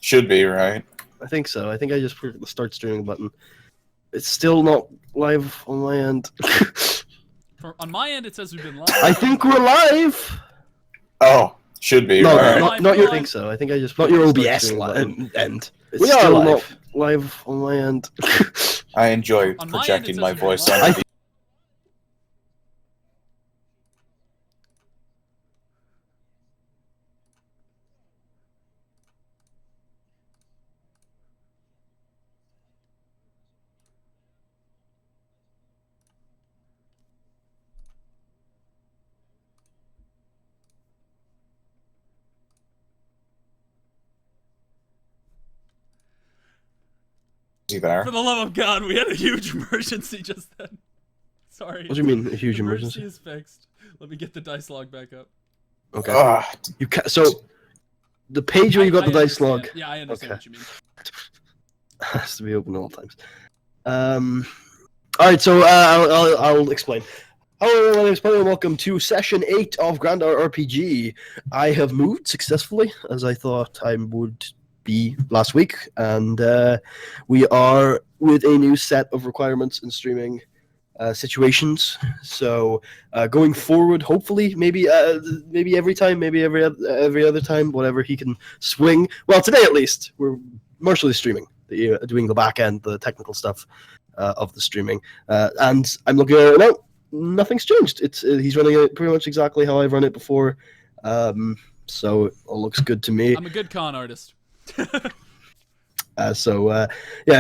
Should be, right? I think so. I think I just put the start streaming button. It's still not live on my end. On my end, it says we've been live. I think we're live. Oh, should be, No, right? not your. I think so. I think I just put your OBS end. It's We are still live. not live on my end. I enjoy On my end, projecting it my says we've been voice live. on. Is he there? For the love of God, we had a huge emergency just then. Sorry. What do you mean, a huge emergency? Is fixed. Let me get the dice log back up. Okay. Ugh. You so the page where you got the dice log Yeah, I understand what you mean. has to be open at all times. All right, so I'll explain. Hello, my name is Polly, and welcome to session 8 of Grandaar RPG. I have moved successfully, as I thought I would be last week, and we are with a new set of requirements and streaming situations. So going forward, hopefully, maybe every time, maybe every other time, whatever he can swing. Well, today at least, we're partially streaming, doing the back end, the technical stuff of the streaming, and I'm looking at it now. Nothing's changed. It's he's running it pretty much exactly how I've run it before, so it all looks good to me. I'm a good con artist. Yeah,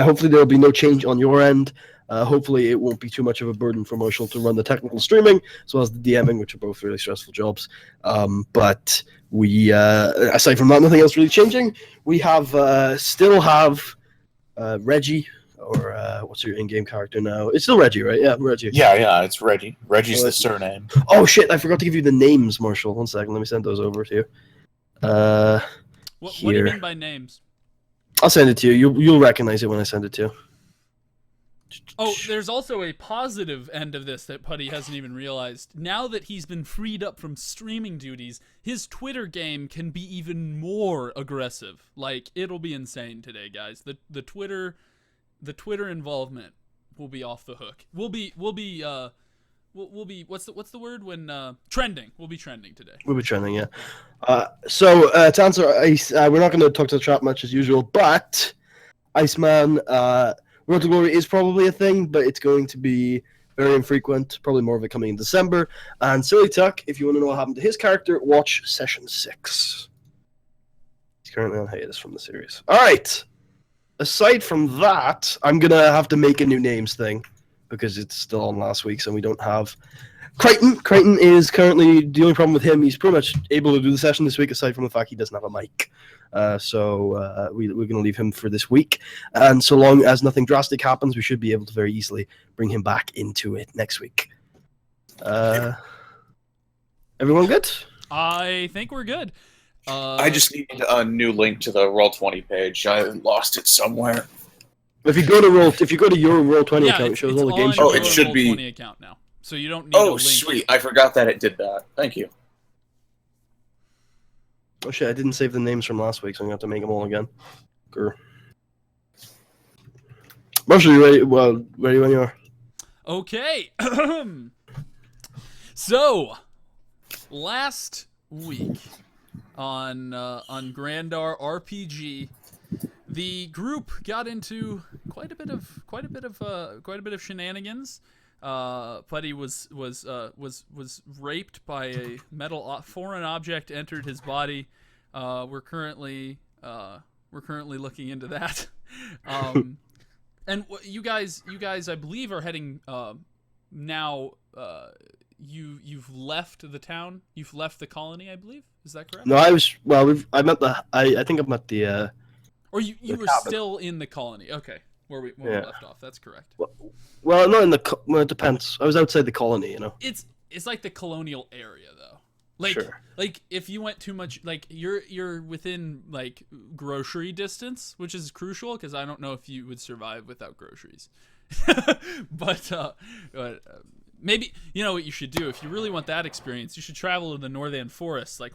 hopefully there will be no change on your end. Hopefully it won't be too much of a burden for Marshall to run the technical streaming as well as the DMing, which are both really stressful jobs. But we, aside from that, nothing else really changing. We have still have Reggie, or what's your in-game character now? It's still Reggie, right? Yeah, Reggie. Yeah, it's Reggie. Reggie's the surname. Oh shit! I forgot to give you the names, Marshall. 1 second, let me send those over to you. What do you mean by names? I'll send it to you. You'll recognize it when I send it to you. Oh, there's also a positive end of this that Putty hasn't even realized. Now that he's been freed up from streaming duties, his Twitter game can be even more aggressive. Like, it'll be insane today, guys. The Twitter involvement will be off the hook. We'll be what's the word when trending? We'll be trending today. We'll be trending, yeah. So to answer Ice, we're not going to talk to the chat much as usual, but Iceman, Road to Glory is probably a thing, but it's going to be very infrequent. Probably more of it coming in December. And Silly Tuck, if you want to know what happened to his character, watch session 6. He's currently on hiatus from the series. All right. Aside from that, I'm gonna have to make a new names thing because it's still on last week's and we don't have Crichton. Crichton is currently the only problem with him. He's pretty much able to do the session this week, aside from the fact he doesn't have a mic. So we're going to leave him for this week. And so long as nothing drastic happens, we should be able to very easily bring him back into it next week. Everyone good? I think we're good. I just need a new link to the Roll20 page. I lost it somewhere. If you go to your Roll20 account, it shows all the games. Oh, it should be Roll20 account now. So you don't need Oh, a link. sweet. I forgot that it did that. Thank you. Oh shit, I didn't save the names from last week, so I'm going to have to make them all again. Grr. Marshall, you ready? Well, ready when you are. Okay. So, last week on Grandaar RPG, the group got into quite a bit of shenanigans. Putty was raped by a metal foreign object, entered his body. We're currently looking into that. And you guys, I believe, are heading now. You've left the town. You've left the colony, I believe. Is that correct? No, I was. Well, I met the. I think I'm at the. Or you were cabin. still in the colony. Okay, where we left off. That's correct. Well, not in the. Well, it depends. I was outside the colony, you know. It's like the colonial area, though. Like, sure. Like if you went too much, like you're within like grocery distance, which is crucial because I don't know if you would survive without groceries. but maybe you know what you should do if you really want that experience. You should travel to the northern forests, like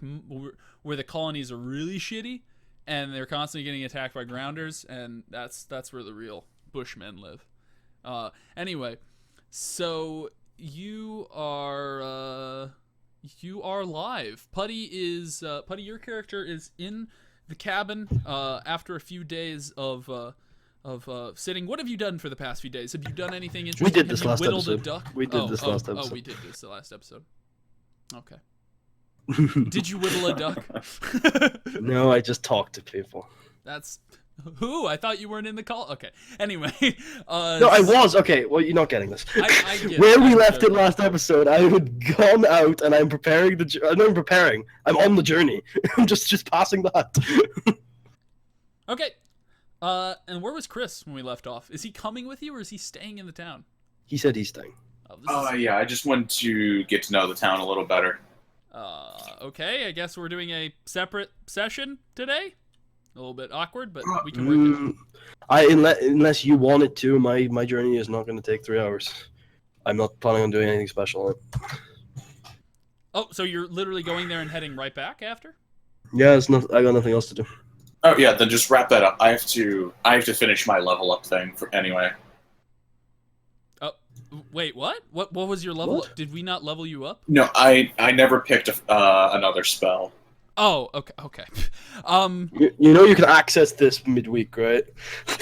where the colonies are really shitty, and they're constantly getting attacked by grounders, and that's where the real Bushmen live. Anyway, so you are live. Putty, your character is in the cabin after a few days of sitting. What have you done for the past few days? Have you done anything interesting? We did this have you last whittled episode. A duck? We did this last episode. Oh, we did this the last episode. Okay. Did you whittle a duck? No, I just talk to people. That's who? I thought you weren't in the call. Okay. Anyway. No, I was. Okay, well, you're not getting this. I get Where it. we I'm left sure. it last episode, I had gone out and I'm preparing I'm preparing. I'm on the journey. I'm just passing that. Okay. And where was Chris when we left off? Is he coming with you, or is he staying in the town? He said he's staying. Oh, this is... Yeah, I just wanted to get to know the town a little better. Okay, I guess we're doing a separate session today. A little bit awkward, but we can work it. Unless you want it to, my journey is not going to take 3 hours. I'm not planning on doing anything special on it. Oh, so you're literally going there and heading right back after? Yeah, I got nothing else to do. Oh yeah, then just wrap that up. I have to finish my level up thing anyway. Oh, wait, what? What was your level? What? Did we not level you up? No, I never picked another spell. Oh, okay. You know you can access this midweek, right?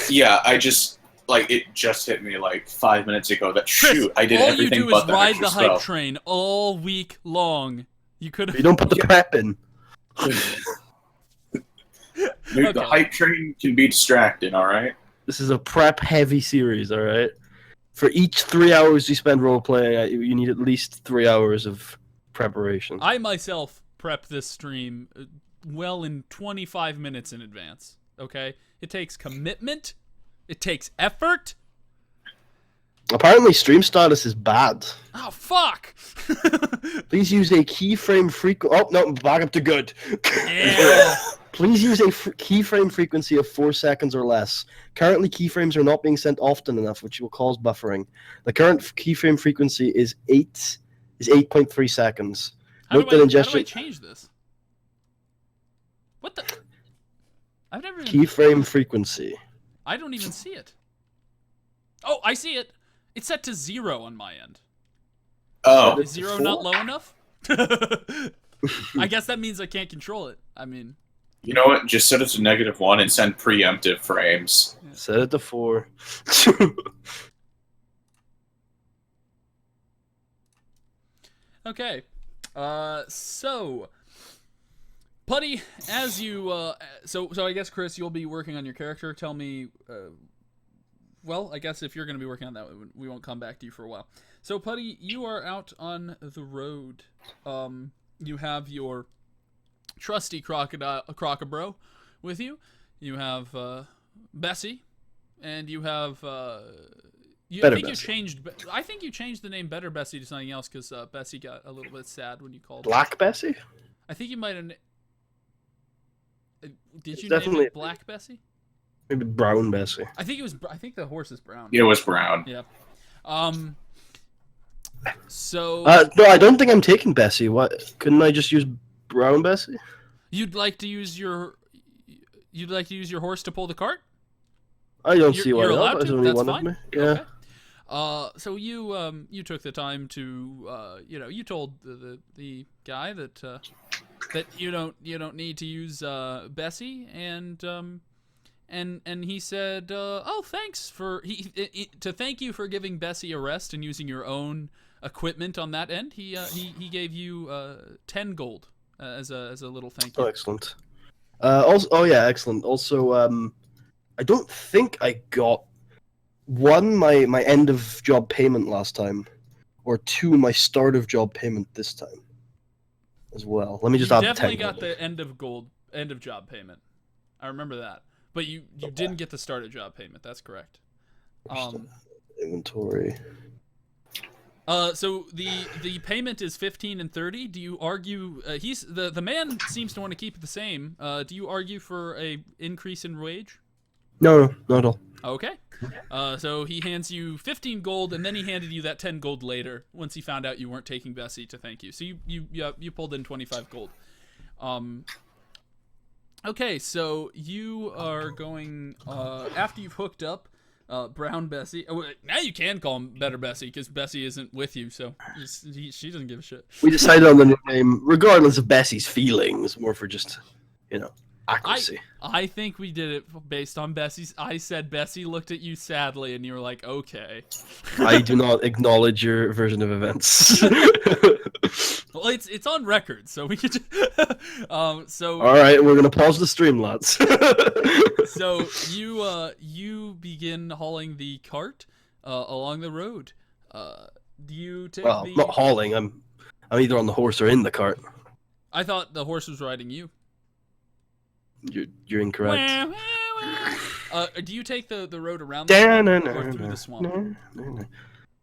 Yeah, it just hit me like 5 minutes ago that Chris, shoot, I did all everything you do but is the ride extra the spell. hype train all week long. You could have. You don't put the prep in. Dude, Okay. The hype train can be distracting, alright? This is a prep-heavy series, all right? For each 3 hours you spend role-playing, you need at least 3 hours of preparation. I myself prep this stream well in 25 minutes in advance. Okay, it takes commitment. It takes effort. Apparently, stream status is bad. Oh fuck! Please use a keyframe frequency. Oh no, back up to good. Yeah. Please use a keyframe frequency of 4 seconds or less. Currently, keyframes are not being sent often enough, which will cause buffering. The current keyframe frequency is 8.3 seconds. How Note do that I ingestion change this? What the? I've never even. keyframe frequency. I don't even see it. Oh, I see it. It's set to 0 on my end. Oh. Is 0 not low enough? I guess that means I can't control it. I mean, You know what? Just set it to -1 and send preemptive frames. Set it to 4. okay. So, Putty, as you, so I guess Chris, you'll be working on your character. Tell me, well, I guess if you're going to be working on that, we won't come back to you for a while. So, Putty, you are out on the road. You have your trusty crocobro with you. You have Bessie, and you have Better I think Bessie. you changed. I think you changed the name Better Bessie to something else because Bessie got a little bit sad when you called. Black Bessie? I think you might have. Did It's you name definitely- it Black Bessie? Maybe Brown Bessie. I think it was. I think the horse is brown. It was brown. Yeah. So No, I don't think I'm taking Bessie. What? Couldn't I just use Brown Bessie? you'd like to use your horse to pull the cart? I don't You're- see why you're not. allowed There's to? only That's one fine? of me. Yeah. Okay. So you took the time to you told the guy that that you don't need to use Bessie, and he said oh, thanks for to thank you for giving Bessie a rest and using your own equipment on that end. He gave you 10 gold as a little thank you. Oh, excellent. Oh yeah, excellent. Also, I don't think I got my end of job payment last time, or 2 my start of job payment this time, as well. Let me just You add definitely 10 got the end of job payment. I remember that. But you didn't get the start of job payment. That's correct. Inventory. So the payment is 15 and 30. Do you argue? He's the man seems to want to keep it the same. Do you argue for a increase in wage? No, not at all. Okay. So he hands you 15 gold, and then he handed you that 10 gold later once he found out you weren't taking Bessie to thank you. So you pulled in 25 gold. Okay, so you are going after you've hooked up Brown Bessie. Oh, now you can call him Better Bessie because Bessie isn't with you, so she doesn't give a shit. We decided on the new name, regardless of Bessie's feelings, more for just, accuracy. I think we did it based on Bessie's. I said Bessie looked at you sadly, and you were like, "Okay." I do not acknowledge your version of events. Well, it's on record, so we could. So. All right, we're gonna pause the stream, lads. So you begin hauling the cart along the road. Do you take Well, the? not hauling. I'm either on the horse or in the cart. I thought the horse was riding you. You're incorrect. Do you take the road around the swamp or through the swamp?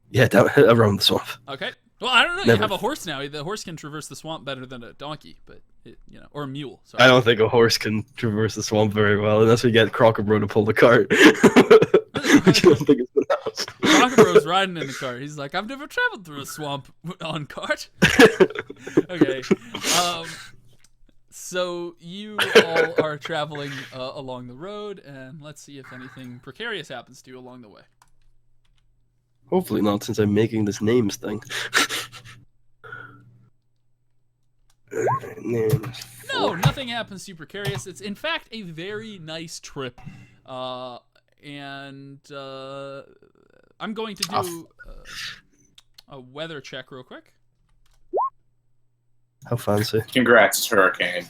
Yeah, around the swamp. Okay. Well, I don't know. Never. You have a horse now. The horse can traverse the swamp better than a donkey, but or a mule. Sorry. I don't think a horse can traverse the swamp very well unless we get Crockabro to pull the cart. Which I don't think it's gonna happen. Crockabro's riding in the cart. He's like, I've never traveled through a swamp on cart. Okay. So you all are traveling along the road, and let's see if anything precarious happens to you along the way. Hopefully not, since I'm making this names thing. No, nothing happens to you precarious. It's in fact a very nice trip, and I'm going to do a weather check real quick. How fancy. Congrats, Hurricane.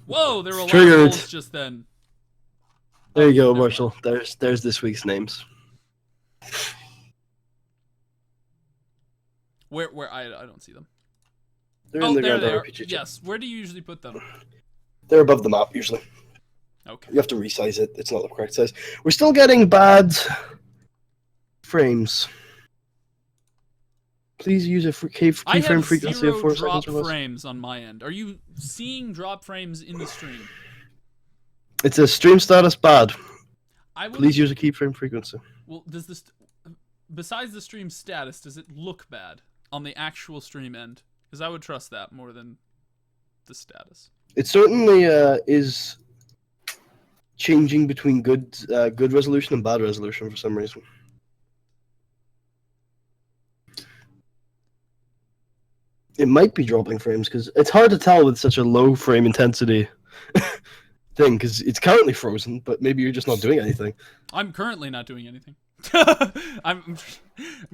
Whoa, there were a lot Triggered. of holes just then. There you go, never Marshall. There's this week's names. Where I don't see them. They're in the there they Grandaar are. RPG chat. Yes. Where do you usually put them? They're above the map usually. Okay. You have to resize it. It's not the correct size. We're still getting bad frames. Please use a I keyframe have frequency of 4 drop seconds or less. frames on my end. Are you seeing drop frames in the stream? It's a stream status bad. I would. Please use a keyframe frequency. Well, does this, besides the stream status, does it look bad on the actual stream end? Because I would trust that more than the status. It certainly is changing between good resolution and bad resolution for some reason. It might be dropping frames because it's hard to tell with such a low frame intensity thing because it's currently frozen, but maybe you're just not doing anything. I'm currently not doing anything. I'm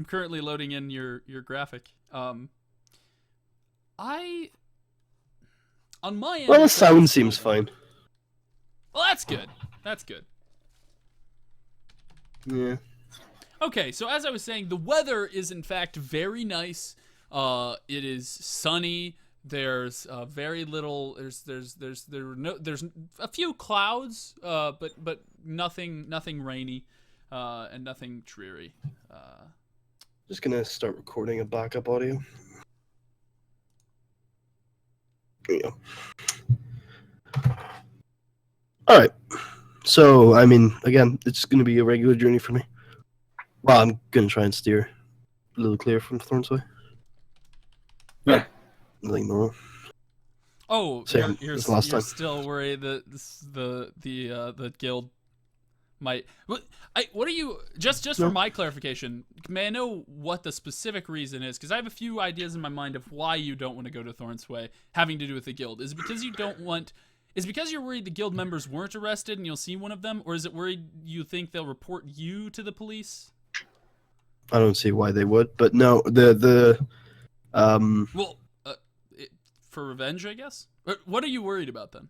currently loading in your graphic. On my end. Well, the sound seems fine. Well, that's good. That's good. Yeah. Okay, so as I was saying, the weather is in fact very nice. It is sunny. There's very little. There's a few clouds, but nothing rainy, and nothing dreary. Just gonna start recording a backup audio. There you go. All right. So I mean, again, it's gonna be a regular journey for me. Well, I'm gonna try and steer a little clear from Thornsway. Yeah. Nothing normal. Oh, Same you're as last time. still worried that the guild might. What are you? Just No. for my clarification, may I know what the specific reason is? Because I have a few ideas in my mind of why you don't want to go to Thornsway, having to do with the guild. Is it because you don't want? Is it because you're worried the guild members weren't arrested and you'll see one of them, or is it worried you think they'll report you to the police? I don't see why they would, but no, Well, for revenge, I guess. What are you worried about then?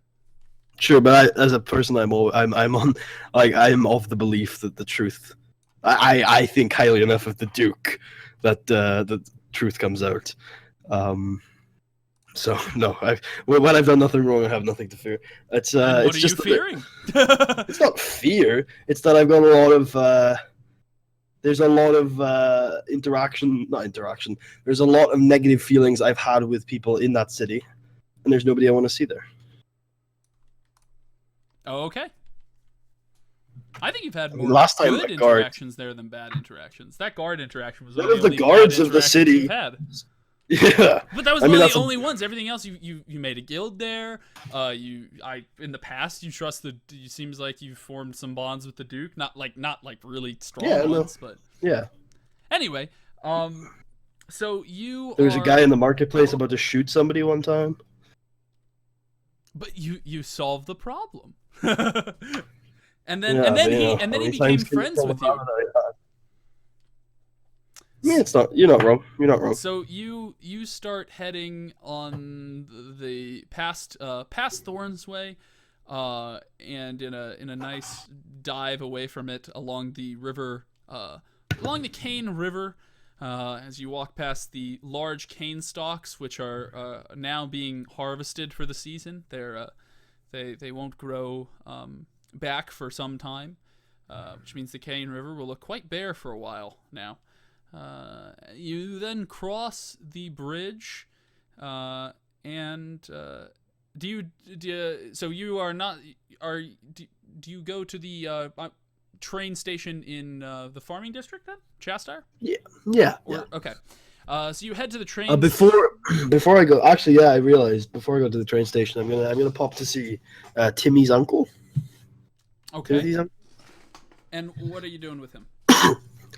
Sure, but as a person, I'm on, like, I'm of the belief that the truth. I think highly enough of the Duke that the truth comes out. So no, when I've done nothing wrong, I have nothing to fear. It's What it's are just you that- fearing? it's not fear. It's that I've got a lot of. There's a lot of not interaction. There's a lot of negative feelings I've had with people in that city, and there's nobody I want to see there. Oh, okay. I think you've had I mean, more last time good the guard- interactions there than bad interactions. That guard interaction was None one of the only bad guards of the interactions city- you've had. Yeah. But that was I one mean, of that's the a- only ones. Everything else, you made a guild there. In the past, you trusted. It seems like you formed some bonds with the Duke. Not like really strong Yeah, no. ones, but Yeah. anyway. So you There was a are, guy in the marketplace about to shoot somebody one time. but you solved the problem. and then Yeah, and then but, you know, he and how then he many became times can you friends tell with them you. that? Yeah, it's not. You're not wrong. You're not wrong. So you start heading on the past Thorn's Way, and in a nice dive away from it along the river, along the Cane River, as you walk past the large cane stalks, which are now being harvested for the season. They won't grow back for some time, which means the Cane River will look quite bare for a while now. You then cross the bridge, and so you are not do you go to the train station in the farming district then, Chastar? Yeah. Or okay, so you head to the train. Before I go, actually, yeah, I realized before I go to the train station, I'm gonna pop to see Timmy's uncle. Okay, Timothy's uncle. and what are you doing with him?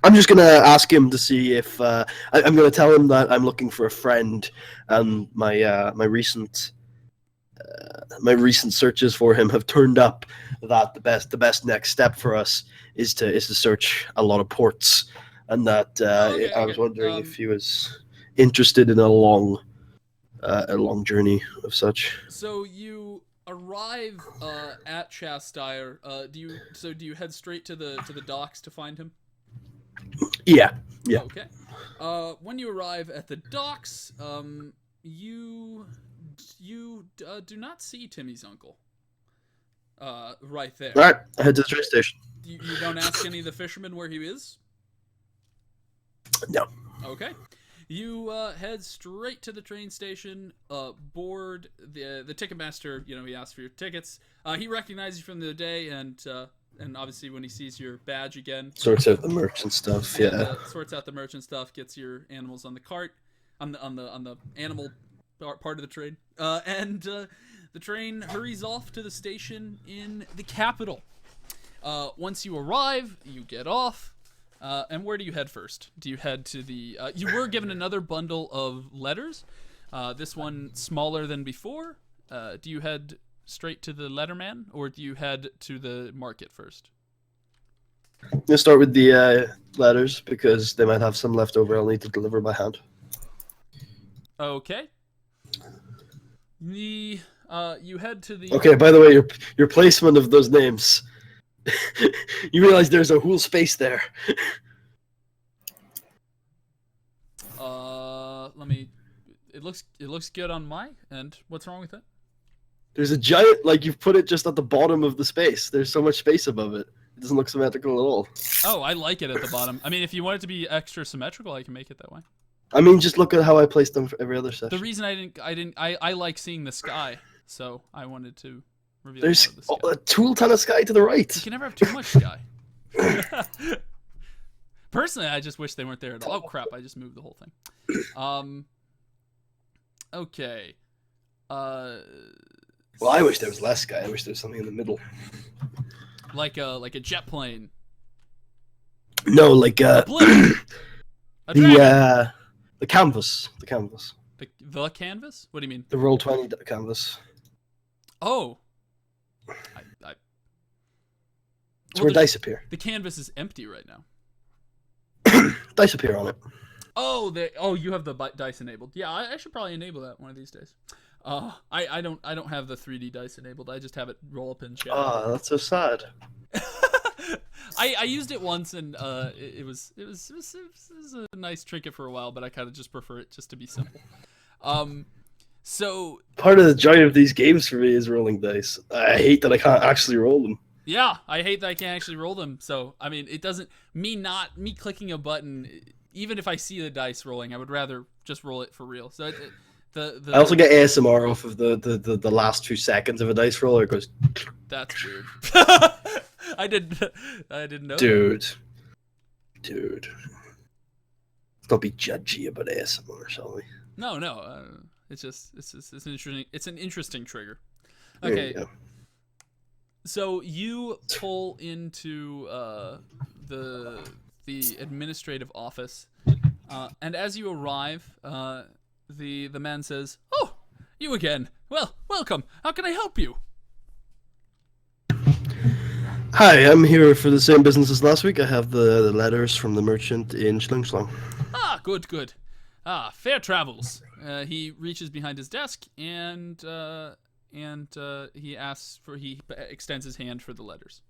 I'm just gonna ask him to see if I'm gonna tell him that I'm looking for a friend, and my recent searches for him have turned up that the best next step for us is to search a lot of ports, and that I was wondering if he was interested in a long journey of such. So you arrive at Chastar. Do you head straight to the docks to find him? Yeah. Yeah. Okay. When you arrive at the docks, you do not see Timmy's uncle. Right there. All right. I head to the train station. You don't ask any of the fishermen where he is? No. Okay. You head straight to the train station, board the Ticketmaster. He asks for your tickets. He recognizes you from the other day, and obviously when he sees your badge again, Sorts out the merchant stuff. Yeah. sorts out the merchant stuff, gets your animals on the cart, on the animal part of the train, and the train hurries off to the station in the capital. Once you arrive, you get off. And where do you head first? Do you head to the... you were given another bundle of letters. This one smaller than before. Do you head straight to the letterman, or do you head to the market first? Let's start with the letters, because they might have some left over I'll need to deliver by hand. Okay. You head to the... Okay, by the way, your placement of those names... you realize there's a whole space there. Let me... It looks good on my end. What's wrong with it? There's a giant, like, you've put it just at the bottom of the space. There's so much space above it. It doesn't look symmetrical at all. Oh, I like it at the bottom. I mean, if you want it to be extra symmetrical, I can make it that way. I mean, just look at how I placed them for every other session. The reason I like seeing the sky, so I wanted to reveal There's more of the sky. a tool ton of sky to the right. You can never have too much sky. Personally, I just wish they weren't there at all. Oh crap! I just moved the whole thing. Okay. Well, I wish there was less sky. I wish there was something in the middle. Like a jet plane. No, like A blimp. A dragon. the canvas. The canvas. The canvas? What do you mean? The Roll20 canvas. Oh. It's where dice appear. The canvas is empty right now. Dice appear on it. Oh, you have the dice enabled. Yeah, I should probably enable that one of these days. I don't have the 3D dice enabled. I just have it roll up in chat. Oh, that's so sad. I used it once and it was a nice trinket for a while, but I kind of just prefer it just to be simple. So part of the joy of these games for me is rolling dice. I hate that I can't actually roll them. Yeah, I hate that I can't actually roll them. So I mean, it doesn't me clicking a button. Even if I see the dice rolling, I would rather just roll it for real. So I also get ASMR off of the last 2 seconds of a dice roll. It goes. That's weird. I didn't know. Dude. Let's not be judgy about ASMR, shall we? No, no. It's an interesting trigger. There Okay. you go. So you pull into the administrative office, and as you arrive, the man says, "Oh, you again. Well, welcome. How can I help you?" Hi, I'm here for the same business as last week. I have the letters from the merchant in Schlingslong. Ah, good, good. Ah, fair travels. He reaches behind his desk and he extends his hand for the letters.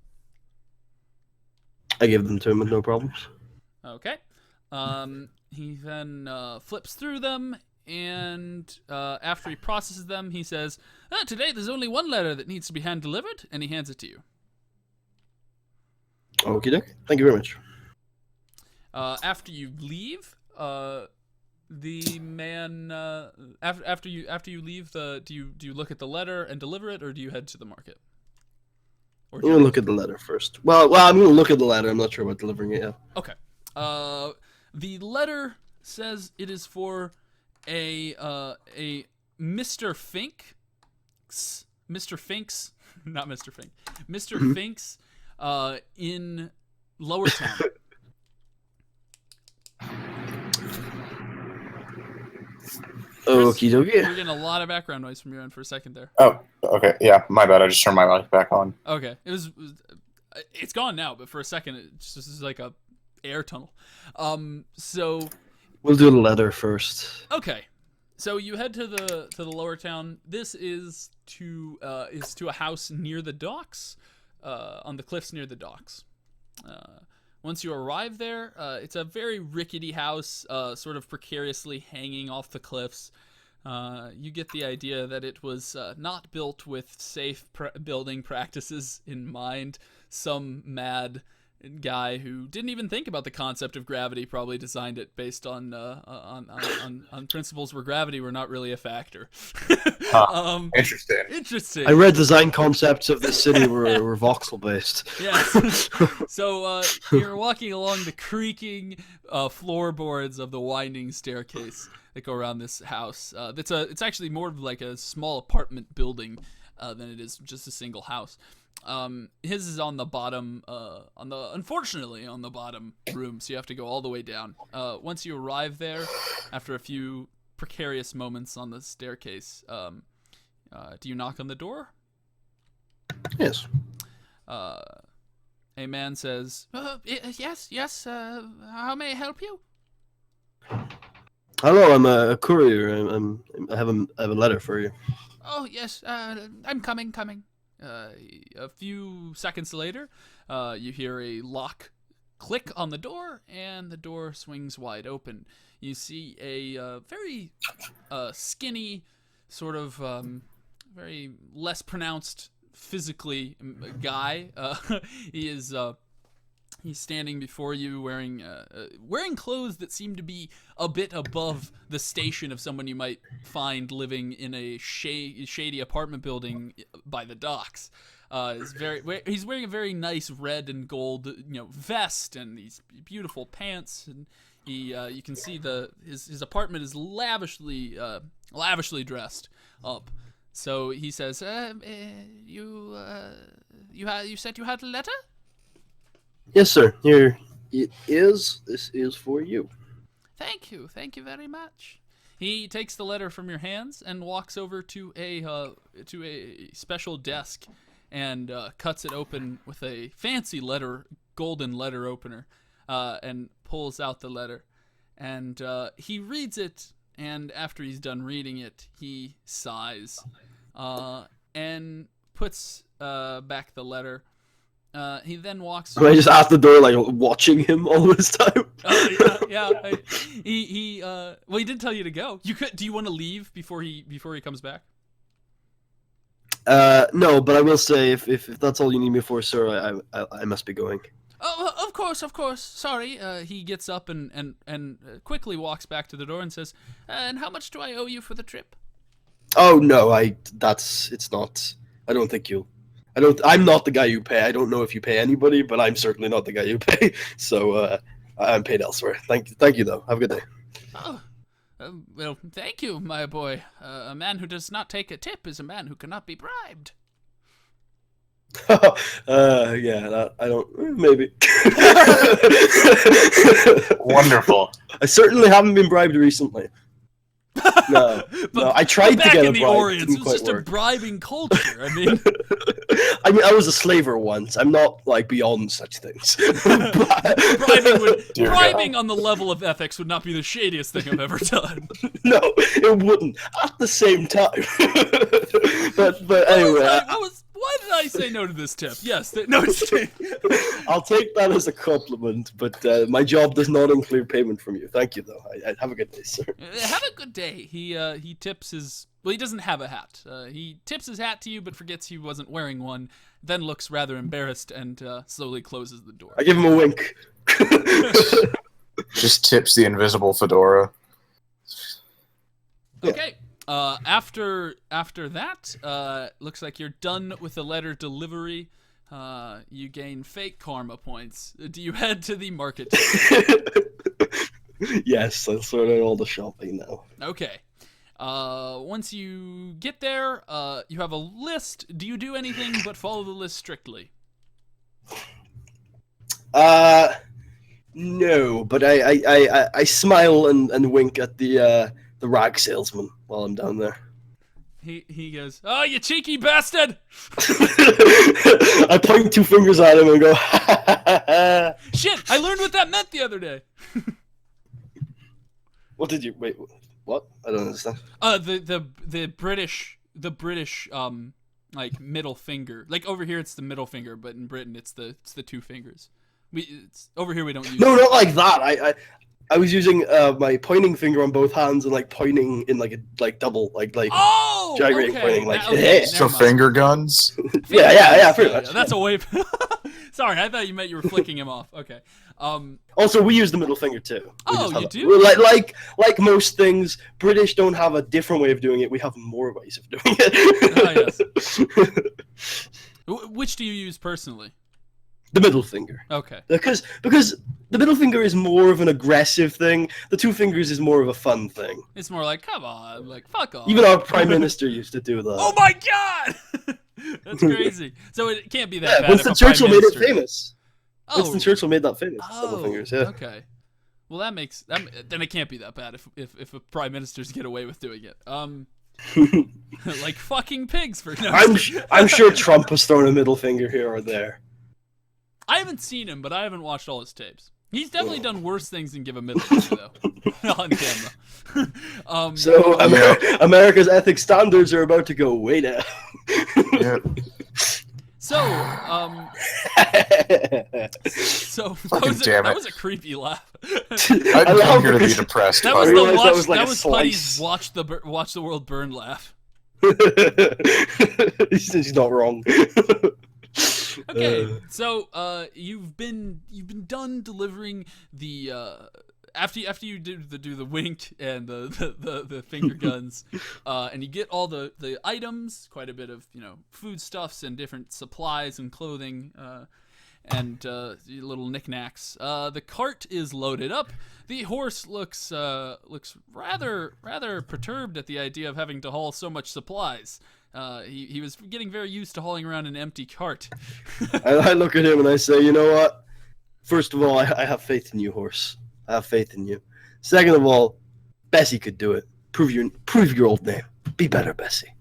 I give them to him with no problems. Okay. He then flips through them, and after he processes them, he says, "Today there's only one letter that needs to be hand delivered," and he hands it to you. Okie doke. Thank you very much. After you leave, the man after you leave, do you look at the letter and deliver it, or do you head to the market? Or I'm gonna look at the letter first. Well, I'm gonna look at the letter. I'm not sure about delivering it yet. Okay. The letter says it is for a Mr. Finks, not Mr. Fink, Mr. Finks, in Lower Town. Okie dokie. You're getting a lot of background noise from your end for a second there. Oh, okay. Yeah, my bad. I just turned my mic back on. Okay, it's gone now, but for a second it just is like a air tunnel. So We'll do the letter first. okay, so you head to the Lower Town. This is to a house near the docks, on the cliffs near the docks. Once you arrive there, it's a very rickety house, sort of precariously hanging off the cliffs. You get the idea that it was not built with safe building practices in mind. Some mad guy who didn't even think about the concept of gravity probably designed it based on principles where gravity were not really a factor. Interesting. I read design concepts of this city were voxel based. Yes. So you're walking along the creaking floorboards of the winding staircase that go around this house. It's actually more of like a small apartment building than it is just a single house. His is on the bottom, unfortunately on the bottom room, so you have to go all the way down. Once you arrive there, after a few precarious moments on the staircase, do you knock on the door? Yes. A man says, yes, how may I help you? Hello, I'm a courier. I have a letter for you. Oh, yes, I'm coming. A few seconds later, you hear a lock click on the door, and the door swings wide open. You see a very skinny, sort of very less pronounced physically guy. He's standing before you wearing clothes that seem to be a bit above the station of someone you might find living in a shady apartment building by the docks. He's wearing a very nice red and gold vest and these beautiful pants, and you can see his apartment is lavishly dressed up. So he says, you said you had a letter? Yes, sir. Here it is. This is for you. Thank you very much. He takes the letter from your hands and walks over to a special desk and cuts it open with a fancy golden letter opener, and pulls out the letter. And he reads it, and after he's done reading it, he sighs and puts back the letter. He then walks. Am I just at the door, like watching him all this time? Yeah. He didn't tell you to go. Do you want to leave before he comes back? No, but I will say if that's all you need me for, sir, I must be going. Oh, of course. Sorry. He gets up and quickly walks back to the door and says, "And how much do I owe you for the trip?" Oh no, it's not. I don't think you. I'm not the guy you pay. I don't know if you pay anybody, but I'm certainly not the guy you pay. So I'm paid elsewhere. Thank you though. Have a good day. Oh, Well, thank you, my boy. A man who does not take a tip is a man who cannot be bribed. Yeah, I don't. Maybe. Wonderful. I certainly haven't been bribed recently. No, no. I tried to back get in a the bribe. Orients, Didn't it's quite just a work. bribing culture. I mean, I was a slaver once. I'm not like beyond such things. bribing on the level of ethics would not be the shadiest thing I've ever done. No, it wouldn't. At the same time. but anyway, Why did I say no to this tip? Yes, no, it's I'll take that as a compliment. But my job does not include payment from you. Thank you, though. I have a good day, sir. Have a good day. He tips his. Well, he doesn't have a hat. He tips his hat to you, but forgets he wasn't wearing one. Then looks rather embarrassed and slowly closes the door. I give him a wink. Just tips the invisible fedora. Okay. After that, looks like you're done with the letter delivery. You gain fake karma points. Do you head to the market? Yes, I'll sort out all the shopping now. Okay. Once you get there, you have a list. Do you do anything but follow the list strictly? No, but I smile and wink at the rag salesman while I'm down there. He goes, "Oh, you cheeky bastard!" I point two fingers at him and go, "Shit! I learned what that meant the other day." What did you wait? What? I don't understand. The British like middle finger. Like over here it's the middle finger, but in Britain it's the two fingers. Over here we don't use. No, not like that. I was using my pointing finger on both hands and like pointing in like a double like oh gyrating okay. pointing like Okay, hey. So finger guns? Yeah, pretty much. That's a way. Sorry, I thought you meant you were flicking him off. Okay. Also, we use the middle finger too. You do? Like most things, British don't have a different way of doing it. We have more ways of doing it. Yes. Which do you use personally? The middle finger. Okay. Because the middle finger is more of an aggressive thing. The two fingers is more of a fun thing. It's more like, come on, like fuck off. Even our prime minister used to do that. Oh my god! That's crazy. So it can't be that bad. Winston Churchill made it famous. Oh. Winston Churchill made that famous. Double fingers, yeah. Okay. Well, then it can't be that bad if a prime ministers get away with doing it. Like fucking pigs for no. I'm sure Trump has thrown a middle finger here or there. I haven't seen him, but I haven't watched all his tapes. He's definitely done worse things than give a middle finger, though, on camera. So America's ethics standards are about to go way down. Yeah. So that was a creepy laugh. I didn't come here to be depressed. That was that was like Putty's watch the world burn laugh. He's not wrong. Okay, so you've been done delivering the after you do the wink and the finger guns, and you get all the items, quite a bit of foodstuffs and different supplies and clothing, and little knickknacks. The cart is loaded up. The horse looks rather perturbed at the idea of having to haul so much supplies. He was getting very used to hauling around an empty cart. I look at him and I say, you know what? First of all, I have faith in you, horse. I have faith in you. Second of all, Bessie could do it. Prove your old name. Be better, Bessie.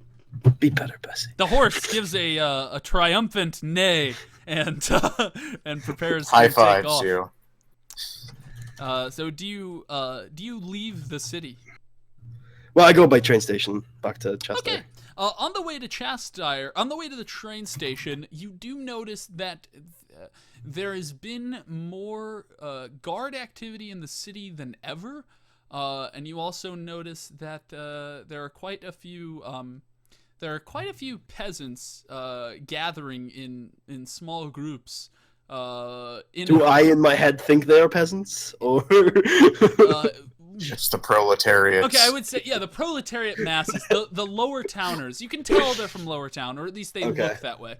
Be better, Bessie. The horse gives a triumphant neigh and prepares High to fives take off. you. So do you leave the city? Well, I go by train station back to Chester. Okay. On the way to Chastire, on the way to the train station, you do notice that there has been more guard activity in the city than ever, and you also notice that there are quite a few peasants gathering in small groups. Do I, in my head, think they are peasants, or? It's the proletariat. Okay, I would say, yeah, the proletariat masses, the lower towners. You can tell they're from lower town, or at least they look that way.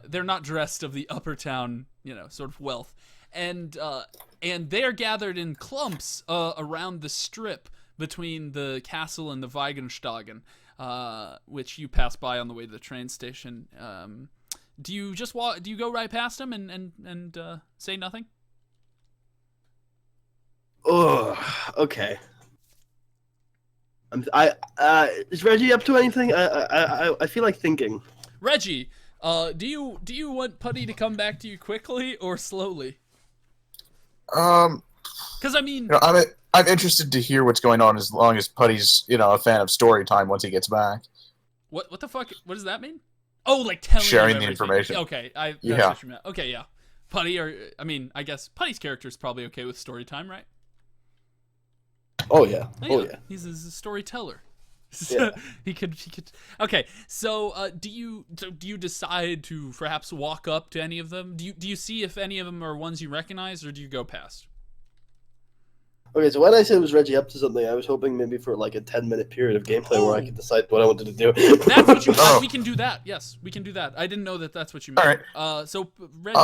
They're not dressed of the upper town, sort of wealth. And they are gathered in clumps around the strip, between the castle and the Weigenstagen, which you pass by on the way to the train station. Do you just walk? Do you go right past him and say nothing? Oh, okay. Is Reggie up to anything? I feel like thinking. Reggie, do you want Putty to come back to you quickly or slowly? Because I mean, I'm interested to hear what's going on as long as Putty's a fan of story time once he gets back. What the fuck? What does that mean? Oh, like telling sharing you the everything. information. Okay, that's Yeah. what you meant. Okay, yeah. Putty, I guess Putty's character is probably okay with story time, right? Oh yeah. He's a storyteller. Yeah. he could. Okay, so do you decide to perhaps walk up to any of them? Do you see if any of them are ones you recognize, or do you go past? Okay, so when I said it was Reggie up to something, I was hoping maybe for like a 10-minute period of gameplay where I could decide what I wanted to do. That's what you. Oh. We can do that. Yes, we can do that. I didn't know that's what you meant. All right. So Reggie,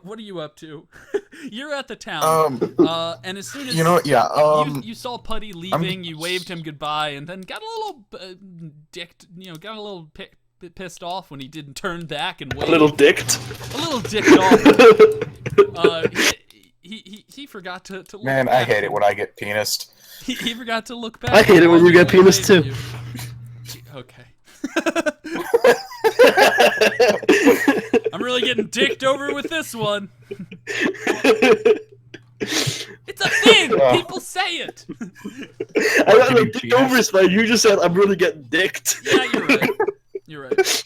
what are you up to? You're at the town. And as soon as you saw Putty leaving, you waved him goodbye, and then got a little got a little pissed off when he didn't turn back and wave. A little dicked off. He forgot to look Man, back. I hate it when I get penised. He forgot to look back. I hate it when you get penis too. Okay. I'm really getting dicked over with this one. It's a thing. People say it. I got a dicked over is fine. You just said I'm really getting dicked. Yeah, you're right.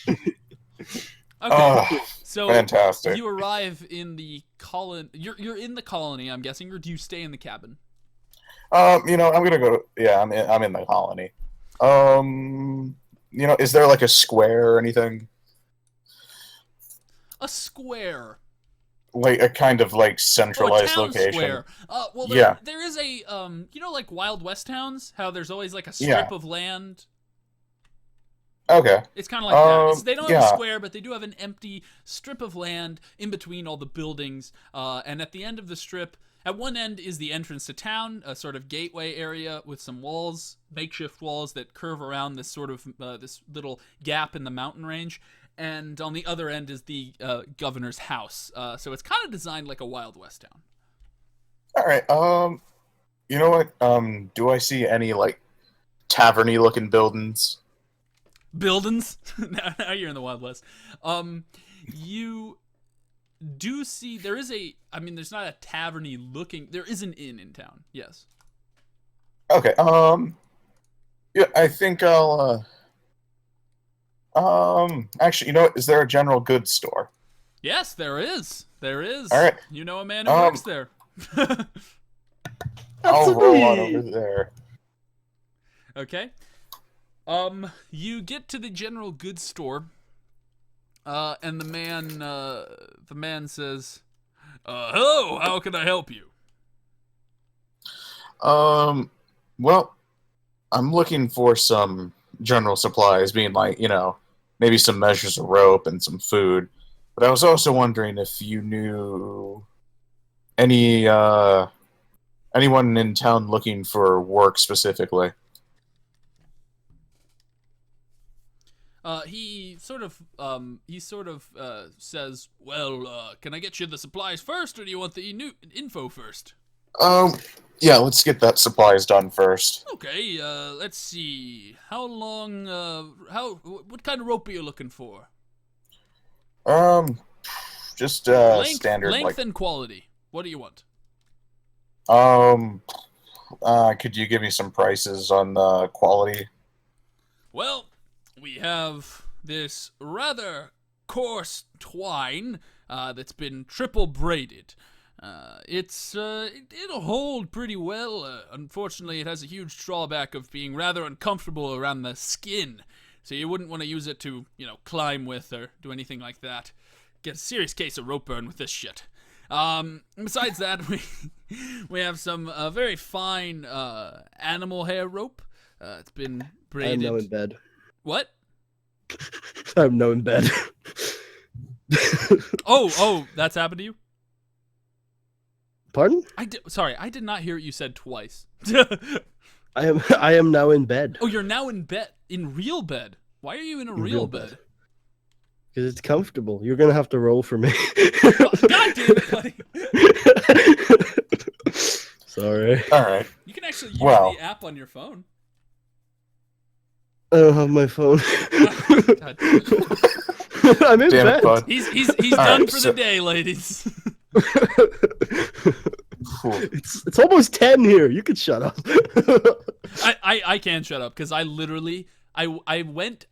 Okay. So fantastic. You arrive in the colony. You're in the colony, I'm guessing, or do you stay in the cabin? I'm gonna go. Yeah, I'm in the colony. Is there like a square or anything? A square. Like a kind of like centralized location. Square. Well, there is a like Wild West towns. How there's always like a strip of land. Okay. It's kind of like that. They don't have a square, but they do have an empty strip of land in between all the buildings. And at the end of the strip, at one end is the entrance to town, a sort of gateway area with some walls, makeshift walls that curve around this sort of this little gap in the mountain range. And on the other end is the governor's house. So it's kind of designed like a Wild West town. All right. You know what? Do I see any like taverny looking buildings? Buildings? Now you're in the Wild West. You do see there is there's not a taverny looking. There is an inn in town. Yes. Okay. Yeah, I think I'll. Actually, is there a general goods store? Yes, there is. There is. All right. You know a man who works there. I'll roll on over there. Okay. You get to the general goods store, and the man says, "Hello, how can I help you?" Well, I'm looking for some general supplies, being like, maybe some measures of rope and some food. But I was also wondering if you knew anyone in town looking for work specifically. He sort of says, "Well, can I get you the supplies first, or do you want the info first?" Yeah, let's get that supplies done first. Okay, let's see. How long, what kind of rope are you looking for? Just, standard, length and quality. What do you want? Could you give me some prices on the quality? Well, we have this rather coarse twine, that's been triple braided. It'll hold pretty well. Unfortunately, it has a huge drawback of being rather uncomfortable around the skin. So you wouldn't want to use it to, climb with or do anything like that. Get a serious case of rope burn with this shit. Besides that, we have some very fine animal hair rope. It's been braided. I'm now in bed. What? I'm now in bed. Oh, that's happened to you? Pardon? Sorry, I did not hear what you said twice. I am now in bed. Oh, you're now in bed, in real bed. Why are you in a real bed? Because it's comfortable. You're gonna have to roll for me. God damn it, buddy. Sorry. All right. You can actually use Well. the app on your phone. I don't have my phone. God damn it. I'm in Damn it, bed. bud. He's All done right, for so- the day, ladies. Cool. It's almost 10 here. You can shut up. I can't shut up because I literally I went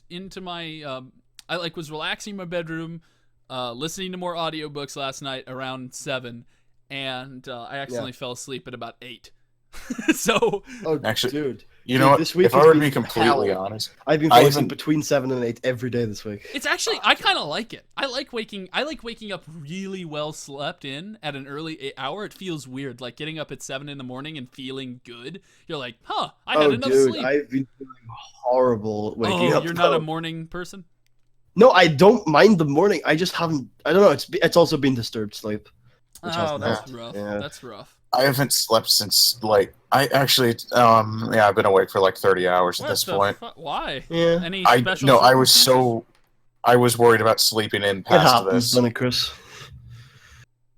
into my I like was relaxing in my bedroom, listening to more audiobooks last night around 7, and I accidentally fell asleep at about 8. So Oh, Actually, dude. You know what? This week If I has were to been be completely hell. honest, I've been I falling asleep even- between 7 and 8 every day this week. it's actually I kind of like it. I like waking up really well slept in at an early hour. It feels weird, like getting up at 7 in the morning and feeling good. You're like, huh, I had enough dude, sleep. I've been feeling horrible waking up. You're not a though. morning person? No, I don't mind the morning. I just haven't. I don't know. It's also been disturbed sleep. Which Oh, hasn't that's helped. rough. Yeah. That's rough. I haven't slept since like I actually yeah, I've been awake for like 30 hours at What this the point. why? Yeah. Any I special no, I was circumstances? I was worried about sleeping in It past happens, this. doesn't it, Chris?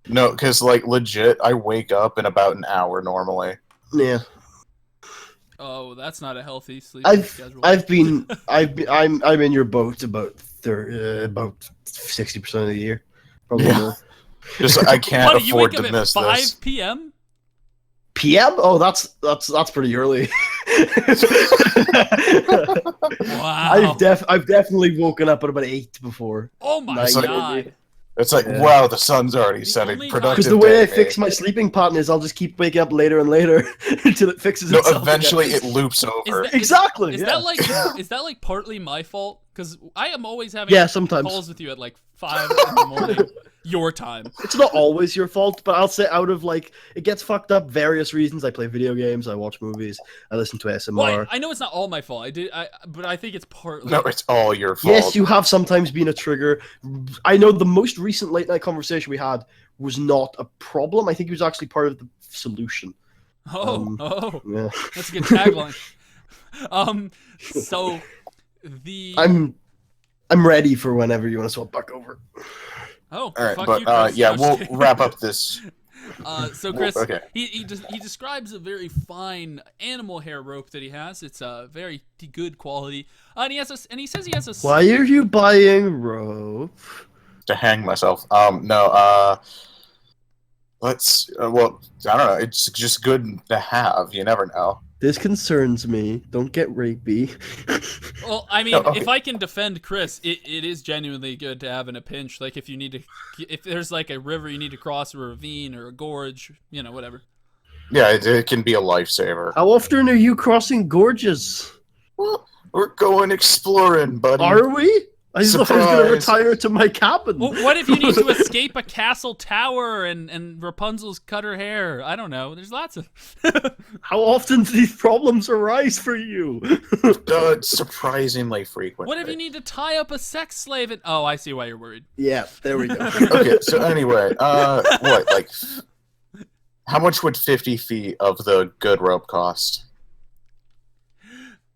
No, because like legit, I wake up in about an hour normally. Yeah. Oh, that's not a healthy sleeping schedule. I'm in your boat about 60% of the year. Probably Yeah. more. Just I can't Buddy, you afford wake up to at miss 5 this. p.m.? PM? Oh, that's pretty early. Wow. I've definitely woken up at about 8 before. Oh my It's like- god. It's like, Yeah. wow, the sun's already The setting. only Productive Because the way I day, fix mate. my sleeping pattern is I'll just keep waking up later and later until it fixes No, itself. eventually again. it loops over. Exactly. Is yeah. that like partly my fault? Because I am always having Yeah, sometimes. calls with you at like 5 in the morning, your time. It's not always your fault, but I'll say out of like it gets fucked up various reasons. I play video games, I watch movies, I listen to ASMR. Well, I know it's not all my fault. But I think it's partly. No, it's all your fault. Yes, you have sometimes been a trigger. I know the most recent late night conversation we had was not a problem. I think it was actually part of the solution. Oh, Yeah. that's a good tagline. So the I'm ready for whenever you want to swap back over. oh, All right, fuck but you, Chris. yeah, No, we'll just kidding. wrap up this. So Chris, Okay. he describes a very fine animal hair rope that he has. It's a very good quality, and he says he has a. Why are you buying rope? To hang myself. Let's. Well, I don't know. It's just good to have. You never know. This concerns me. Don't get rapey. Well, I mean, No, okay. if I can defend Chris, it is genuinely good to have in a pinch. Like if you need to, if there's like a river you need to cross, or a ravine, or a gorge, whatever. Yeah, it can be a lifesaver. How often are you crossing gorges? Well, we're going exploring, buddy. Are we? I thought I was going to Surprise. retire to my cabin. Well, what if you need to escape a castle tower and Rapunzel's cut her hair? I don't know. There's lots of. How often do these problems arise for you? Surprisingly frequent. What if you need to tie up a sex slave? Oh, I see why you're worried. Yeah, there we go. Okay, so anyway, what, like, how much would 50 feet of the good rope cost?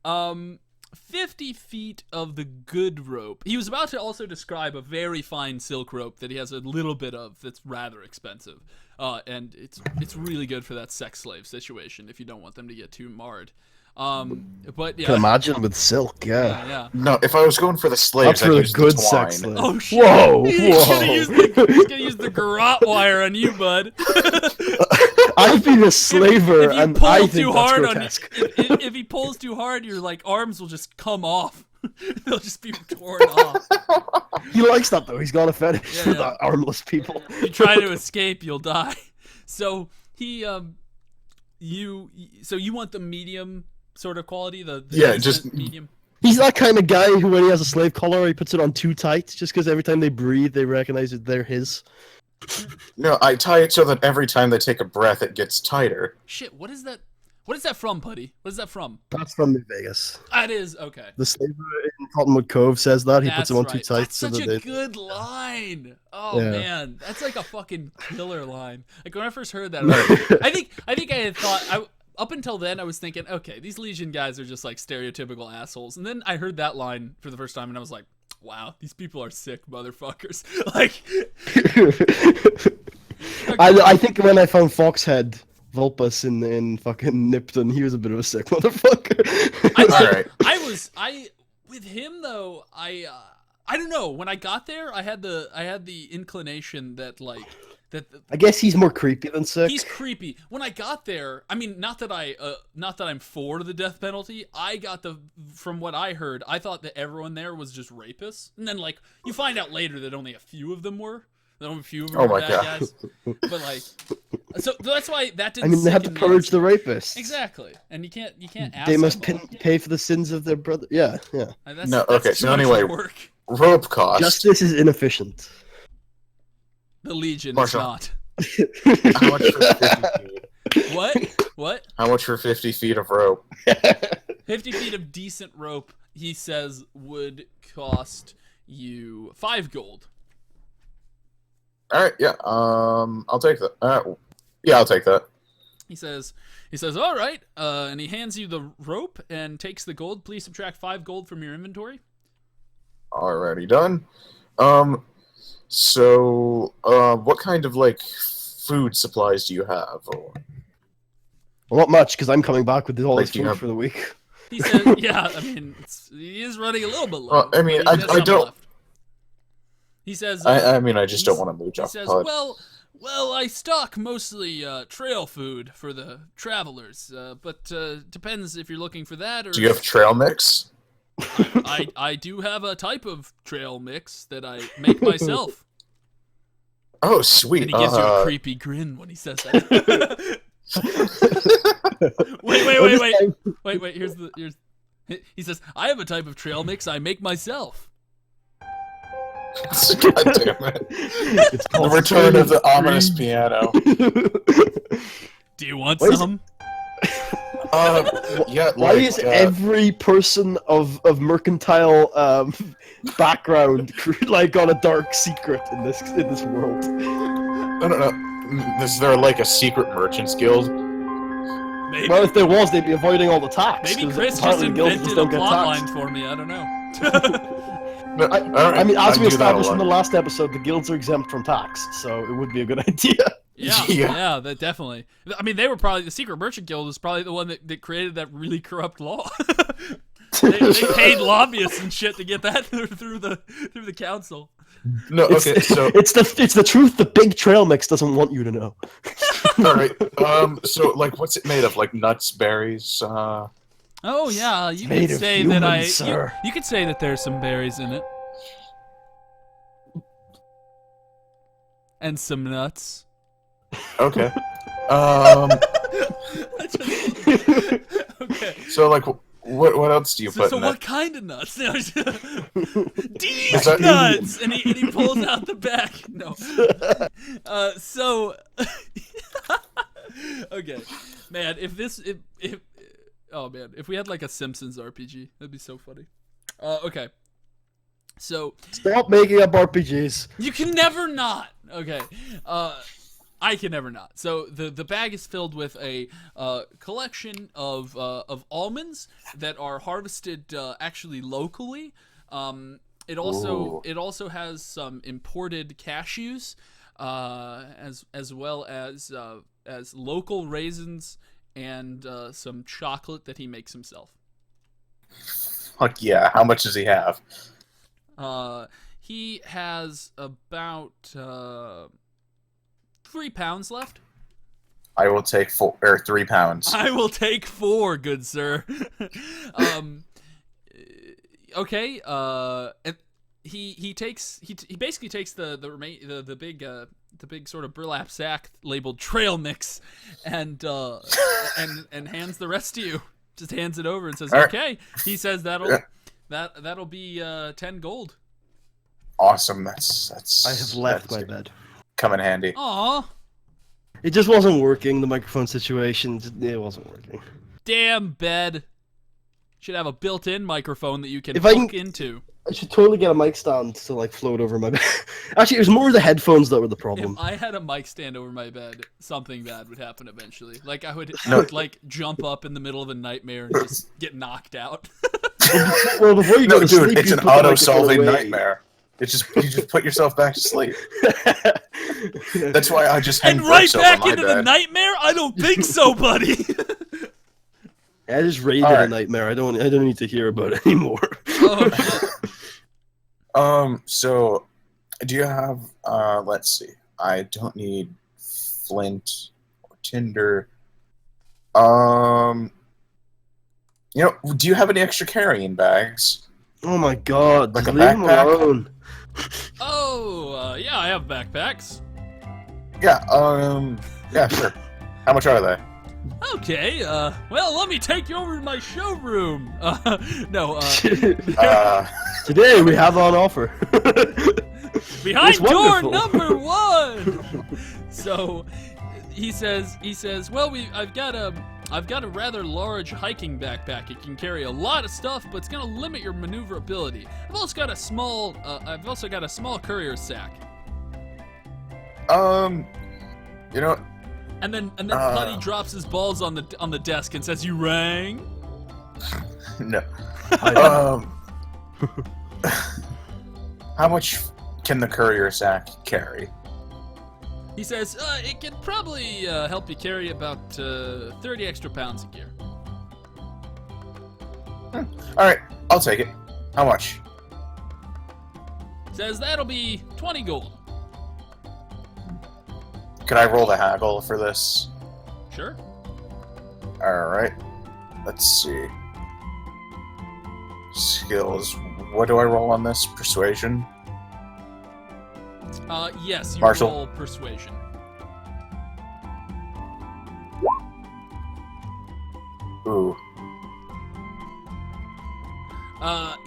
50 feet of the good rope. He was about to also describe a very fine silk rope that he has a little bit of that's rather expensive. And it's really good for that sex slave situation if you don't want them to get too marred. But yeah. Can imagine with silk, yeah. Yeah. No, if I was going for the slaves, That's I'd for the use good the sex twine. slave. Oh shit! Whoa, He's gonna whoa. use the garrote wire on you, bud. I've been a slaver, if you and pull I too think that's hard grotesque. if he pulls too hard, your like arms will just come off. They'll just be torn off. He likes that though. He's got a fetish Yeah, for yeah. that armless people. If you try to escape, you'll die. So he you want the medium sort of quality, the Yeah, decent just- medium. He's that kind of guy who, when he has a slave collar, he puts it on too tight, just because every time they breathe, they recognize that they're his. No, I tie it so that every time they take a breath, it gets tighter. Shit, what is that? What is that from, buddy? What is that from? That's from New Vegas. That is okay. The slaver in Cottonwood Cove says that he puts That's them on right. too tight. That's so such that a they... good line. Oh Yeah. man, that's like a fucking killer line. Like when I first heard that, No. I think I had thought up until then, I was thinking, okay, these Legion guys are just like stereotypical assholes. And then I heard that line for the first time, and I was like, wow, these people are sick motherfuckers. Like, I think when I found Foxhead Vulpus in fucking Nipton, he was a bit of a sick motherfucker. With him though, I don't know. When I got there, I had the inclination that like that. I guess he's more creepy than sick. He's creepy. When I got there, I mean, not that I'm for the death penalty. From what I heard, I thought that everyone there was just rapists, and then like you find out later that only a few of them were. That only a few of them were bad guys. But like, so that's why that didn't. I mean, they have to purge the rapists. Exactly, and you can't. They must pay for the sins of their brother. Yeah. That's so anyway, work. Rope cost. Justice is inefficient. The Legion Marshall. is not. How much for 50 feet? What? How much for 50 feet of rope? 50 feet of decent rope, he says, would cost you 5 gold. All right, yeah. I'll take that. Yeah, I'll take that. He says, all right, and he hands you the rope and takes the gold. Please subtract 5 gold from your inventory. Already done. So, what kind of like food supplies do you have? Or... Well, not much, because I'm coming back with all Like, this do you food have- for the week. He says, yeah, I mean, he is running a little bit low. I mean, but he's got I some don't- left. He says, I mean, I just don't want to mooch he off says, the pod. well, I stock mostly trail food for the travelers, but depends if you're looking for that or. Do you have trail mix? I do have a type of trail mix that I make myself. Oh, sweet. And he gives you a creepy grin when he says that. Wait. Here's. He says, I have a type of trail mix I make myself. God damn it. It's The called return of the Scream. ominous piano. Do you want What is some? Yeah. Why like, is every person of mercantile background like got a dark secret in this world? I don't know. Is there like a secret merchants guild? Maybe. Well, if there was, they'd be avoiding all the tax. Maybe 'cause Chris just apparently guilds invented don't a get plot taxed. line for me. I don't know. No, I mean, as I'd we do that a established in lot. the last episode, the guilds are exempt from tax, so it would be a good idea. Yeah, that definitely. I mean, they were probably the Secret Merchant Guild was probably the one that created that really corrupt law. they paid lobbyists and shit to get that through the council. No, okay, so It's the truth the big trail mix doesn't want you to know. all right. So like, what's it made of? Like nuts, berries? Oh yeah, you made could of say humans, that sir. you could say that there's some berries in it. And some nuts. Okay. Okay. So like, what else do you put So in what it? kind of nuts? These that- nuts, and he pulls out the back. No. So. Okay, man. If we had like a Simpsons RPG, that'd be so funny. Okay. So Stop making up RPGs. you can never not. Okay. I can never not. So the bag is filled with a collection of almonds that are harvested actually locally. It also has some imported cashews, as well as local raisins and some chocolate that he makes himself. Fuck yeah! How much does he have? He has about 3 pounds left. I will take 3 pounds. I will take 4, good sir. Okay. And he basically takes the big sort of burlap sack labeled trail mix, and hands the rest to you. Just hands it over and says, "Okay." He says that'll be 10 gold. Awesome. That's. I have left my bed. Come in handy. Aw. It just wasn't working. The microphone situation, it wasn't working. Damn bed. Should have a built-in microphone that you can If I hook can- into. I should totally get a mic stand to like float over my bed. Actually, it was more the headphones that were the If problem. I had a mic stand over my bed, something bad would happen eventually. Like I would No. like jump up in the middle of a nightmare and just get knocked out. Well, before you No, go to dude, sleep, it's you an put the microphone auto-solving away. nightmare. It's just you just put yourself back to sleep. That's why I just hang And right bricks over back my into the bed. nightmare? I don't think so, buddy. I just raided Alright. a nightmare. I don't need to hear about it anymore. Oh, shit. So, do you have? Let's see. I don't need flint or tinder. Do you have any extra carrying bags? Oh my god, Like just a leave him backpack? alone. Yeah, I have backpacks. Yeah. Yeah, sure. How much are they? Okay, well, let me take you over to my showroom. No, Today we have on offer. behind It's door wonderful. number 1. So, he says, well, I've got a rather large hiking backpack. It can carry a lot of stuff, but it's gonna limit your maneuverability. I've also got a small courier sack. You know, And then Putty drops his balls on the desk and says, "You rang?" no. How much can the courier sack carry? He says, "It can probably help you carry about 30 extra pounds of gear." All right, I'll take it. How much? Says that'll be 20 gold. Can I roll the haggle for this? Sure. All right. Let's see. Skills. What do I roll on this? Persuasion. Yes, you Marshall. roll persuasion. Ooh.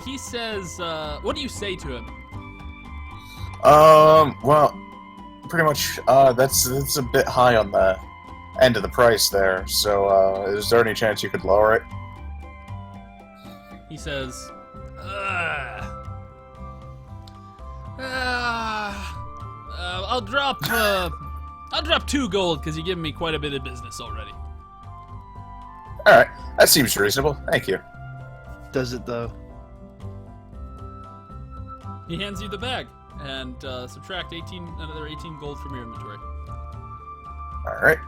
He says, what do you say to him? Well, pretty much. That's a bit high on the end of the price there. So, is there any chance you could lower it? He says, I'll drop 2 gold because you're giving me quite a bit of business already. All right, that seems reasonable. Thank you. Does it though? He hands you the bag and subtract another 18 gold from your inventory. All right.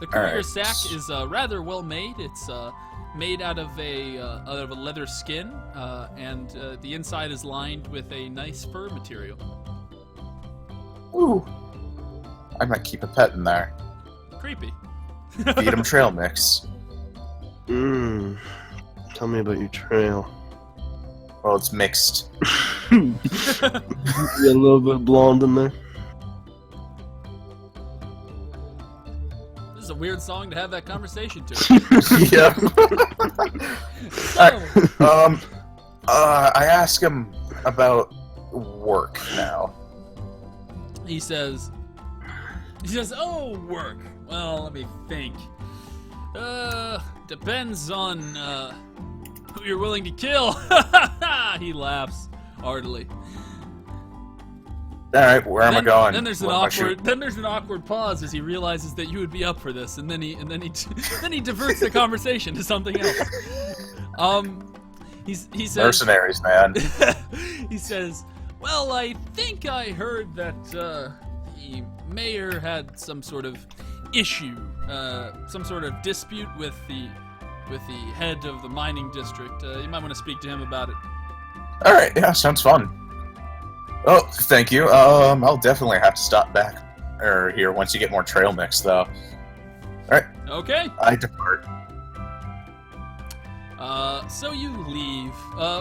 The courier Alright. sack is rather well made. It's made out of a leather skin, and the inside is lined with a nice fur material. Ooh. I might keep a pet in there. Creepy. Feed him trail mix. Tell me about your trail. Well, it's mixed. You got a little bit of blonde in there. This is a weird song to have that conversation to. Yeah. So, I ask him about work now. he says, "Oh, work. Well, let me think. Depends on who you're willing to kill." He laughs heartily. All right, where am I going? Then there's an What am I awkward. shooting? Then there's an awkward pause as he realizes that you would be up for this, and then he diverts the conversation to something else. He says. Mercenaries, man. He says, "Well, I think I heard that the mayor had some sort of issue, some sort of dispute with the head of the mining district. You might want to speak to him about it." All right, yeah, sounds fun. Oh, thank you. I'll definitely have to stop back here once you get more trail mix, though. All right, Okay. I depart. So you leave.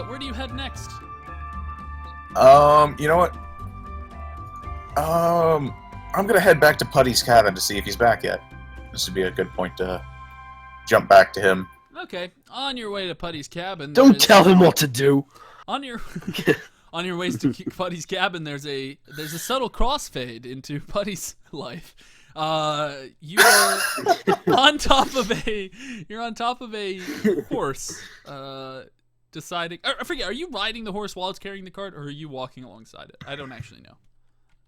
Where do you head next? You know what? I'm gonna head back to Putty's cabin to see if he's back yet. This would be a good point to jump back to him. Okay. On your way to Putty's cabin. Don't there's- tell him what to do. On your on your ways to Putty's cabin, there's a subtle crossfade into Putty's life. You're on top of a horse, deciding. I forget. Are you riding the horse while it's carrying the cart, or are you walking alongside it? I don't actually know.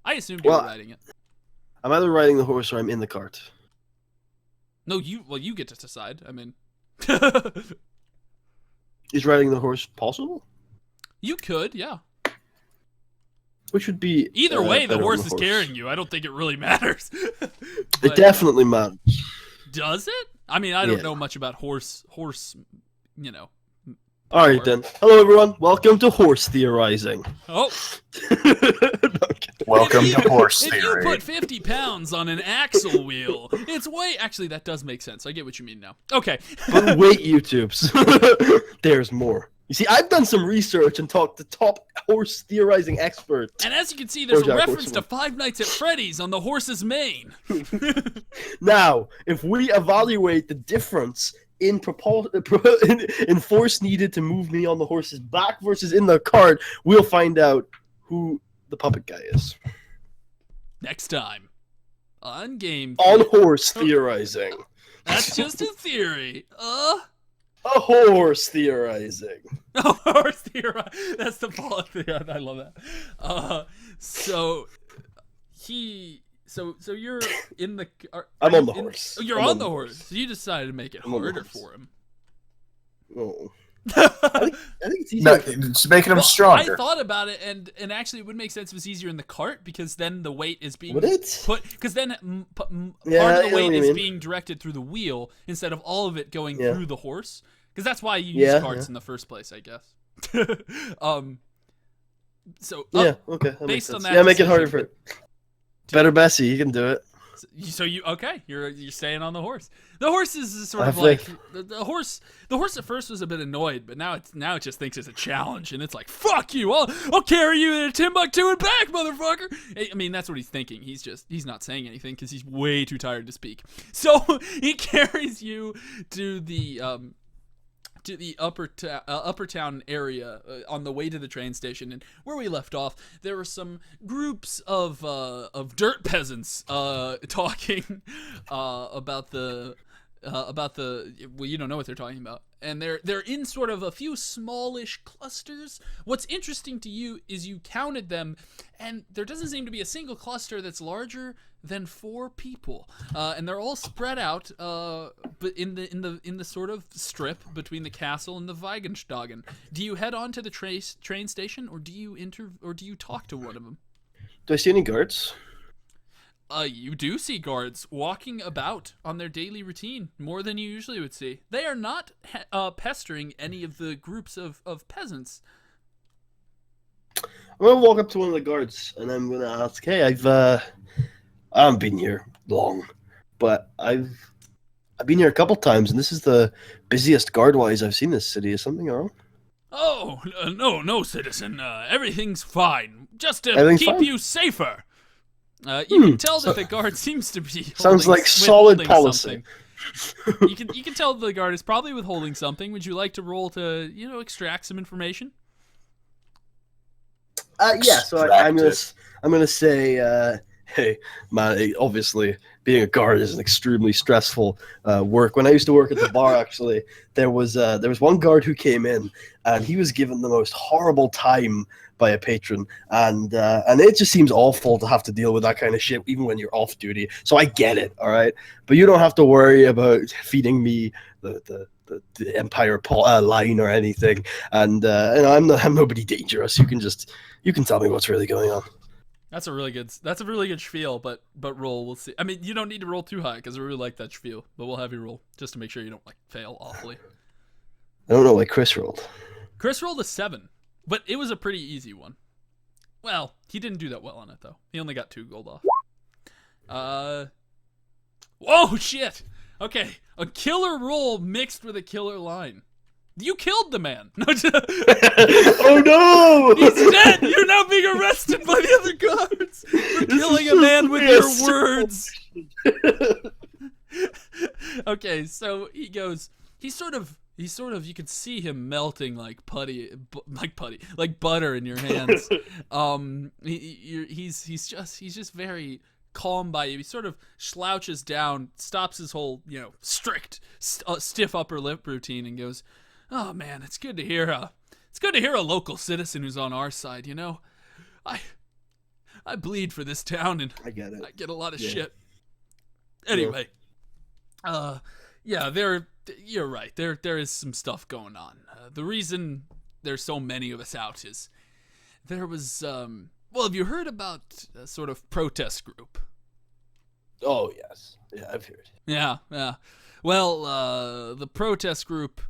I assumed you were riding it. I'm either riding the horse or I'm in the cart. No, you get to decide. I mean, Is riding the horse possible? you could, yeah. Which would be Either way, the better on horse is carrying you. I don't think it really matters. It But definitely matters. does it? I mean, I don't Yeah. know much about horse. You know. All right then. Hello everyone. Welcome to horse theorizing. Oh, No, I'm kidding. Welcome If to you- horse if you theory. put 50 pounds on an axle wheel, it's way. Actually, that does make sense. I get what you mean now. Okay. But wait, YouTubes. There's more. You see, I've done some research and talked to top horse theorizing experts. And as you can see, there's a Jack reference to Horseman. Five Nights at Freddy's on the horse's mane. Now, if we evaluate the difference in in force needed to move me on the horse's back versus in the cart, we'll find out who the puppet guy is. Next time on Game On horse theorizing. That's just a theory. A horse theorizing. Horse theory. That's the Paul theory. I love that. So you're in the. I'm on the horse. Oh, you're I'm on the horse. So you decided to make it I'm on the harder horse. for him. Oh. I think it's easier. No, it's making them Well, stronger. I thought about it, and actually, it would make sense if it was easier in the cart because then the weight is being Would it? put. Because then part Yeah, of I the know weight what you is mean. being directed through the wheel instead of all of it going Yeah. through the horse. Because that's why you Yeah, use carts yeah. in the first place, I guess. So Yeah, okay. That makes based on sense. that Yeah, make it decision- harder for it. Better Bessie, you can do it. So you okay? You're staying on the horse. The horse is sort I of have like faith. the horse. The horse at first was a bit annoyed, but now it just thinks it's a challenge, and it's like fuck you. I'll carry you in a Timbuktu and back, motherfucker. I mean that's what he's thinking. He's not saying anything because he's way too tired to speak. So he carries you to the upper town area on the way to the train station, and where we left off, there were some groups of dirt peasants talking about the well, you don't know what they're talking about, and they're in sort of a few smallish clusters. What's interesting to you is you counted them, and there doesn't seem to be a single cluster that's larger than 4 people, and they're all spread out, but in the sort of strip between the castle and the Weigenstagen. Do you head on to the train station, or do you talk to one of them? Do I see any guards? You do see guards walking about on their daily routine more than you usually would see. They are not pestering any of the groups of peasants. I'm gonna walk up to one of the guards and I'm gonna ask, hey, I haven't been here long, but I've been here a couple times, and this is the busiest guard-wise I've seen this city. Is something wrong? Oh, no, citizen. Everything's fine. Just to Everything's keep fine? you safer. You can tell that the guard seems to be Sounds like solid policy. Something. You can tell the guard is probably withholding something. Would you like to roll to extract some information? Yeah. So I'm gonna say, hey, man. Obviously, being a guard is an extremely stressful work. When I used to work at the bar, actually, there was one guard who came in, and he was given the most horrible time by a patron, and it just seems awful to have to deal with that kind of shit, even when you're off duty. So I get it, all right. But you don't have to worry about feeding me the Empire line or anything. And I'm nobody dangerous. You can tell me what's really going on. That's a really good spiel, but roll. We'll see. I mean, you don't need to roll too high because I really like that spiel, but we'll have you roll just to make sure you don't fail awfully. I don't know what Chris rolled. Chris rolled a 7, but it was a pretty easy one. Well, he didn't do that well on it though. He only got 2 gold off. Whoa, shit. Okay, a killer roll mixed with a killer line. You killed the man. Oh no! He's dead. You're now being arrested by the other guards for killing a man with your words. Okay, so he goes. He's sort of. You could see him melting like butter in your hands. He's just very calm by you. He sort of slouches down, stops his whole strict stiff upper lip routine, and goes, Oh man, it's good to hear. It's good to hear a local citizen who's on our side. You know, I bleed for this town, and I get it. I get a lot of Yeah. shit. Anyway, yeah, you're right. There is some stuff going on. The reason there's so many of us out is there was well, have you heard about a sort of protest group? Oh yes, yeah, I've heard. Yeah. Well, the protest group,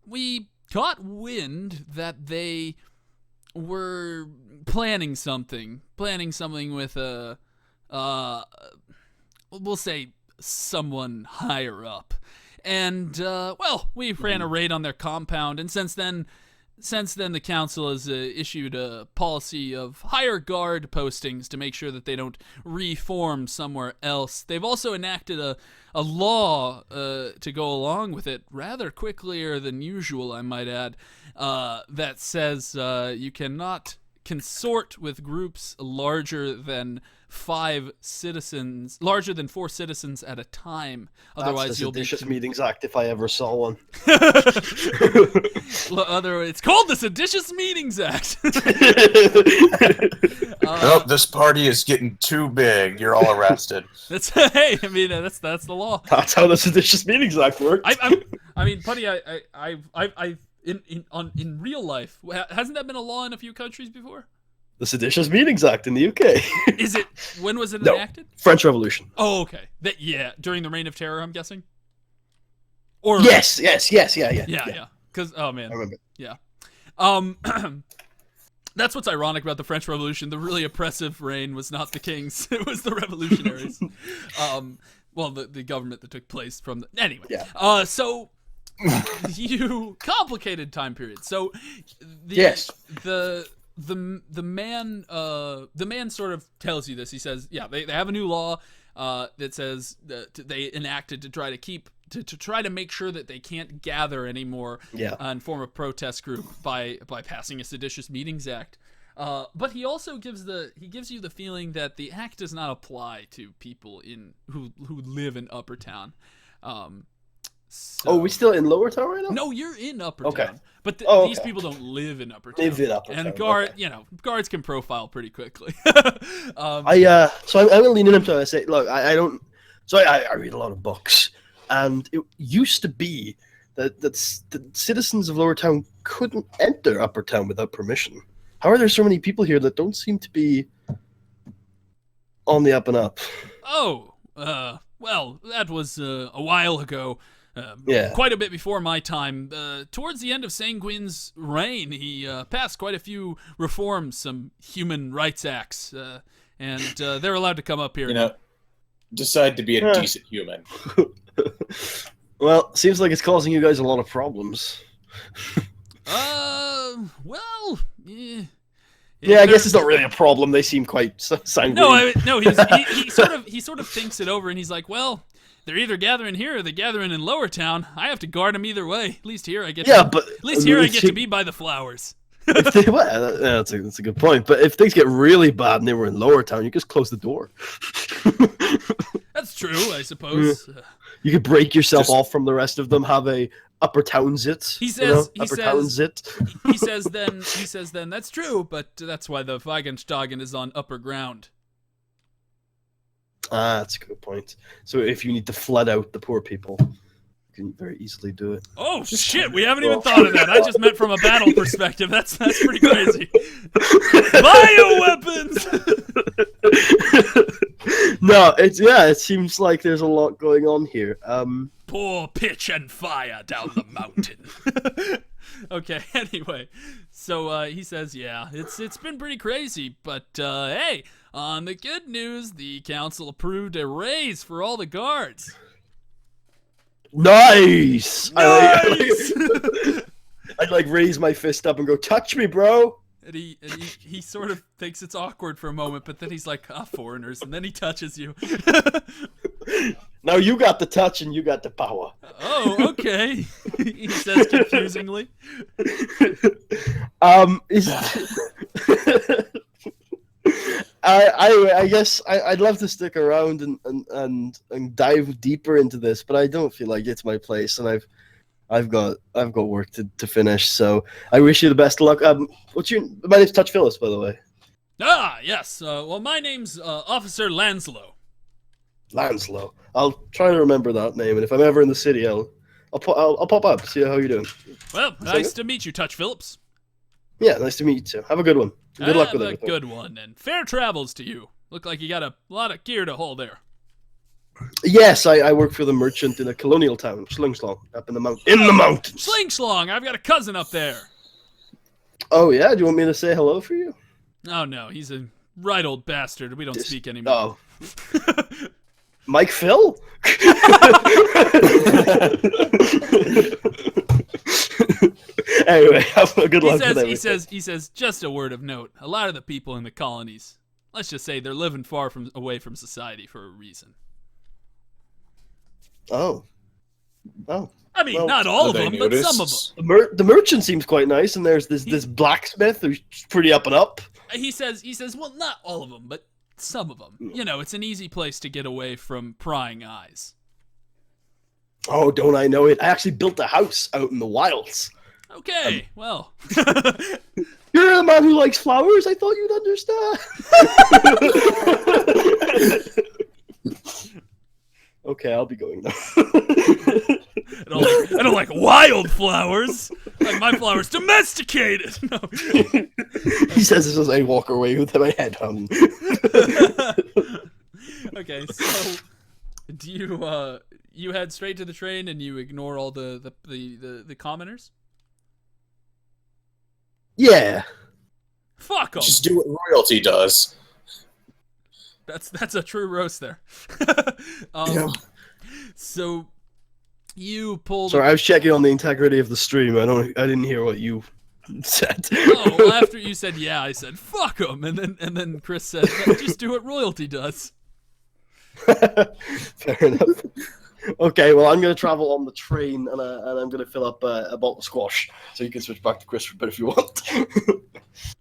we caught wind that they were planning something with we'll say someone higher up. And, well, we ran a raid on their compound, and since then the council has issued a policy of higher guard postings to make sure that they don't reform somewhere else. They've also enacted a law to go along with it, rather quicker than usual, I might add, that says you cannot consort with groups larger than 4 citizens at a time. Otherwise, That's the you'll be Seditious Meetings Act if I ever saw one. It's called the Seditious Meetings Act. Nope, this party is getting too big. You're all arrested. That's hey, I mean that's the law. That's how the Seditious Meetings Act works. I mean, Putty, in real life, hasn't that been a law in a few countries before? The Seditious Meetings Act in the UK. Is it? When was it No. enacted? French Revolution. Oh, okay. During the Reign of Terror, I'm guessing. Or Yes, yeah. yeah. Because oh man, I remember. yeah. That's what's ironic about the French Revolution. The really oppressive reign was not the kings; it was the revolutionaries. Well, the government that took place from the anyway. Yeah. So you complicated time period. So Yes. The man sort of tells you this. He says, yeah, they have a new law that says that they enacted to try to try to make sure that they can't gather anymore and form a protest group by passing a Seditious Meetings Act. But he also gives you the feeling that the act does not apply to people who live in Upper Town. So, we still in Lower Town right now? no, you're in Upper Okay. Town, but these people don't live in Upper Town. Live in Upper and Town, guards can profile pretty quickly. So I'm gonna lean in and try to say, look, I don't. So I read a lot of books, and it used to be that the citizens of Lower Town couldn't enter Upper Town without permission. How are there so many people here that don't seem to be on the up and up? Oh, well, that was a while ago. Yeah. Quite a bit before my time. Towards the end of Sanguine's reign, he passed quite a few reforms, some human rights acts, and they're allowed to come up here. You know, decide to be a decent human. Well, seems like it's causing you guys a lot of problems. Well, yeah. Yeah, I guess it's not really a problem. They seem quite sanguine. No, he sort of thinks it over, and he's like, well, they're either gathering here or they're gathering in Lower Town. I have to guard them either way. At least here I get. To be by the flowers. That's a good point. But if things get really bad and they were in Lower Town, you just close the door. That's true, I suppose. You could break yourself off from the rest of them. Have a Upper Town zit. He says. He says then. That's true, but that's why the Wagenstagen is on upper ground. That's a good point. So if you need to flood out the poor people, you can very easily do it. Oh shit! We haven't even thought of that. I just meant from a battle perspective. That's pretty crazy. Bioweapons. No, it seems like there's a lot going on here. Pour pitch and fire down the mountain. Okay, anyway. So he says, yeah, it's been pretty crazy, but hey, on the good news, the council approved a raise for all the guards. Nice! Nice! I'd raise my fist up and go, touch me, bro! And he sort of thinks it's awkward for a moment, but then he's like, foreigners, and then he touches you. Now you got the touch and you got the power. Oh, okay. He says confusingly. I guess I'd love to stick around and dive deeper into this, but I don't feel like it's my place, and I've got work to finish. So I wish you the best of luck. My name's Touch Phyllis, by the way. Ah, yes. Well, my name's Officer Lanslow. Lanslow. I'll try to remember that name, and if I'm ever in the city, I'll pop up, see how you're doing. Well, nice to meet you, Touch Phillips. Yeah, nice to meet you too. Have a good one. Good luck with everything. Have a good one, and fair travels to you. Look like you got a lot of gear to haul there. Yes, I work for the merchant in a colonial town, Slingslong, up in the mountains. Slingslong, I've got a cousin up there. Oh yeah, do you want me to say hello for you? Oh no, he's a right old bastard. We don't speak anymore. Oh. Mike Phil? Anyway, have a good luck with everything. He says, just a word of note. A lot of the people in the colonies, let's just say they're living far away from society for a reason. Oh. I mean, not all of them, but some of them. The merchant seems quite nice, and there's this blacksmith who's pretty up and up. He says, well, not all of them, but some of them. You know, it's an easy place to get away from prying eyes. Oh, don't I know it? I actually built a house out in the wilds. Okay, well. You're a man who likes flowers? I thought you'd understand. Okay, I'll be going now. I don't like wildflowers. Like my flowers domesticated. No. He says this as I walk away with my head hung. Okay, so do you head straight to the train and you ignore all the commoners? Yeah. Fuck 'em. Just do what royalty does. That's a true roast there. Yeah. So you pulled. Sorry, I was checking on the integrity of the stream. I didn't hear what you said. Oh, well, after you said yeah, I said fuck them, and then Chris said just do what royalty does. Fair enough. Okay, well, I'm going to travel on the train, and I'm going to fill up a bottle of squash, so you can switch back to Chris for a bit if you want.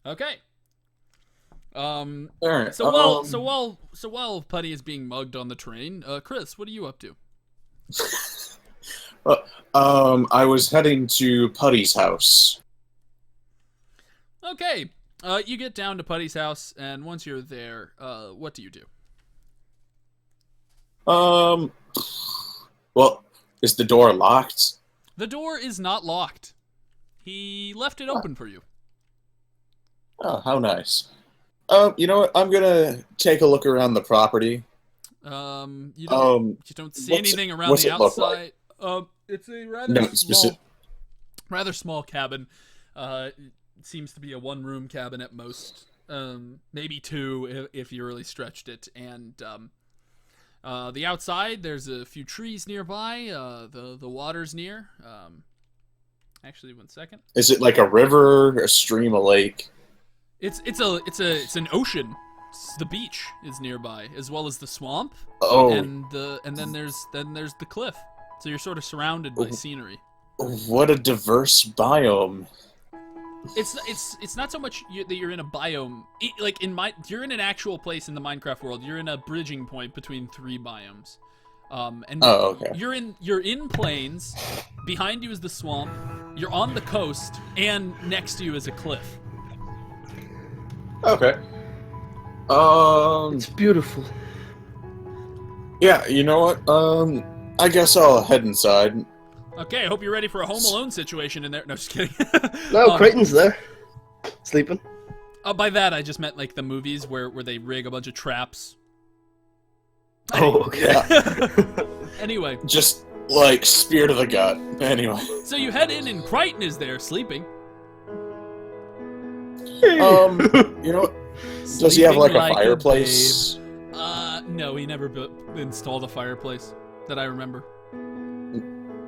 Okay. All right. So while Putty is being mugged on the train, Chris, what are you up to? I was heading to Putty's house. Okay. You get down to Putty's house, and once you're there, what do you do? Well, is the door locked? The door is not locked. He left it open for you. Oh, how nice. You know what? I'm gonna take a look around the property. You don't see anything around the outside. It's a rather small cabin. It seems to be a one-room cabin at most. Maybe two if you really stretched it. And the outside, there's a few trees nearby. The water's near. Actually, 1 second. Is it like a river, a stream, a lake? It's an ocean. The beach is nearby, as well as the swamp. Oh. And then there's the cliff. So you're sort of surrounded by scenery. What a diverse biome. It's not so much that you're in a biome. You're in an actual place in the Minecraft world. You're in a bridging point between 3 biomes. Okay. You're in plains. Behind you is the swamp. You're on the coast, and next to you is a cliff. Okay. It's beautiful. Yeah, you know what? I guess I'll head inside. Okay, I hope you're ready for a Home Alone situation in there. No, just kidding. No, Creighton's there. Sleeping. By that, I just meant like the movies where they rig a bunch of traps. Oh, okay. Anyway. Just like spear to the gut. Anyway. So you head in and Crichton is there sleeping. You know what? Does he have like a fireplace? No, he never installed a fireplace that I remember.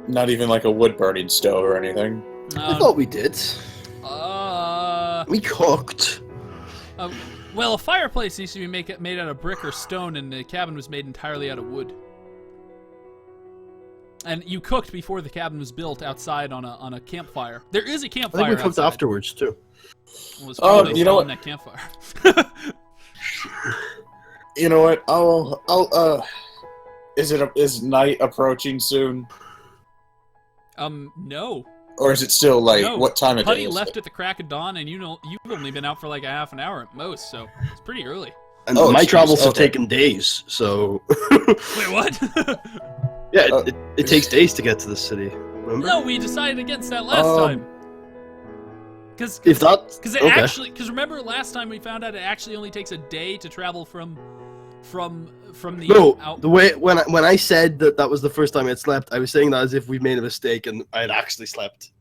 Not even like a wood-burning stove or anything? I thought we did. We cooked. Well, a fireplace needs to be made out of brick or stone, and the cabin was made entirely out of wood. And you cooked before the cabin was built outside on a campfire. There is a campfire. I think we cooked outside. afterwards too. You know what? That campfire. You know what? Is night approaching soon? No. Or is it still like No. what time of day? Putty is left it? at the crack of dawn, and you've only been out for like a half an hour at most, so it's pretty early. And Oh, my jeez, travels have okay. taken days, so Wait, what? yeah, Oh. it takes days to get to the city. Remember? No, we decided against that last time. Because If that, it okay. actually, because remember last time we found out it actually only takes a day to travel from the No, out. the way when I said that was the first time I'd slept, I was saying that as if we made a mistake and I had actually slept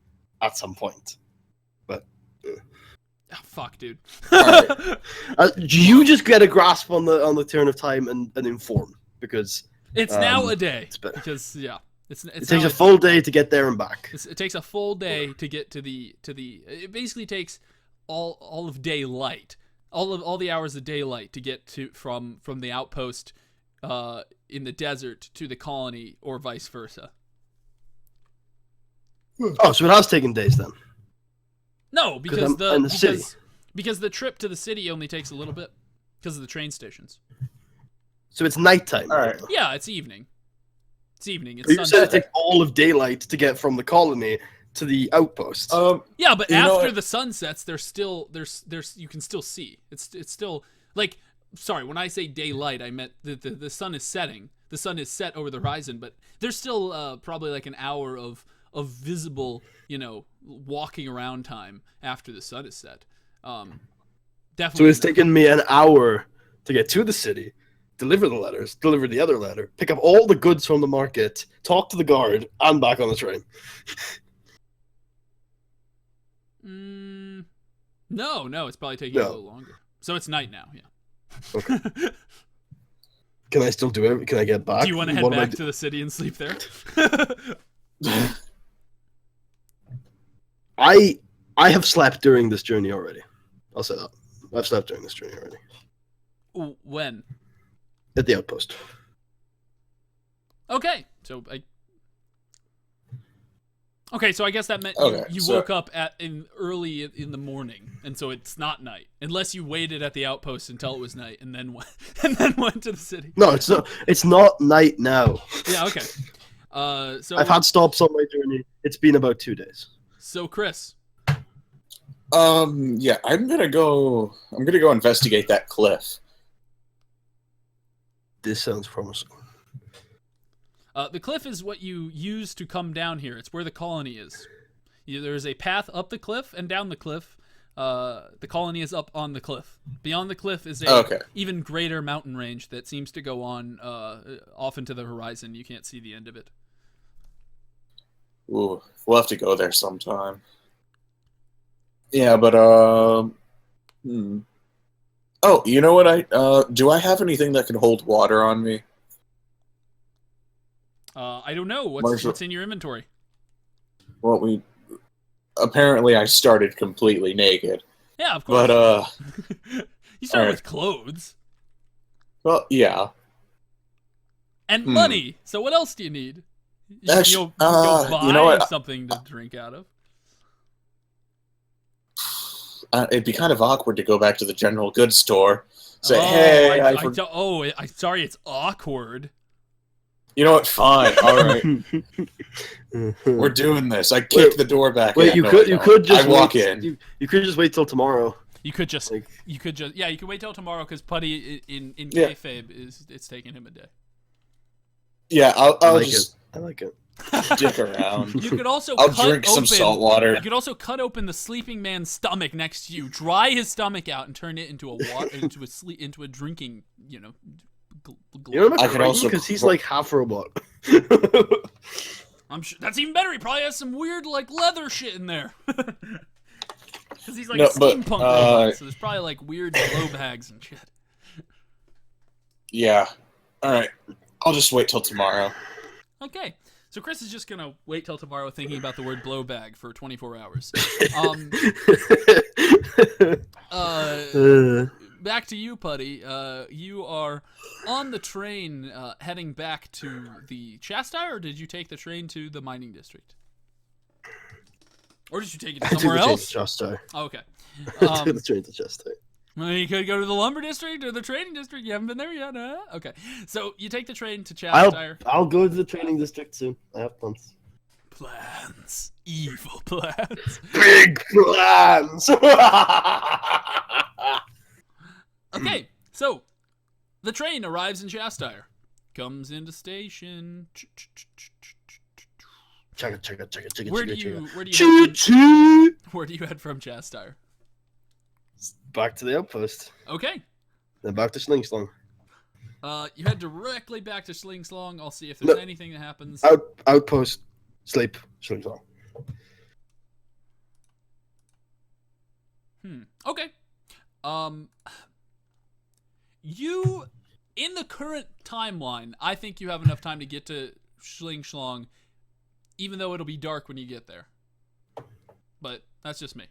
at some point. But Oh, fuck, dude. Alright. you just get a grasp on the turn of time and inform, because It's now a day it's better. because it's it takes now a full day to get there and back. It takes a full day to get to the. It basically takes all of daylight, all the hours of daylight to get to from the outpost, in the desert to the colony, or vice versa. Oh, so it has taken days then. No, because I'm in the city. because the trip to the city only takes a little bit because of the train stations. So it's nighttime. All right. Yeah, it's evening. It's evening. It's You said it sunset. takes all of daylight to get from the colony to the outpost. Yeah, but You know after what? the sun sets, there's you can still see. It's still like, sorry, when I say daylight, I meant the sun is setting. The sun is set over the horizon, but there's still probably like an hour of visible, walking around time after the sun is set. So Definitely. it's taken me an hour to get to the city, deliver the letters, deliver the other letter, pick up all the goods from the market, talk to the guard, and back on the train. No, it's probably taking a No. little longer. So it's night now. Yeah. Okay. Can I still do it? Can I get back? Do you want to head What am I back to the city and sleep there? I have slept during this journey already. I'll say that. I've slept during this journey already. When? At the outpost. Okay, so I guess that meant Okay, you so- woke up early in the morning, and so it's not night, unless you waited at the outpost until it was night, and then went to the city. No, it's not. It's not night now. Yeah, okay. So I've had stops on my journey. It's been about 2 days. So Chris, Yeah, I'm gonna go investigate that cliff. This sounds promising. the cliff is what you use to come down here. It's where the colony is. There is a path up the cliff and down the cliff. The colony is up on the cliff. Beyond the cliff is a even greater mountain range that seems to go on off into the horizon. You can't see the end of it. Ooh, we'll have to go there sometime. Yeah, but Oh, you know what? Do I have anything that can hold water on me? I don't know Marshall. what's in your inventory. Well, apparently I started completely naked. Yeah, of course. But you start alright. with clothes well, yeah. and money. So what else do you need? Actually, You'll go buy you know what? something to drink out of. It'd be kind of awkward to go back to the general goods store. Say, Oh, hey, I'm sorry, it's awkward. you know what? Fine, all right, we're doing this. I kick the door back. Wait, in. you No, could I you don't. could just I walk wait, in. You could just wait till tomorrow. You could just Like- you could wait till tomorrow because Putty in Yeah. kayfabe it's taking him a day. Yeah, I'll like just I like it. dick around. You could also I'll cut drink some open, salt water. You could also cut open the sleeping man's stomach next to you, dry his stomach out, and turn it into a drinking, You remember I could also because he's like half robot. I'm sure that's even better. He probably has some weird like leather shit in there. Because he's like No, a but, steampunk robot, so there's probably like weird glow bags and shit. Yeah. All right. I'll just wait till tomorrow. Okay, so Chris is just gonna wait till tomorrow, thinking about the word blow bag for 24 hours. Back to you, Putty. You are on the train heading back to the Chastire, or did you take the train to the mining district? Or did you take it to somewhere else? Chester. Oh, okay. I took the train to Chester. Well, you could go to the lumber district or the trading district. You haven't been there yet, huh? Okay. So you take the train to Chastire. I'll go to the training district soon. I have plans. plans. Evil plans. Big plans. Okay, so the train arrives in Shastire. Comes into station. Chugga. Where do you Choo choo. where do you head from Shastire? Back to the outpost. Okay. Then back to Sling Slong. You head directly back to Sling Slong. I'll see if there's anything that happens. Outpost. Sleep. Sling Slong. Okay. You, in the current timeline, I think you have enough time to get to Sling Slong, even though it'll be dark when you get there. But that's just me.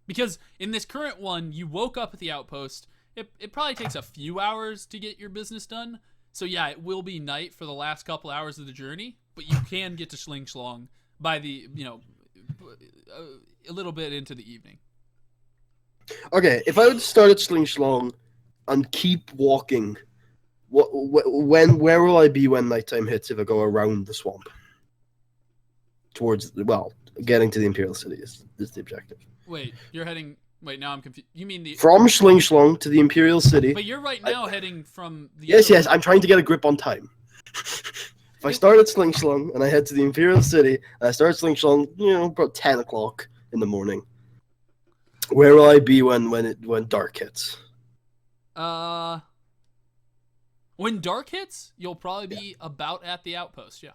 Because in this current one, you woke up at the outpost. It probably takes a few hours to get your business done. So yeah, it will be night for the last couple hours of the journey, but you can get to Sling Slong by the, a little bit into the evening. Okay, if I would start at Sling Slong and keep walking, where will I be when nighttime hits if I go around the swamp? Getting to the Imperial City is the objective. Wait, now I'm confused. You mean from Sling Slong to the Imperial City? But you're right now heading from the Yes, I'm trying to get a grip on time. If I start at Sling Slong and I head to the Imperial City, and I start Sling Slong, about 10 o'clock in the morning, where will I be when dark hits? When dark hits, you'll probably be about at the outpost, yeah.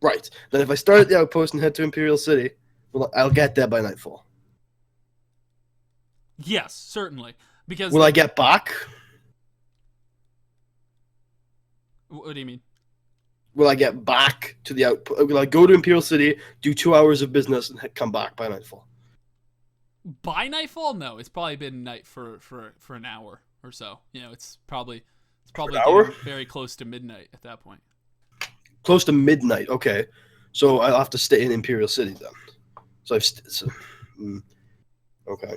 Right. Then if I start at the outpost and head to Imperial City, I'll get there by nightfall. Yes, certainly. Because will I get back? What do you mean? Will I get back to the outpost? Will I go to Imperial City, do 2 hours of business, and come back by nightfall? By nightfall? No, it's probably been night for an hour or so. It's probably getting very close to midnight at that point. Close to midnight. Okay, so I'll have to stay in Imperial City then. Okay.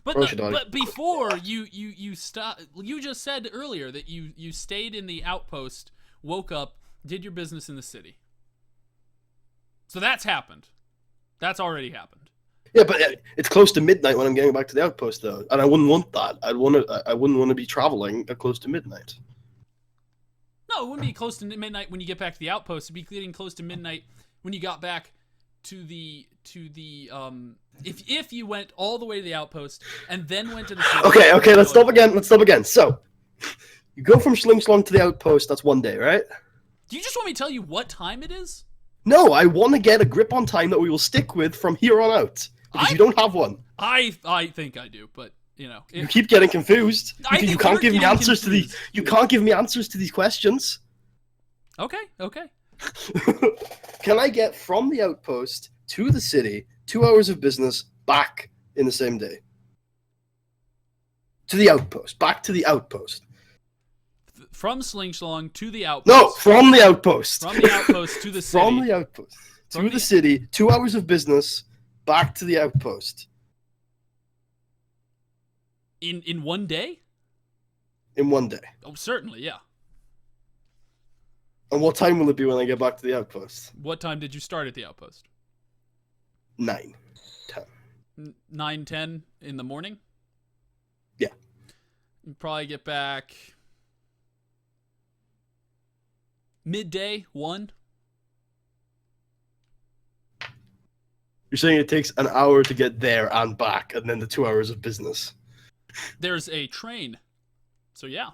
But before you stop, you just said earlier that you stayed in the outpost, woke up, did your business in the city. So that's happened. That's already happened. Yeah, but it's close to midnight when I'm getting back to the outpost, though, and I wouldn't want that. I wouldn't want to be traveling close to midnight. No, it wouldn't be close to midnight when you get back to the outpost. It'd be getting close to midnight when you got back to the if you went all the way to the outpost and then went to the city. Okay, let's stop again. So, you go from Sling Slong to the outpost, that's 1 day, right? Do you just want me to tell you what time it is? No, I want to get a grip on time that we will stick with from here on out. Because you don't have one. I think I do, but you keep getting confused. You can't give me answers to these. You can't give me answers to these questions. Okay. Can I get from the outpost to the city, 2 hours of business, back in the same day? To the outpost. Back to the outpost. From Sling Slong to the outpost. No, from the outpost. From the outpost to the city. From the outpost to the city, 2 hours of business, back to the outpost. In 1 day? In 1 day. Oh, certainly, yeah. And what time will it be when I get back to the outpost? What time did you start at the outpost? 9, 10. 9, 10 in the morning? Yeah. You probably get back midday, 1. You're saying it takes an hour to get there and back, and then the 2 hours of business. There's a train. So yeah.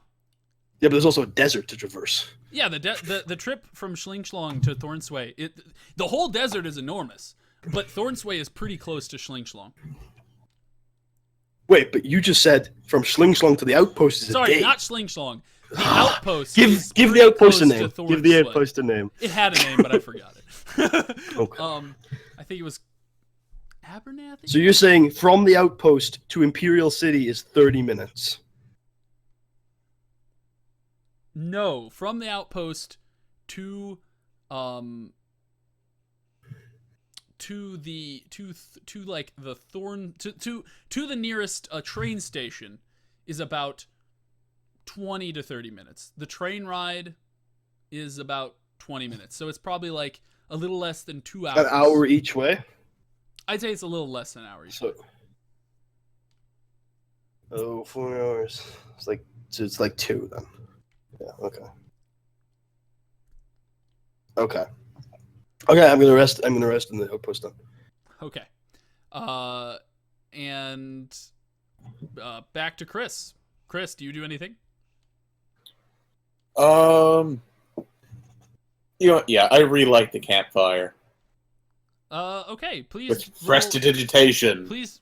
Yeah, but there's also a desert to traverse. Yeah, the trip from Sling Slong to Thornsway, the whole desert is enormous, but Thornsway is pretty close to Sling Slong. Wait, but you just said from Sling Slong to the outpost is a day. Sorry, not Sling Slong. The outpost. Give the outpost a name. Give the outpost a name. It had a name, but I forgot it. Okay. I think it was Abernathy. So you're saying from the outpost to Imperial City is 30 minutes? No, from the outpost to the nearest train station is about 20 to 30 minutes. The train ride is about 20 minutes. So it's probably like a little less than 2 hours. An hour each way. I'd say it's a little less than an hour each way. So, 4 hours. It's like 2 then. Yeah. Okay. Okay. I'm gonna rest. I'm gonna rest in the outpost then. Okay. And back to Chris. Chris, do you do anything? Yeah, I relight the campfire Okay, please. with prestidigitation. Please.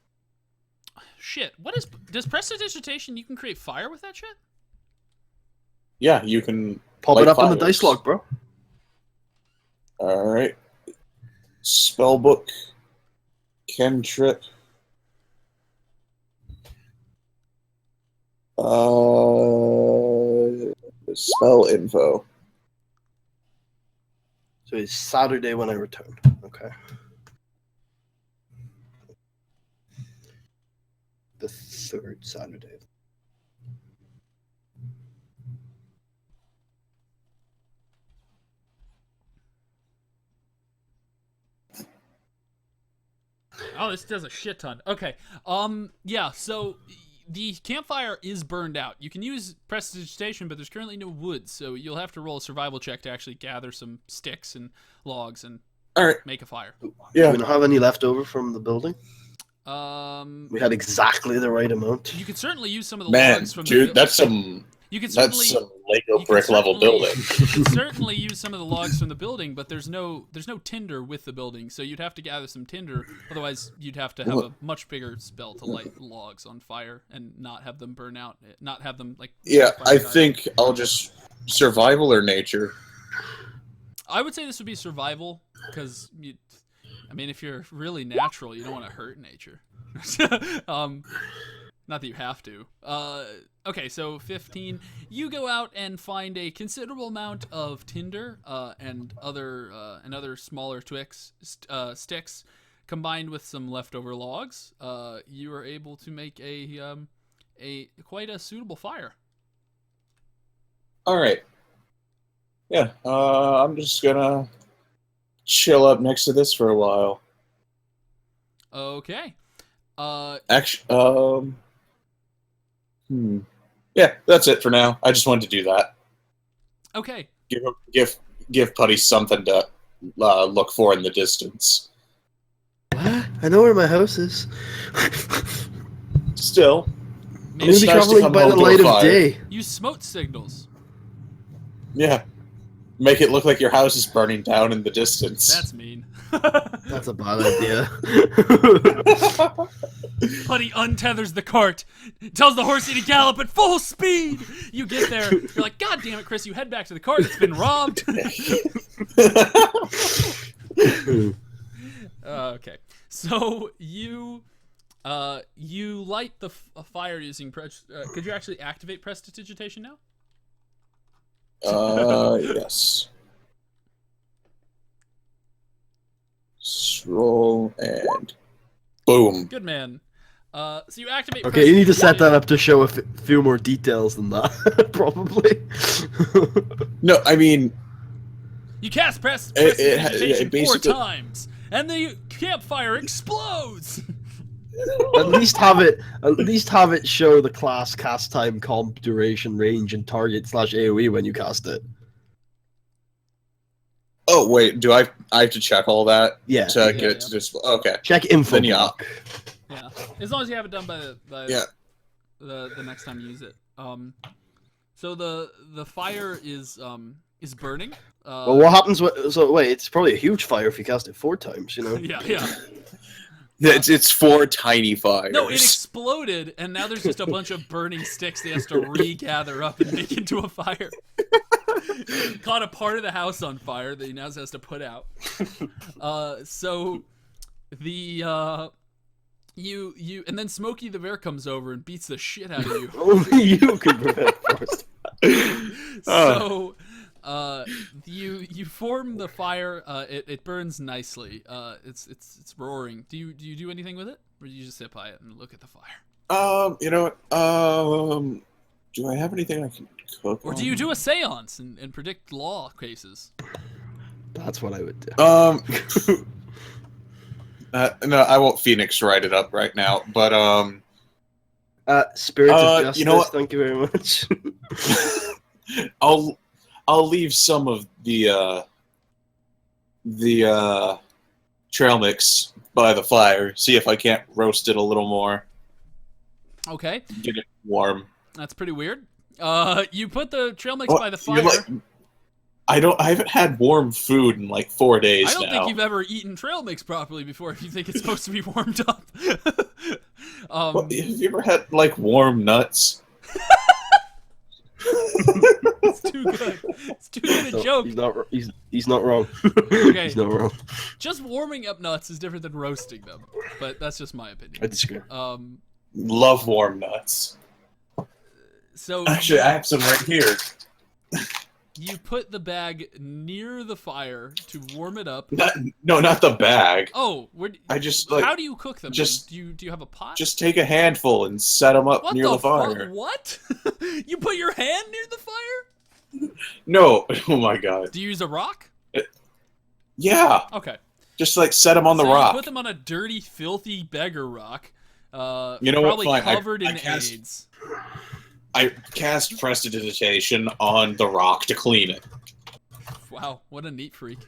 Shit. Does prestidigitation? You can create fire with that shit? Yeah, you can Pop light it up on the fires. dice log, bro. All right. Spellbook. Cantrip. Spell info. So it's Saturday when I return. Okay. The 3rd Saturday. Oh, this does a shit ton. Okay. Yeah, so the campfire is burned out. You can use prestidigitation, but there's currently no wood, so you'll have to roll a survival check to actually gather some sticks and logs and All right. make a fire. Yeah. Do we not have any left over from the building? We had exactly the right amount. You could certainly use some of the Man, logs from dude, the that's some You could certainly Lego brick level building. You can certainly use some of the logs from the building, but there's no tinder with the building, so you'd have to gather some tinder. Otherwise, you'd have to have a much bigger spell to light logs on fire and not have them burn out, not have them like. Yeah, I think I'll just survival or nature. I would say this would be survival because if you're really natural, you don't want to hurt nature. Not that you have to. Okay, so 15. You go out and find a considerable amount of tinder and other smaller sticks, combined with some leftover logs. You are able to make a quite a suitable fire. All right. Yeah, I'm just gonna chill up next to this for a while. Okay. Actually, yeah, that's it for now. I just wanted to do that. Okay. Give Putty something to look for in the distance. I know where my house is. Still, I'm gonna be traveling by the light of day. Use smoke signals. Yeah. Make it look like your house is burning down in the distance. That's mean. That's a bad idea. Putty untethers the cart, tells the horsey to gallop at full speed. You get there, you're like, God damn it, Chris, you head back to the cart, it's been robbed. Okay, so you light the fire using could you actually activate prestidigitation now? Yes. Scroll and boom. Good man. So you activate. Okay, you need to set that up to show a few more details than that, probably. No, I mean, you cast prestidigitation 4 basically times, and the campfire explodes. At least have it show the class, cast time, comp, duration, range, and target / AoE when you cast it. oh wait, do I have to check all that? Yeah. To get it to display. Okay. Check info Then yeah. block. Yeah, as long as you have it done by the next time you use it. So the fire is burning. Well, what happens? Wait, it's probably a huge fire if you cast it 4 times. You know. Yeah. It's 4 tiny fires. No, it exploded, and now there's just a bunch of burning sticks that he has to regather up and make into a fire. Caught a part of the house on fire that he now has to put out. So the you and then Smokey the Bear comes over and beats the shit out of you. Only you can prevent forest. So you form the fire. It burns nicely. It's roaring. Do you do anything with it, or do you just sit by it and look at the fire? You know what? Do I have anything I can cook? Or do you do a seance and predict law cases? That's what I would do. No, I won't Phoenix write it up right now, but Spirit of Justice, you know what? thank you very much. I'll leave some of the trail mix by the fire. See if I can't roast it a little more. Okay. Get it warm. That's pretty weird. You put the trail mix Well, by the you're fire. like- I haven't had warm food in like 4 days I don't now. think you've ever eaten trail mix properly before if you think it's supposed to be warmed up. Well, have you ever had like warm nuts? It's too good. It's too good a joke. He's not wrong. Okay. He's not wrong. Just warming up nuts is different than roasting them, but that's just my I opinion. disagree. Love warm nuts. So Actually, I have some right here. you put the bag near the fire to warm it up. Not the bag. Oh, I just like how do you cook them? just- do you have a pot? just take a handful and set them up what near the fuck? fire. What? You put your hand near the fire? No, oh my god. Do you use a rock? Yeah, Okay. just like set them on the So rock. You put them on a dirty, filthy beggar rock. You know what? Probably Fine. covered I in cast- AIDS. I cast prestidigitation on the rock to clean it. Wow, what a neat freak.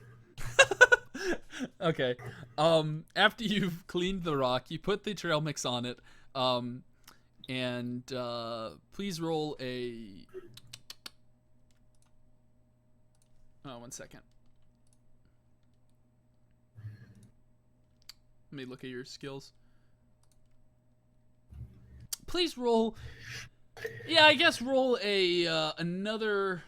Okay. After you've cleaned the rock, you put the trail mix on it. And please roll a. Oh, 1 second. Let me look at your skills. Please roll. Yeah, I guess roll a another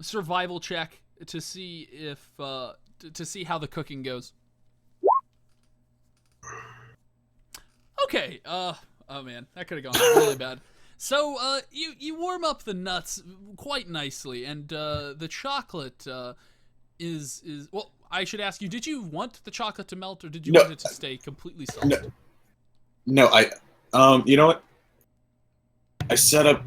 survival check to see if to see how the cooking goes. Okay. Oh man, that could have gone really bad. So you warm up the nuts quite nicely, and the chocolate is well. I should ask you: did you want the chocolate to melt, or did you want it to stay completely soft? No, you know what? I set up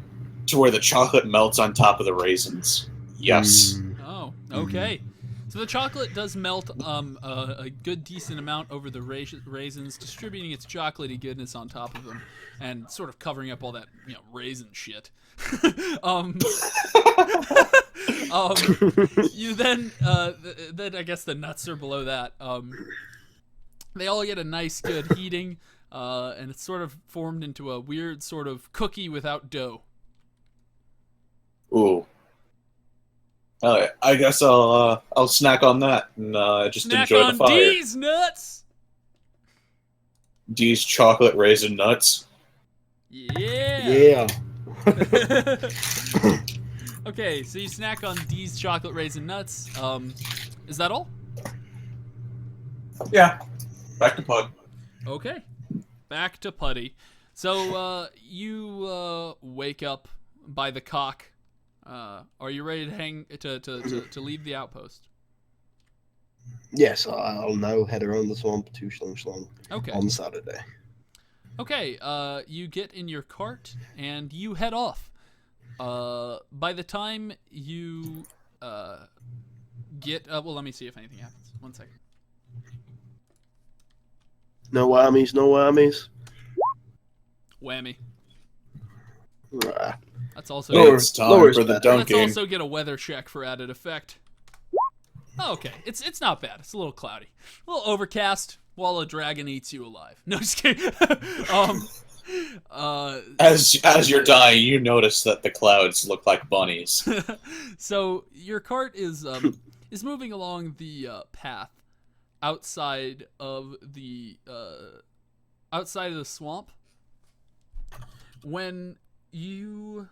to where the chocolate melts on top of the raisins. Yes. Oh, okay. So the chocolate does melt a good decent amount over the raisins, distributing its chocolatey goodness on top of them, and sort of covering up all that raisin shit. You then I guess the nuts are below that. They all get a nice good heating, and it's sort of formed into a weird sort of cookie without dough. Ooh. I guess I'll snack on that and just Snack enjoy on the fire. D's nuts. D's chocolate raisin nuts. Yeah. Yeah. Okay, so you snack on D's chocolate raisin nuts. Is that all? Yeah. Back to Pud. Okay, back to Putty. So you wake up by the cock. Are you ready to leave the outpost? Yes, I'll now head around the swamp to Schlong Okay. on Saturday. Okay, you get in your cart and you head off. By the time you get... well, let me see if anything happens. 1 second. No whammies, no whammies. Whammy. Ah. That's also... It's time Lower's for the better. Let's dunking. also get a weather check for added effect. Oh, okay, it's not bad. It's a little cloudy, a little overcast while a dragon eats you alive. No, just kidding. As you're dying, you notice that the clouds look like bunnies. So your cart is moving along the path outside of the swamp when you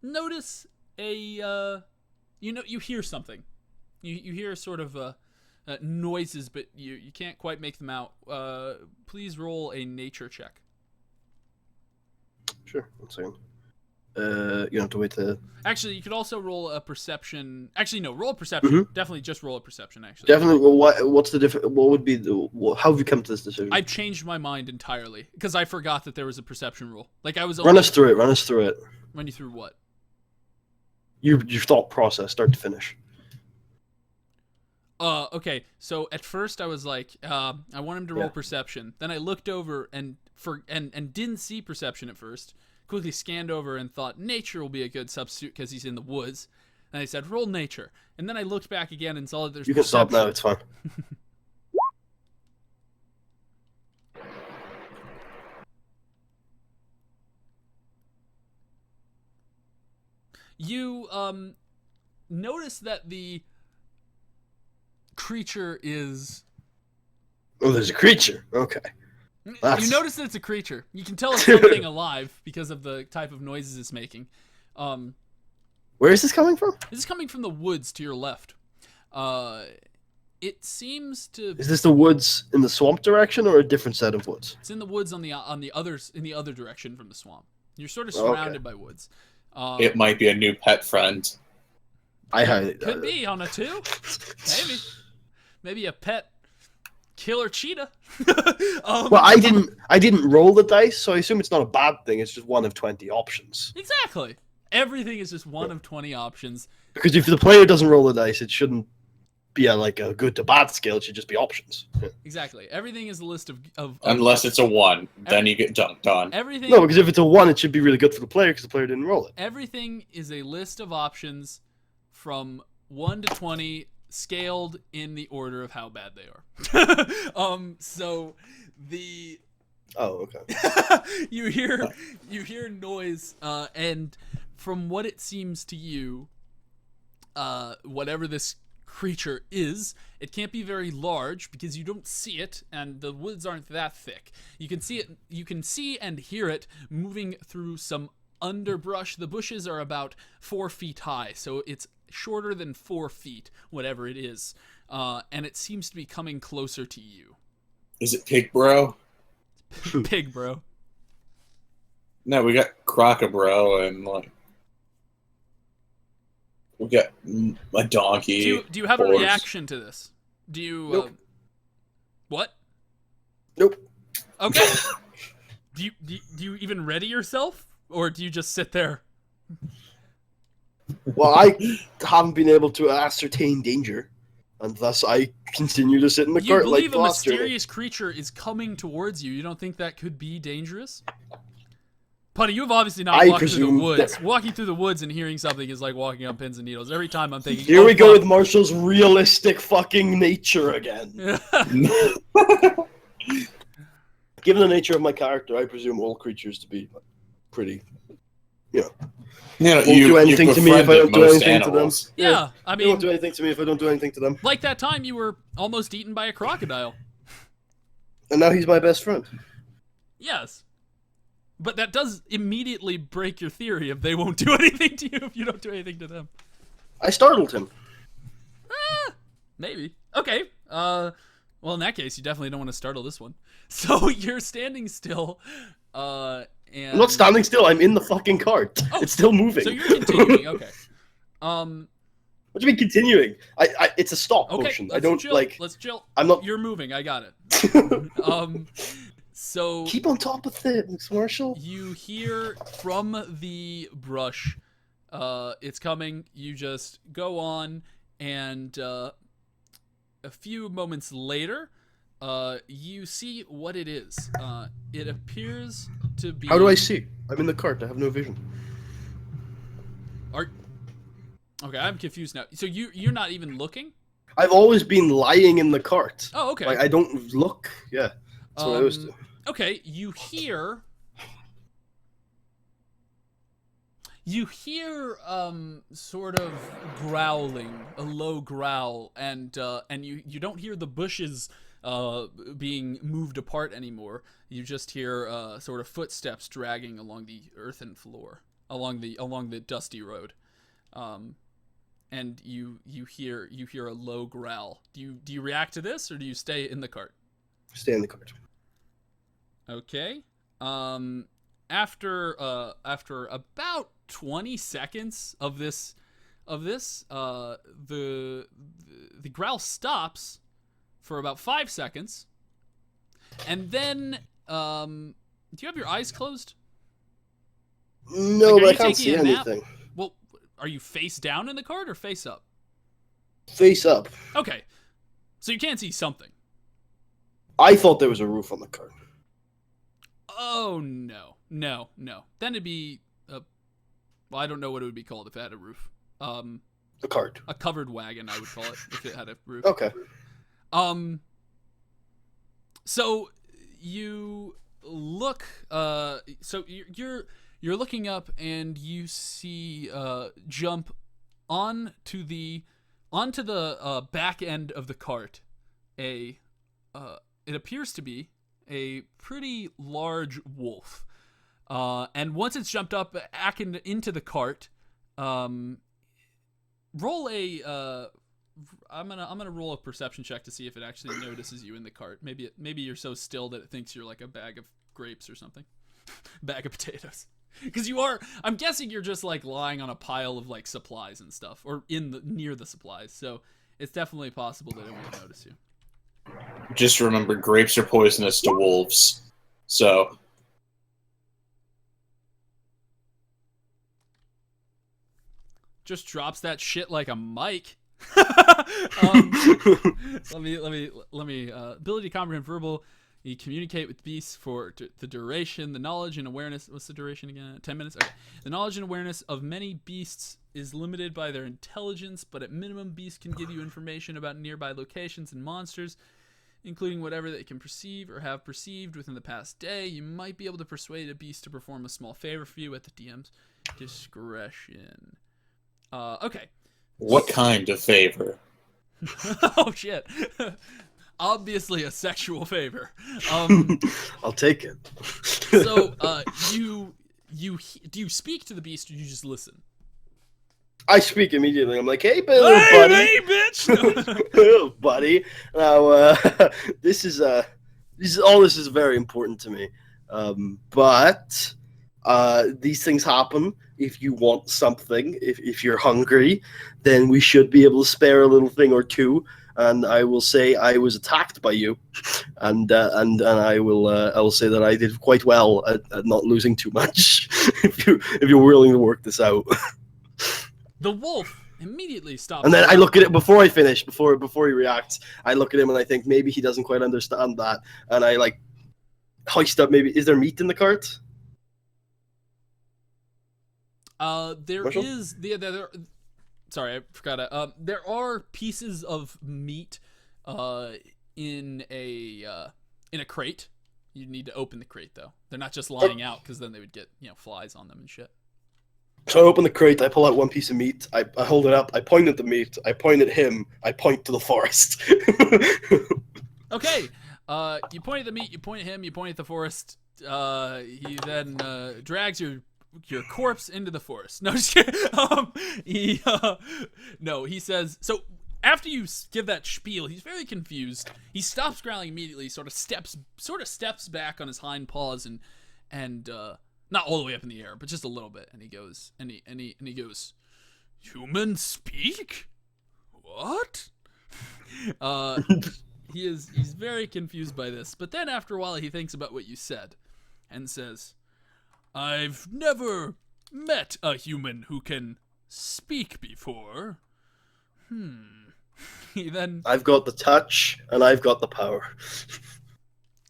notice you hear something. You hear sort of noises, but you can't quite make them out. Please roll a nature check. Sure, 1 second. You have to wait to... Actually, you could also roll a perception. Actually, no, roll a perception. Mhm. Definitely just roll a perception, actually. Definitely, well, what's the difference? What would be the... How have you come to this decision? I've changed my mind entirely because I forgot that there was a perception rule. Like I was Run only... us through it, run us through it. Run you through what? your thought process, start to finish. Okay. So at first I was like, I want him to roll perception. Then I looked over and didn't see perception at first. Quickly scanned over and thought nature will be a good substitute because he's in the woods. And I said, roll nature. And then I looked back again and saw that there's You can perception. stop now. It's fine. You notice that the creature is. Oh, there's a creature. Okay. You notice that it's a creature. You can tell it's something alive because of the type of noises it's making. Where is this coming from? This is coming from the woods to your left. It seems to. Is this the woods in the swamp direction or a different set of woods? It's in the woods on the other direction from the swamp. You're sort of surrounded by woods. It might be a new pet friend. I highly could be on a 2. Maybe a pet killer cheetah. Well, I didn't roll the dice, so I assume it's not a bad thing. It's just one of 20 options. Exactly. Everything is just one of 20 options. Because if the player doesn't roll the dice, it shouldn't be a good to bad scale. It should just be options. Yeah. Exactly. Everything is a list of Unless it's a 1, then you get dunked on. Everything. No, because if it's a 1, it should be really good for the player because the player didn't roll it. Everything is a list of options from 1 to 20, scaled in the order of how bad they are. So the. Oh, okay. you hear noise, and from what it seems to you, whatever this creature is, it can't be very large because you don't see it and the woods aren't that thick. You can see and hear it moving through some underbrush. The bushes are about 4 feet high, so it's shorter than 4 feet, whatever it is, and it seems to be coming closer to you. Is it Pig Bro? Pig Bro. No, we got Crocobro and we got a donkey. Do you have horse. a reaction to this? Do you? Nope. What? Nope. Okay. do you even ready yourself, or do you just sit there? Well, I haven't been able to ascertain danger, and thus I continue to sit in the You cart believe like a last journey. mysterious creature is coming towards you. You don't think that could be dangerous? Putty, you've obviously not I walked through the presume woods. Walking through the woods and hearing something is like walking on pins and needles. Every time I'm thinking, Here oh, we go fuck. with Marshall's realistic fucking nature again. Given the nature of my character, I presume all creatures to be pretty, won't do anything to me if I don't do anything to them. Yeah, I They won't mean, do anything to me if I don't do anything to them. like that time you were almost eaten by a crocodile. And now he's my best friend. Yes. But that does immediately break your theory of they won't do anything to you if you don't do anything to them. I startled him. Maybe. Okay. Well, in that case, you definitely don't want to startle this one. So you're standing still, and... I'm not standing still. I'm in the fucking cart. Oh, it's still moving. So you're continuing. Okay. What do you mean continuing? It's a stop Okay. motion. Let's I don't chill. like. Let's chill. I'm not. You're moving. I got it. So Keep on top of things, Marshall. you hear from the brush. It's coming. You just go on, and a few moments later, you see what it is. It appears to be. How do I see? I'm in the cart. I have no vision. Okay, I'm confused now. So you're not even looking? I've always been lying in the cart. Oh, okay. Like I don't look. Yeah, that's what I always do. Okay, you hear sort of growling, a low growl, and you don't hear the bushes being moved apart anymore. You just hear sort of footsteps dragging along the earthen floor, along the dusty road. And you hear a low growl. Do you react to this, or do you stay in the cart? Stay in the cart. Okay. After about 20 seconds of this, the growl stops for about 5 seconds, and then do you have your eyes closed? No, Like, are but I you can't taking see a nap? anything. Well, are you face down in the cart or face up? Face up. Okay, so you can't see something. I thought there was a roof on the cart. Oh no. Then it'd be well, I don't know what it would be called if it had a roof. The cart. A covered wagon, I would call it, if it had a roof. Okay. So you look. So you're looking up and you see jump onto the back end of the cart. It appears to be a pretty large wolf. And once it's jumped up back into the cart, roll a. I'm gonna roll a perception check to see if it actually notices you in the cart. Maybe you're so still that it thinks you're like a bag of grapes or something, bag of potatoes. Because you are. I'm guessing you're just like lying on a pile of like supplies and stuff, or near the supplies. So it's definitely possible that it won't notice you. Just remember, grapes are poisonous to wolves. So. Just drops that shit like a mic. Let me ability to comprehend verbal. You communicate with beasts for the duration, the knowledge and awareness. What's the duration again? 10 minutes. Okay. The knowledge and awareness of many beasts is limited by their intelligence, but at minimum, beasts can give you information about nearby locations and monsters, including whatever they can perceive or have perceived within the past day. You might be able to persuade a beast to perform a small favor for you at the DM's discretion. Okay. What kind of favor? Oh shit. Obviously a sexual favor. I'll take it. So, do you speak to the beast or do you just listen? I speak immediately. I'm like, "Hey, Bill, buddy. Hey, bitch. Hello, buddy. Now, this is very important to me. But these things happen. If you want something, if you're hungry, then we should be able to spare a little thing or two. And I will say I was attacked by you, and I will say that I did quite well at not losing too much. if you're willing to work this out." The wolf immediately stops. And then I look at it before I finish, before he reacts. I look at him and I think maybe he doesn't quite understand that, and I like hoist up. Maybe is there meat in the cart? There is sorry, I forgot. There are pieces of meat, in a crate. You need to open the crate though. They're not just lying out because then they would get flies on them and shit. So I open the crate. I pull out one piece of meat. I hold it up. I point at the meat. I point at him. I point to the forest. Okay. You point at the meat. You point at him. You point at the forest. He then drags your corpse into the forest. No, just kidding. He says, so after you give that spiel, he's very confused. He stops growling immediately, sort of steps back on his hind paws and not all the way up in the air, but just a little bit. And he goes, and he goes, "Humans speak? What?" He's very confused by this, but then after a while he thinks about what you said and says, "I've never met a human who can speak before." He then... I've got the touch, and I've got the power.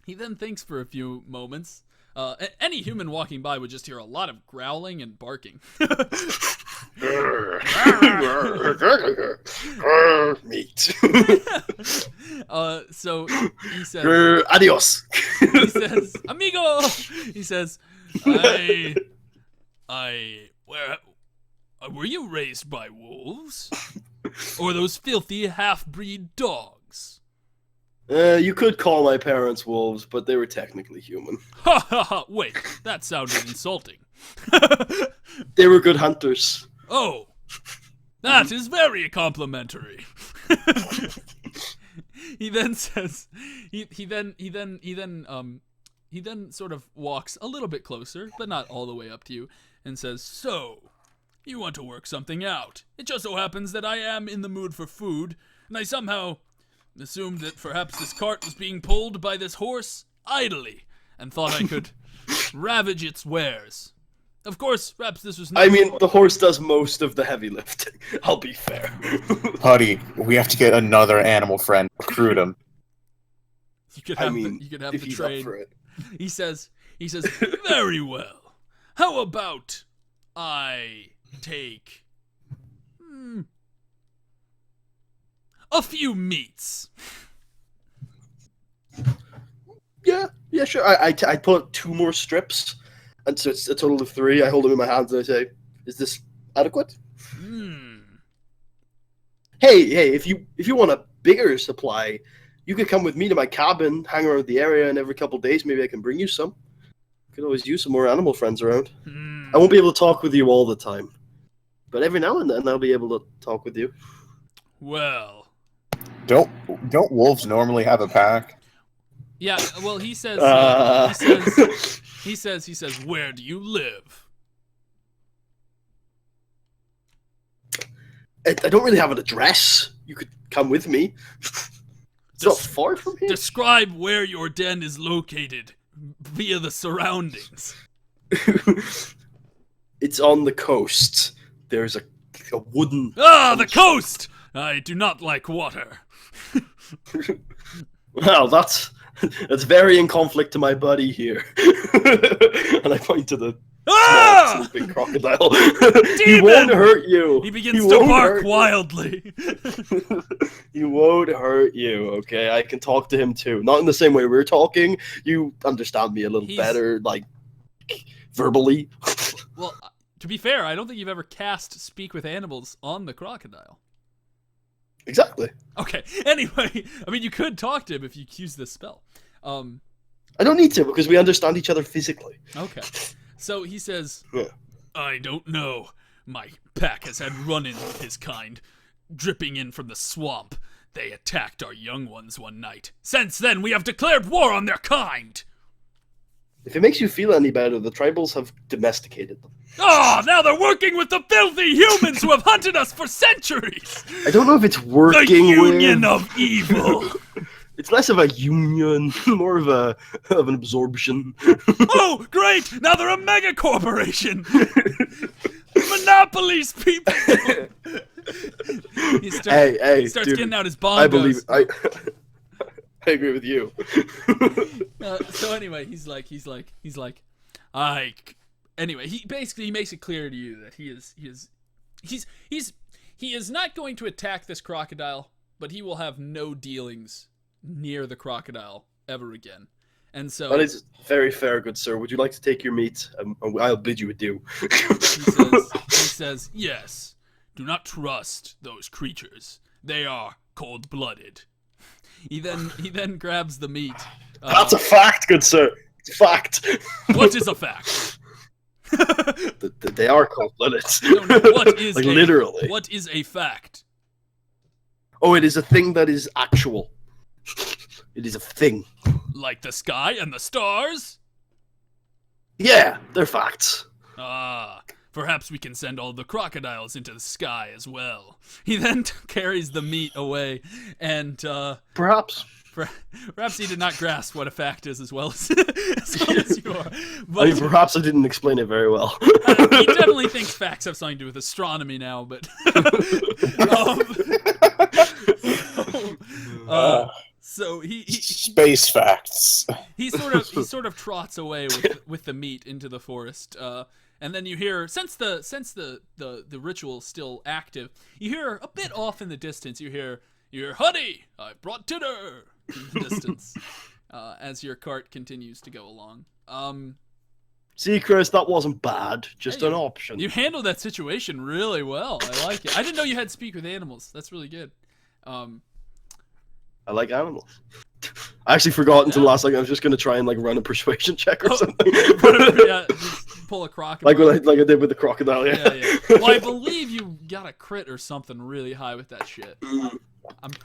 He then thinks for a few moments. Any human walking by would just hear a lot of growling and barking. Meat. So he says... Adios. He says, "Amigo!" He says... Were you raised by wolves? Or those filthy half-breed dogs? You could call my parents wolves, but they were technically human. Ha ha ha! Wait, that sounded insulting. They were good hunters. Oh, that is very complimentary. He then says, he then sort of walks a little bit closer, but not all the way up to you, and says, "So, you want to work something out. It just so happens that I am in the mood for food, and I somehow assumed that perhaps this cart was being pulled by this horse idly, and thought I could ravage its wares. Of course, perhaps this was not... I mean, the horse does most of the heavy lifting. I'll be fair. Buddy, we have to get another animal friend. Recruit him. You could have if the he's train. up for it. He says, very well. How about I take a few meats? Yeah, sure. I pull out 2 more strips, and so it's a total of 3. I hold them in my hands and I say, "Is this adequate?" Hey, if you want a bigger supply, you could come with me to my cabin, hang around the area, and every couple of days maybe I can bring you some. Could always use some more animal friends around. I won't be able to talk with you all the time, but every now and then I'll be able to talk with you. Well, Don't wolves normally have a pack? yeah. Well, he says. He says. Where do you live? I don't really have an address. You could come with me. It's not far from here. Describe where your den is located via the surroundings. It's on the coast. There's a wooden... The coast! I do not like water. Well, that's very in conflict to my buddy here. And I point to the sleeping crocodile. He won't hurt you. He begins to bark wildly. He won't hurt you, okay? I can talk to him too. Not in the same way we're talking. You understand me a little better, like, verbally. Well, to be fair, I don't think you've ever cast Speak with Animals on the crocodile. Exactly. Okay, anyway, I mean, you could talk to him if you use this spell. I don't need to, because we understand each other physically. Okay. So he says, I don't know. My pack has had run-ins with his kind, dripping in from the swamp. They attacked our young ones one night. Since then, we have declared war on their kind. If it makes you feel any better, the tribals have domesticated them. Now they're working with the filthy humans who have hunted us for centuries! I don't know if it's working The union of evil! It's less of a union, more of an absorption. Oh, great! Now they're a mega corporation! Monopolies, people! He starts dude, getting out his bongos. I believe I agree with you. So anyway, he's like, anyway, he makes it clear to you that he is not going to attack this crocodile, but he will have no dealings near the crocodile ever again. And so that is very fair, good sir. Would you like to take your meat? I'll bid you adieu. he says, yes, do not trust those creatures. They are cold-blooded. He then grabs the meat. That's a fact, good sir. It's a fact. What is a fact? They are cold-blooded. No, what is literally? What is a fact? Oh, it is a thing that is actual. It is a thing. Like the sky and the stars? Yeah, they're facts. Perhaps we can send all the crocodiles into the sky as well. He then carries the meat away, and perhaps he did not grasp what a fact is as well as you are. But, I mean, perhaps I didn't explain it very well. He definitely thinks facts have something to do with astronomy now, but so he space facts. He sort of trots away with the meat into the forest. And then you hear, since the ritual's still active, you hear a bit off in the distance. You hear, honey, I brought dinner in the distance. As your cart continues to go along. See, Chris, that wasn't bad. Just an option. You handled that situation really well. I like it. I didn't know you had Speak with Animals. That's really good. I like animals. I actually forgot until last second. I was just gonna try and run a persuasion check or something. Yeah, just pull a crocodile. Like I did with the crocodile. Yeah. Well, I believe you got a crit or something really high with that shit.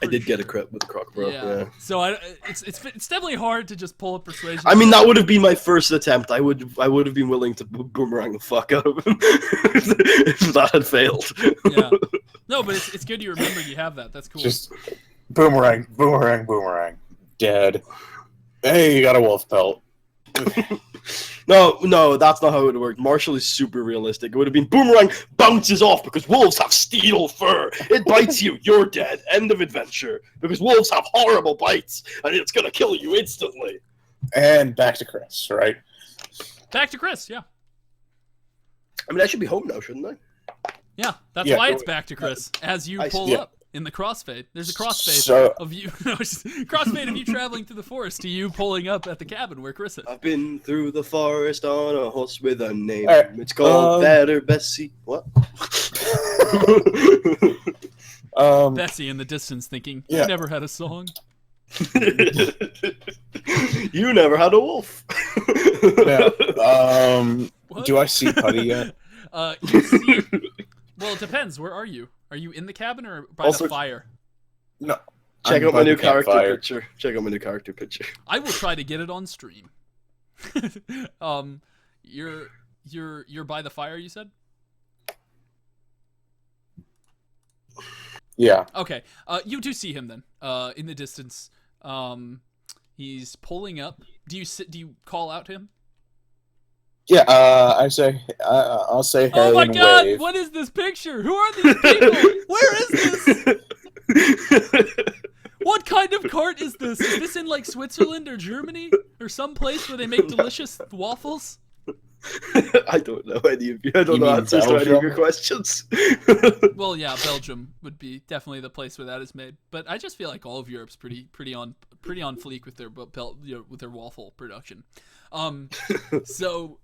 I did get a crit with the crocodile. Yeah. So it's definitely hard to just pull a persuasion. I mean, that would have been my first attempt. I would have been willing to boomerang the fuck out of him if that had failed. Yeah. No, but it's good you remember you have that. That's cool. Just boomerang. Dead. Hey, you got a wolf pelt. No, that's not how it would work. Marshall is super realistic. It would have been Boomerang bounces off because wolves have steel fur. It bites you, you're dead. End of adventure. Because wolves have horrible bites, and it's gonna kill you instantly. And back to Chris, right? Back to Chris, yeah. I mean, I should be home now, shouldn't I? Yeah, that's Yeah, why it's back to Chris. As you pull yeah. up in the crossfade. There's a crossfade So- of you. No, it's just crossfade of you traveling through the forest to you pulling up at the cabin where Chris is. I've been through the forest on a horse with a name. All right, It's called Better Bessie. What? Bessie in the distance thinking, Yeah. you never had a song. You never had a wolf. yeah. What? Do I see Putty yet? You see, well, it depends. Where are you? Are you in the cabin or by Also- the fire? No. Check I'm out my by new the character campfire. picture. Check out my new character picture. I will try to get it on stream. You're by the fire, you said? Yeah. Okay. You do see him then. In the distance. He's pulling up. Do you call out to him? Yeah. I'll say hey Oh my and god, wave. what is this picture? Who are these people? Where is this? What kind of cart is this? Is this in like Switzerland or Germany? Or some place where they make delicious waffles? I don't know any of you. I don't You know mean answers to any of Belgium? your questions. Well, yeah, Belgium would be definitely the place where that is made. But I just feel like all of Europe's pretty on fleek with their with their waffle production. So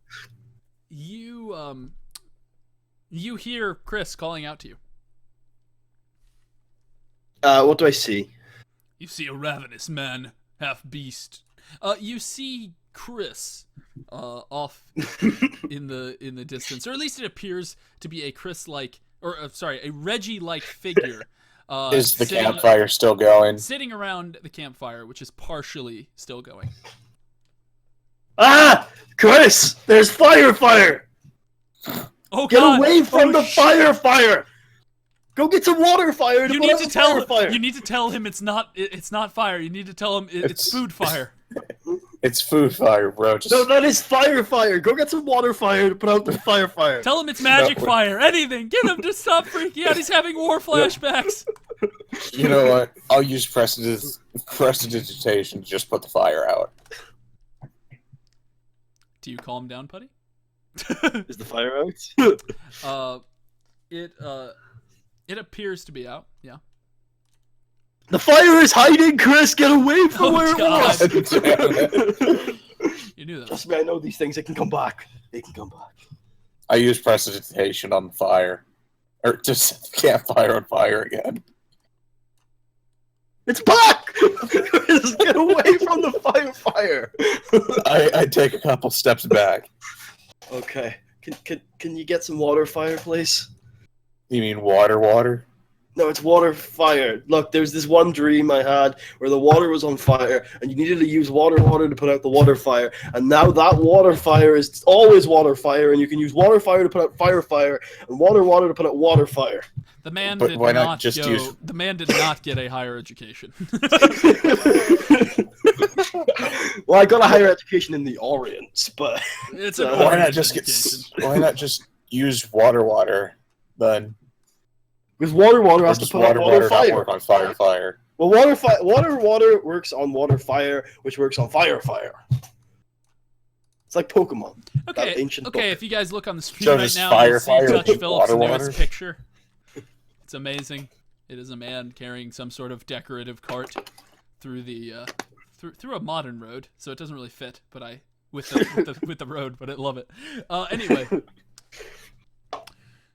you hear Chris calling out to you. What do I see? You see a ravenous man, half beast. You see Chris off in the distance, or at least it appears to be a Chris-like, or sorry, a Reggie-like figure. Is the campfire still going? Sitting around the campfire, which is partially still going. Ah! Chris! There's fire! Oh Get God! away from the shit. fire! Go get some water fire to You put need out to the tell fire! you need to tell him it's not fire. You need to tell him it's food fire. It's food fire, bro. Just No, that is fire! Go get some water fire to put out the fire! Tell him it's magic No. fire. Anything. Get him to stop freaking out. He's having war flashbacks. you know what? I'll use prestidigitation to just put the fire out. Do you calm down, Putty? Is the fire out? It appears to be out. Yeah. The fire is hiding, Chris! Get away from Oh, where God. it was! You knew that. Trust me, I know these things. They can come back. I use prestidigitation on the fire. Or to set the campfire on fire again. It's back! Chris, get away from the fire! I take a couple steps back. Okay. Can you get some water fire, please? You mean water? No, it's water fire. Look, there's this one dream I had where the water was on fire, and you needed to use water to put out the water fire. And now that water fire is always water fire, and you can use water fire to put out fire, and water to put out water fire. The man But did why not not just go. use- The man did not get a higher education. Well, I got a higher education in the Orient, but It's an Why Why orange not just education. why not just use water then? because water Or has to just put out water water not fire. work on fire? Well, water works on water fire, which works on fire. It's like Pokemon. That Okay, ancient okay. book. If you guys look on the screen So right does now, fire you'll see fire Touch with Phillips, and water? there's a picture. It's amazing. It is a man carrying some sort of decorative cart through the through a modern road, so it doesn't really fit. But with the road, but I love it. Anyway,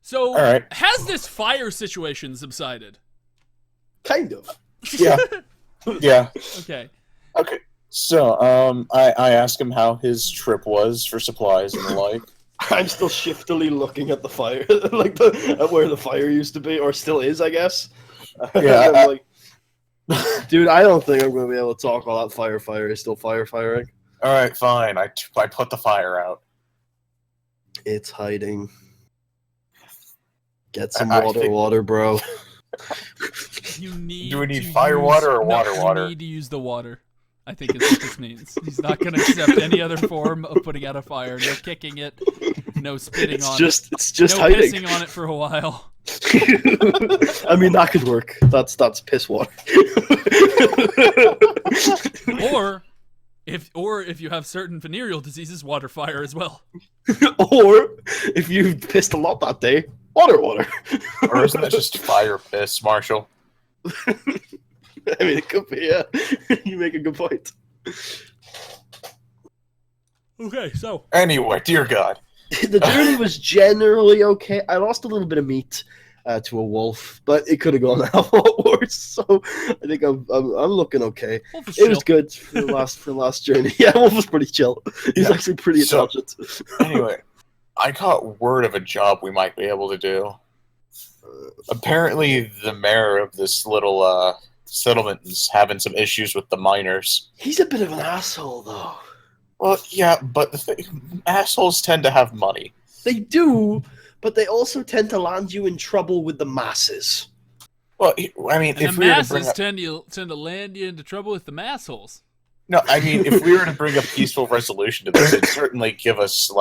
so All right. has this fire situation subsided? Kind of. Yeah. Yeah. Okay. Okay. So, I asked him how his trip was for supplies and the like. I'm still shiftily looking at the fire, like at where the fire used to be, or still is, I guess. Yeah, I'm like, dude, I don't think I'm gonna be able to talk while that fire is still firing. All right, fine. I put the fire out. It's hiding. Get some I think- water, bro. You need. Do we need to fire use- water or no, water? You need to use the water. I think is what this means. He's not going to accept any other form of putting out a fire. No kicking it. No spitting on it. It's just no hiding. pissing on it for a while. I mean, that could work. That's piss water. Or if you have certain venereal diseases, water fire as well. Or if you pissed a lot that day, water. Or isn't that just fire piss, Marshall? I mean, it could be, yeah. You make a good point. Okay, so. Anyway, dear God. The journey was generally okay. I lost a little bit of meat to a wolf, but it could have gone a hell of a lot worse. So I think I'm looking okay. Wolf is It was chill. good for the last journey. Yeah, Wolf was pretty chill. He's actually pretty intelligent. Anyway, I got word of a job we might be able to do. Apparently, the mayor of this little settlement is having some issues with the miners. He's a bit of an asshole, though. Well, yeah, but assholes tend to have money. They do, but they also tend to land you in trouble with the masses. Well, I mean, And if the we were to masses bring up, tend to land you into trouble with the massholes. no, I mean, if we were to bring a peaceful resolution to this, it'd certainly give us,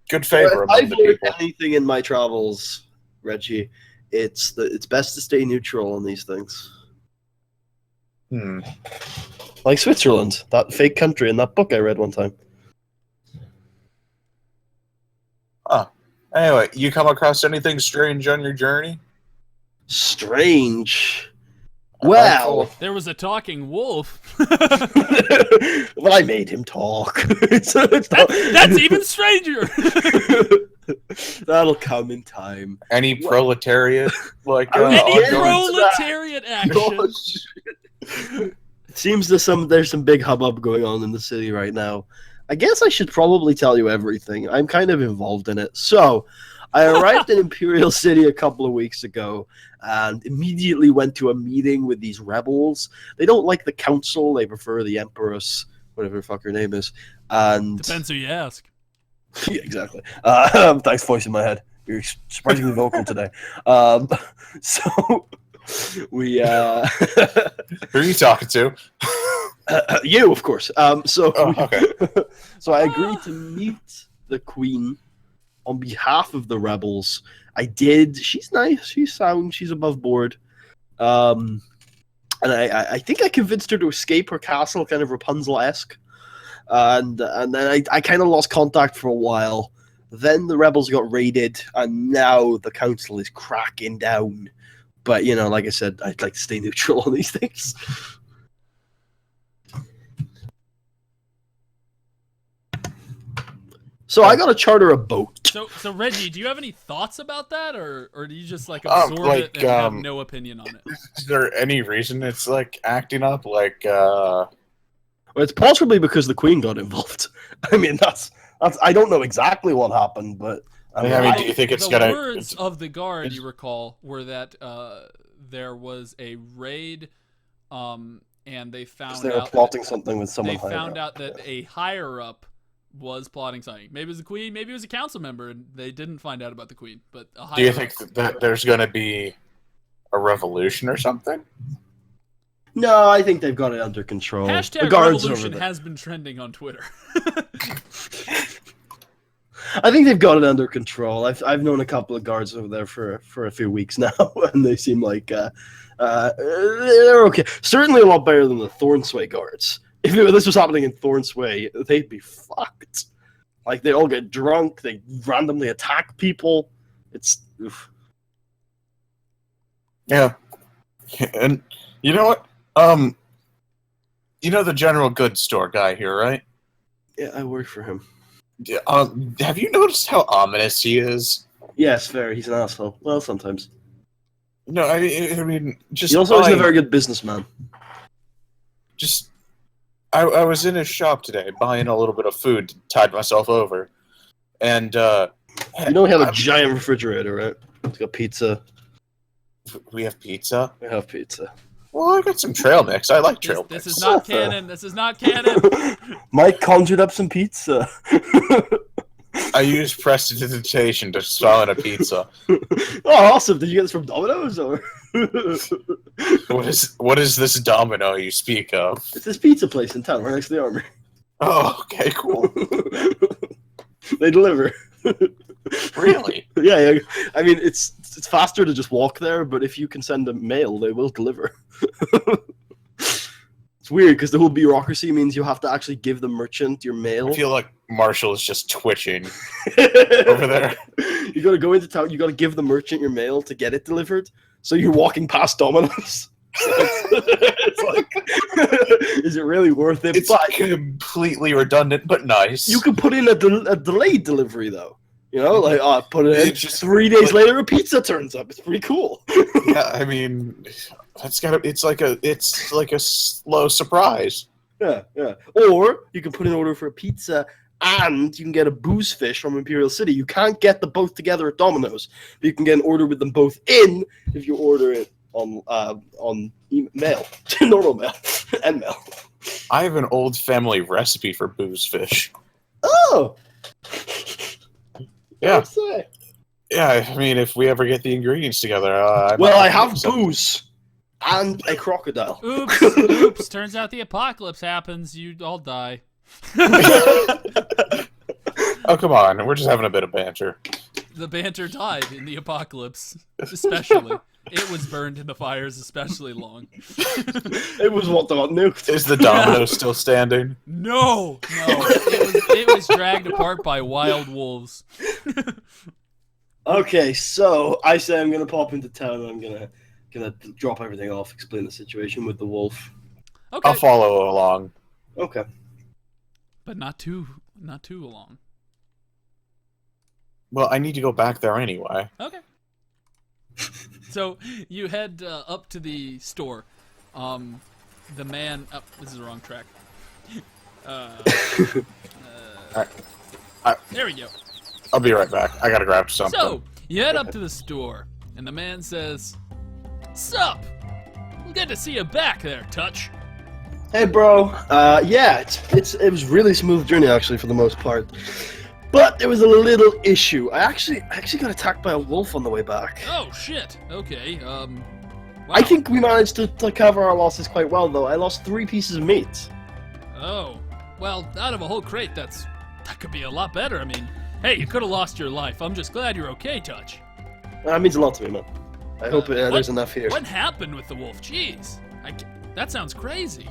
good favor If among I've the learned people. anything in my travels, Reggie, it's best to stay neutral on these things. Like Switzerland, that fake country in that book I read one time. Anyway, you come across anything strange on your journey? Strange. Well, There was a talking wolf. well, I made him talk. So That's even stranger. That'll come in time. Any proletariat? Any Yeah, proletariat action. Gosh. It seems there's some big hubbub going on in the city right now. I guess I should probably tell you everything. I'm kind of involved in it. So, I arrived in Imperial City a couple of weeks ago and immediately went to a meeting with these rebels. They don't like the council. They prefer the Empress, whatever the fuck her name is. And Depends who you ask. yeah, exactly. Thanks, voice in my head. You're surprisingly vocal today. So we Who are you talking to? you, of course. So Okay. so I agreed to meet the Queen on behalf of the rebels. I did. She's nice. She's sound. She's above board. And I think I convinced her to escape her castle, kind of Rapunzel-esque. And then I kind of lost contact for a while. Then the rebels got raided, and now the council is cracking down. But, like I said, I'd like to stay neutral on these things. So I got to charter a boat. So Reggie, do you have any thoughts about that, or do you just absorb it and have no opinion on it? Is there any reason it's acting up? Well, it's possibly because the Queen got involved. I mean, that's I don't know exactly what happened, but I mean, do you think it's the gonna? words of the guard, you recall, were that there was a raid, and they found they were out plotting something with someone. they found out that a higher up was plotting something. Maybe it was the Queen, maybe it was a council member, and they didn't find out about the Queen. But a higher Do you think that there's gonna be a revolution or something? No, I think they've got it under control. The Hashtag guards over revolution there. has been trending on Twitter. I think they've got it under control. I've known a couple of guards over there for a few weeks now, and they seem like they're okay. Certainly a lot better than the Thornsway guards. If this was happening in Thornsway, they'd be fucked. Like, they all get drunk, they randomly attack people. It's... Oof. Yeah. And you know what? You know the general goods store guy here, right? Yeah, I work for him. Yeah, have you noticed how ominous he is? Yes, fair. He's an asshole. Well, sometimes. No, I mean, just He also isn't a buying- very good businessman. I was in his shop today buying a little bit of food to tide myself over, and You know we have a giant refrigerator, right? It's got pizza. we have pizza. We have pizza. Well, I got some trail mix. I like trail This mix. is not So fair. canon. This is not canon. Mike conjured up some pizza. I used prestidigitation to spell in a pizza. Oh, awesome! Did you get this from Domino's or? What is this domino you speak of? It's this pizza place in town right next to the armory. Oh, okay, cool. They deliver. Really? Yeah. I mean, it's faster to just walk there, but if you can send a mail, they will deliver. It's weird because the whole bureaucracy means you have to actually give the merchant your mail. I feel like Marshall is just twitching over there. You gotta go into town. You gotta give the merchant your mail to get it delivered. So you're walking past Domino's. It's like, is it really worth it? It's completely redundant, but nice. You could put in a delayed delivery though. You know, like put it in. It's just 3 days later, a pizza turns up. It's pretty cool. Yeah, I mean, it's like a slow surprise. Yeah. Or you can put in an order for a pizza, and you can get a booze fish from Imperial City. You can't get them both together at Domino's, but you can get an order with them both in if you order it on mail, normal mail, and mail. I have an old family recipe for booze fish. Oh. Yeah. Yeah, I mean, if we ever get the ingredients together, I have booze and a crocodile. Oops! Turns out the apocalypse happens. You all die. Oh, come on. We're just having a bit of banter. The banter died in the apocalypse, especially. It was burned in the fires especially long. It was what got nuked. Is the domino still standing? No. It was dragged apart by wild wolves. Okay, so I say I'm gonna pop into town and I'm gonna drop everything off, explain the situation with the wolf. Okay. I'll follow along. Okay. But not too long. Well, I need to go back there anyway. Okay. So you head up to the store. The man. Oh, this is the wrong track. There we go. I'll be right back. I gotta grab something. So you head up to the store, and the man says, "Sup? Good to see you back there, Touch." Hey, bro. Yeah, it was really smooth journey actually for the most part, but there was a little issue. I actually got attacked by a wolf on the way back. Oh shit. Okay. Wow. I think we managed to cover our losses quite well, though. I lost 3 pieces of meat. Oh, well, out of a whole crate, that could be a lot better. I mean, hey, you could have lost your life. I'm just glad you're okay, Touch. That means a lot to me, man. I hope there's enough here. What happened with the wolf? Jeez, that sounds crazy.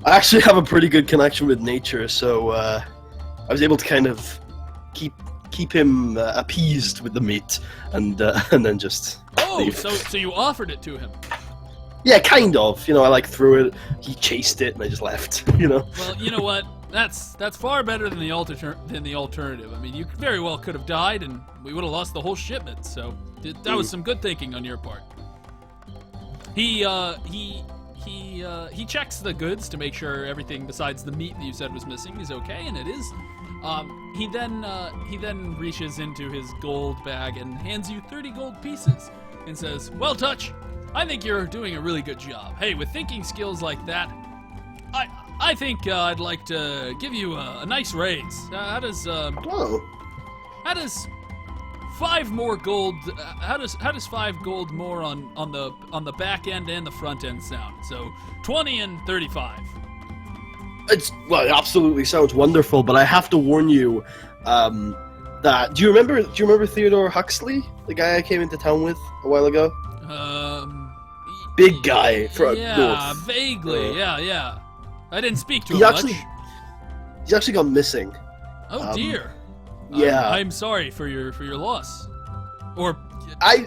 I actually have a pretty good connection with nature, so I was able to kind of keep him appeased with the meat, and then just leave. So you offered it to him? Yeah, kind of. You know, I threw it. He chased it, and I just left. You know. Well, you know what? That's far better than the alternative. I mean, you very well could have died, and we would have lost the whole shipment. So that was some good thinking on your part. He checks the goods to make sure everything besides the meat that you said was missing is okay, and it is. He then reaches into his gold bag and hands you 30 gold pieces and says, "Well, Touch, I think you're doing a really good job. Hey, with thinking skills like that, I think I'd like to give you a nice raise. How does 5 more gold? How does 5 gold more on the back end and the front end sound? So 20 and 35." It absolutely sounds wonderful, but I have to warn you that do you remember Theodore Huxley, the guy I came into town with a while ago? Big guy from north. Vaguely. Yeah. I didn't speak to him much. He's actually gone missing. Oh dear. Yeah. I'm sorry for your loss. Or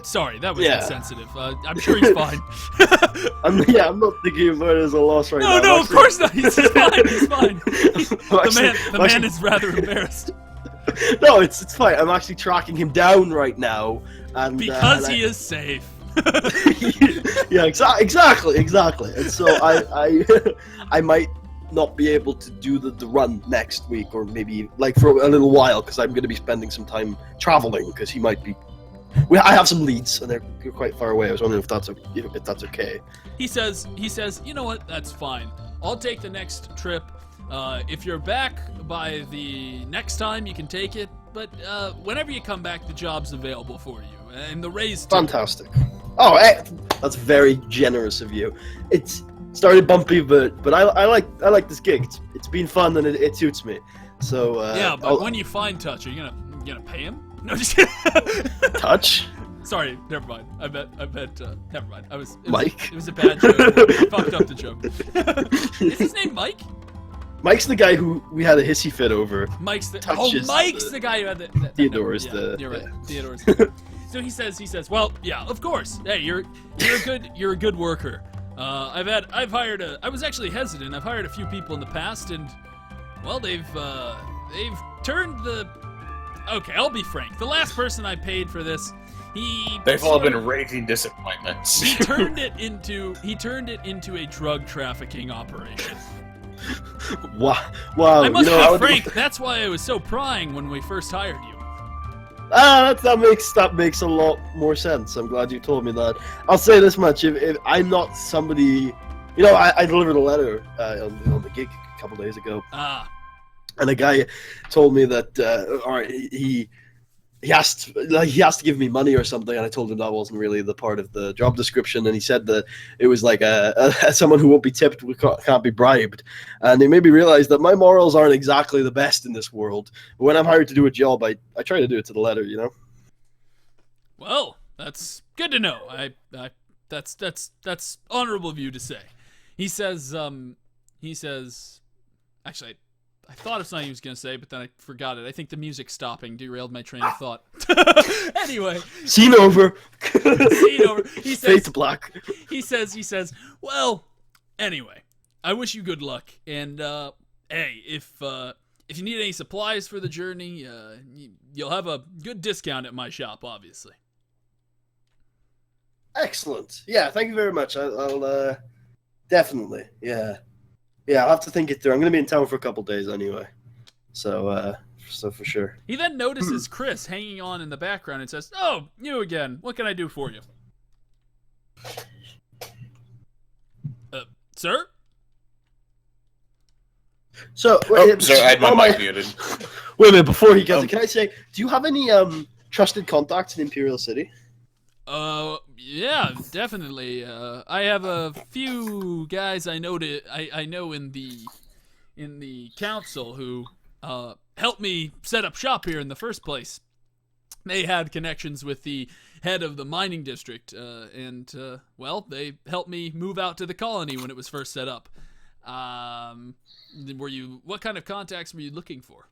sorry, that was insensitive. I'm sure he's fine. I'm not thinking about it as a loss right now. No, of course not. He's fine. He's fine. The man is rather embarrassed. No, it's fine. I'm actually tracking him down right now, and because he is safe. Yeah, exactly. And so I might not be able to do the run next week, or maybe for a little while, because I'm going to be spending some time traveling. Because he might be. I have some leads, and they're quite far away. I was wondering if that's okay. He says, you know what? That's fine. I'll take the next trip. If you're back by the next time, you can take it. But whenever you come back, the job's available for you, and the raise too. Fantastic. Oh, that's very generous of you. It's started bumpy, but I like this gig. It's been fun and it suits me. So yeah, but when you find Touch, are you gonna pay him? No, just kidding. Touch. Sorry, never mind. I bet. Never mind. Mike. It was a bad joke. I fucked up the joke. Is his name Mike? Mike's the guy who we had a hissy fit over. Mike's the guy who had the Theodore's You're right. Theodore's. So he says, well, yeah, of course. Hey, you're a good worker. I was actually hesitant. I've hired a few people in the past, and well, they've turned the. Okay, I'll be frank. The last person I paid for this, they've all been raging disappointments. He turned it into a drug trafficking operation. Wow! I must be frank. That's why I was so prying when we first hired you. That makes a lot more sense. I'm glad you told me that. I'll say this much: if I'm not somebody, I delivered a letter on the gig a couple days ago. And a guy told me that, all right, he has to give me money or something, and I told him that wasn't really the part of the job description, and he said that it was like someone who won't be tipped can't be bribed, and it made me realize that my morals aren't exactly the best in this world. But when I'm hired to do a job, I try to do it to the letter, Well, that's good to know. That's honorable of you to say. He says, actually, I thought of something he was going to say, but then I forgot it. I think the music stopping derailed my train of thought. Anyway. Scene over. Scene over. He says, fade to black. He says, well, anyway, I wish you good luck. And, hey, if you need any supplies for the journey, you'll have a good discount at my shop, obviously. Excellent. Yeah, thank you very much. I'll definitely, yeah. Yeah, I'll have to think it through. I'm going to be in town for a couple days anyway. So for sure. He then notices Chris hanging on in the background and says, oh, you again. What can I do for you? Sir? So, sorry, I had my mic muted. Wait a minute, before he gets it, can I say, do you have any trusted contacts in Imperial City? Yeah, definitely. I have a few guys I know in the council who helped me set up shop here in the first place. They had connections with the head of the mining district, and well, they helped me move out to the colony when it was first set up. What kind of contacts were you looking for?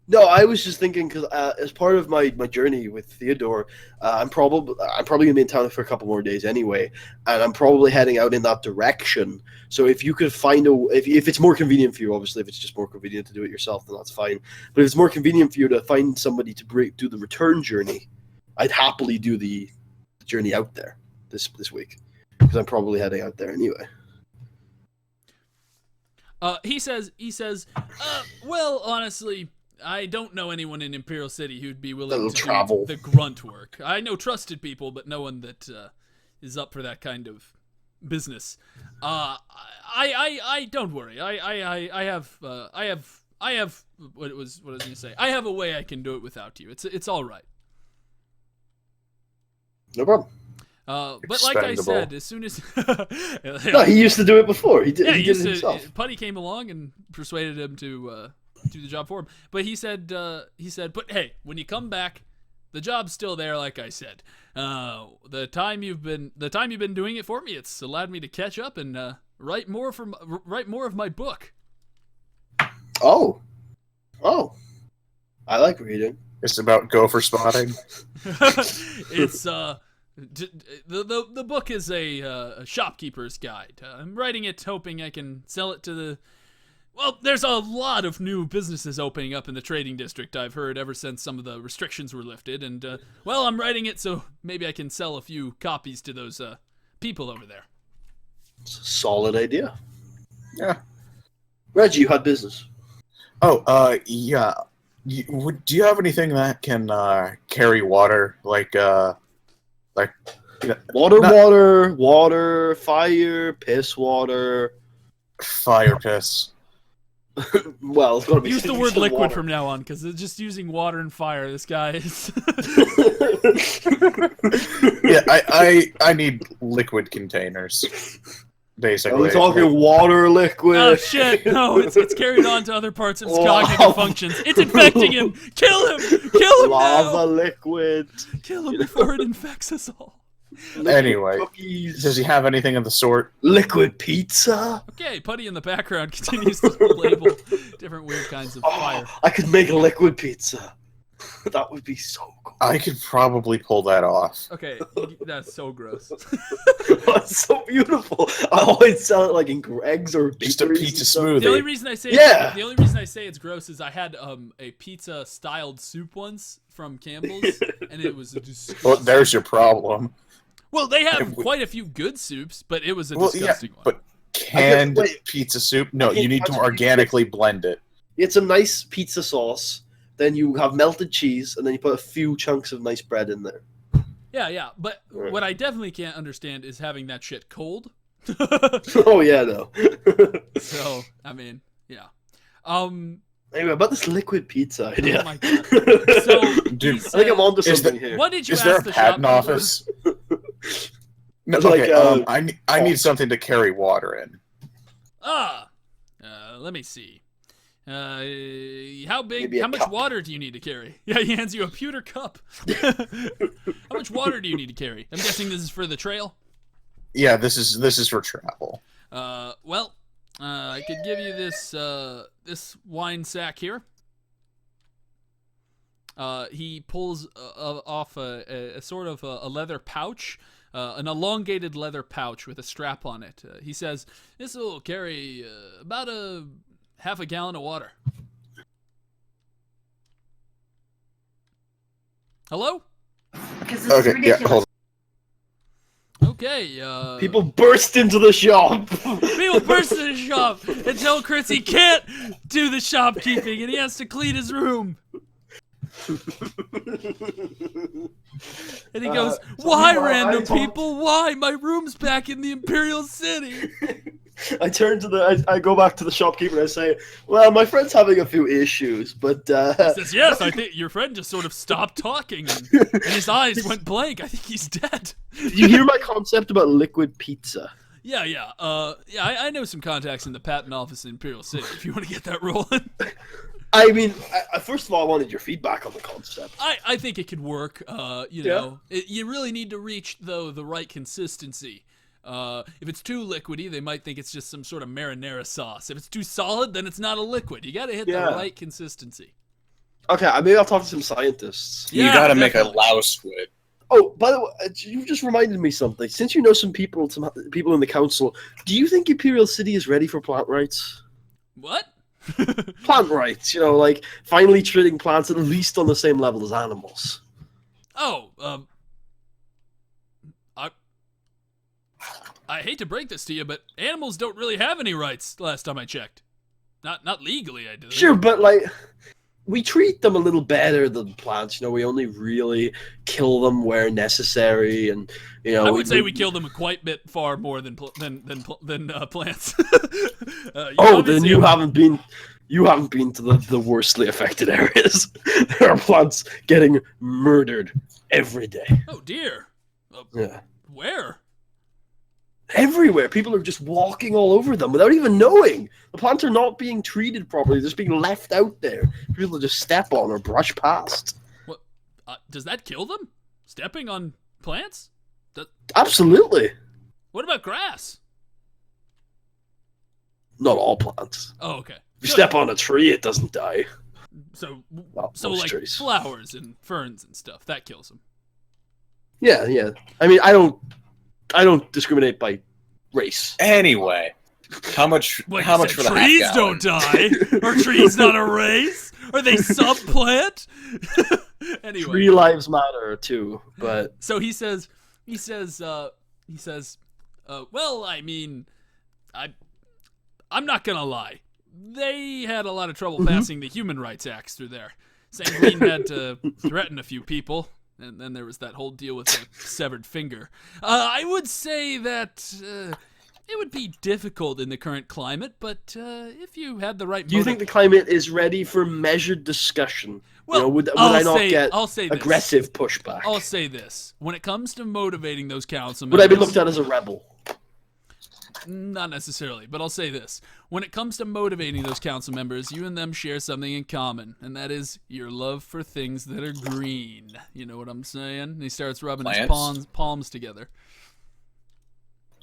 No, I was just thinking because as part of my journey with Theodore, I'm probably gonna be in town for a couple more days anyway, and I'm probably heading out in that direction. So if you could find if it's more convenient for you, obviously, if it's just more convenient to do it yourself, then that's fine. But if it's more convenient for you to find somebody to do the return journey, I'd happily do the journey out there this week because I'm probably heading out there anyway. He says, well, honestly, I don't know anyone in Imperial City who'd be willing to do the grunt work. I know trusted people, but no one that is up for that kind of business. I don't worry. I have what was I gonna say? I have a way I can do it without you. It's all right. No problem. But like I said, as soon as no, he used to do it before. He did it himself. Putty came along and persuaded him to do the job for him. But he said, but hey, when you come back, the job's still there. Like I said, the time you've been doing it for me, it's allowed me to catch up and write more of my book. Oh, I like reading. It's about gopher spotting. It's the book is a shopkeeper's guide. I'm writing it hoping I can sell it to the. Well, there's a lot of new businesses opening up in the trading district, I've heard, ever since some of the restrictions were lifted. And, well, I'm writing it so maybe I can sell a few copies to those people over there. It's a solid idea. Yeah. Reggie, you had business. Oh, yeah. Do you have anything that can carry water? Water, fire, piss water. Fire piss. Well, it's got to be. Use the word liquid water. from now on, because it's just using water and fire. This guy is. Yeah, I need liquid containers. Basically, Are we talking water, liquid? Oh shit! No, it's carried on to other parts of his cognitive functions. It's infecting him. Kill him! Kill him Lava now! liquid. Kill him before it infects us all. Liquid Anyway, cookies. does he have anything of the sort? Liquid pizza. Okay, Putty in the background continues to label different weird kinds of fire. I could make a liquid pizza. That would be so cool. I could probably pull that off. Okay, that's so gross. It's so beautiful. I always sell it like in Greg's or Just a bakeries pizza and stuff. smoothie. The only reason I say Yeah. the only reason I say it's gross is I had a pizza styled soup once from Campbell's, and it was a disgusting. Well, there's your problem. Well, they have quite a few good soups, but it was a Well, disgusting one. but canned wait. pizza soup? No, I think you need to that's- organically blend it. It's a nice pizza sauce. Then you have melted cheese, and then you put a few chunks of nice bread in there. Yeah, but Right. what I definitely can't understand is having that shit cold. Oh yeah, no. So, I mean, yeah. Anyway, about this liquid pizza idea. Oh my god. So, Dude, he I think I'm said- onto Is something here. What did you Is ask there a the patent shopkeeper? office? No, Like, okay, I need something to carry water in. Let me see. How Maybe a how much cup. water do you need to carry? Yeah, he hands you a pewter cup. How much water do you need to carry? I'm guessing this is for the trail. Yeah, this is for travel. Well, I could give you this this wine sack here. He pulls off a sort of a leather pouch, an elongated leather pouch with a strap on it. He says, this will carry about half a gallon of water. Hello? Because it's Okay, yeah, ridiculous. hold Okay, People burst into the shop. people burst in his shop and tell Chris he can't do the shopkeeping and he has to clean his room. And he goes, why, random people? Why? My room's back in the Imperial City. I turn to I go back to the shopkeeper and I say, well, my friend's having a few issues, but He says, yes, I think your friend just sort of stopped talking and his eyes went blank. I think he's dead. did you hear my concept about liquid pizza? Yeah. I know some contacts in the patent office in Imperial City if you want to get that rolling. I mean, first of all, I wanted your feedback on the concept. I think it could work. You know, you really need to reach, though, the right consistency. If it's too liquidy, they might think it's just some sort of marinara sauce. If it's too solid, then it's not a liquid. You got to hit the right consistency. Okay, maybe I'll talk to some scientists. you Yeah, gotta make a definitely. louse squid. Oh, by the way, you just reminded me something. Since you know some people in the council, do you think Imperial City is ready for plant rights? What? Plant rights, like finally treating plants at least on the same level as animals. Oh, I hate to break this to you, but animals don't really have any rights. Last time I checked, not legally. I did. Sure, but we treat them a little better than plants. We only really kill them where necessary, and I would say we kill them quite bit far more than plants. Then you haven't been to the worstly affected areas. There are plants getting murdered every day. Oh dear. Yeah. Where? Everywhere. People are just walking all over them without even knowing. The plants are not being treated properly. They're just being left out there. People just step on or brush past. What? Does that kill them? Stepping on plants? Absolutely. What about grass? Not all plants. Oh, okay. If you step on a tree, it doesn't die. So Most like trees. flowers and ferns and stuff that kills them. Yeah. I mean, I don't discriminate by race. Anyway, how much? Wait, how you much said for the trees half gallon? don't die? Are trees not a race? Are they subplant? Anyway, Tree lives matter too, but so he says, well, I mean, I'm not gonna lie. They had a lot of trouble passing the Human Rights Acts through there. Sanguine had to threaten a few people, and then there was that whole deal with the severed finger. I would say that It would be difficult in the current climate, but if you had the right. Do you think the climate is ready for measured discussion? Well, would I not get I'll say this. aggressive pushback? I'll say this: when it comes to motivating those council Would members, I be looked at as a rebel? Not necessarily, but I'll say this: when it comes to motivating those council members, you and them share something in common, and that is your love for things that are green. You know what I'm saying? And he starts rubbing his palms together.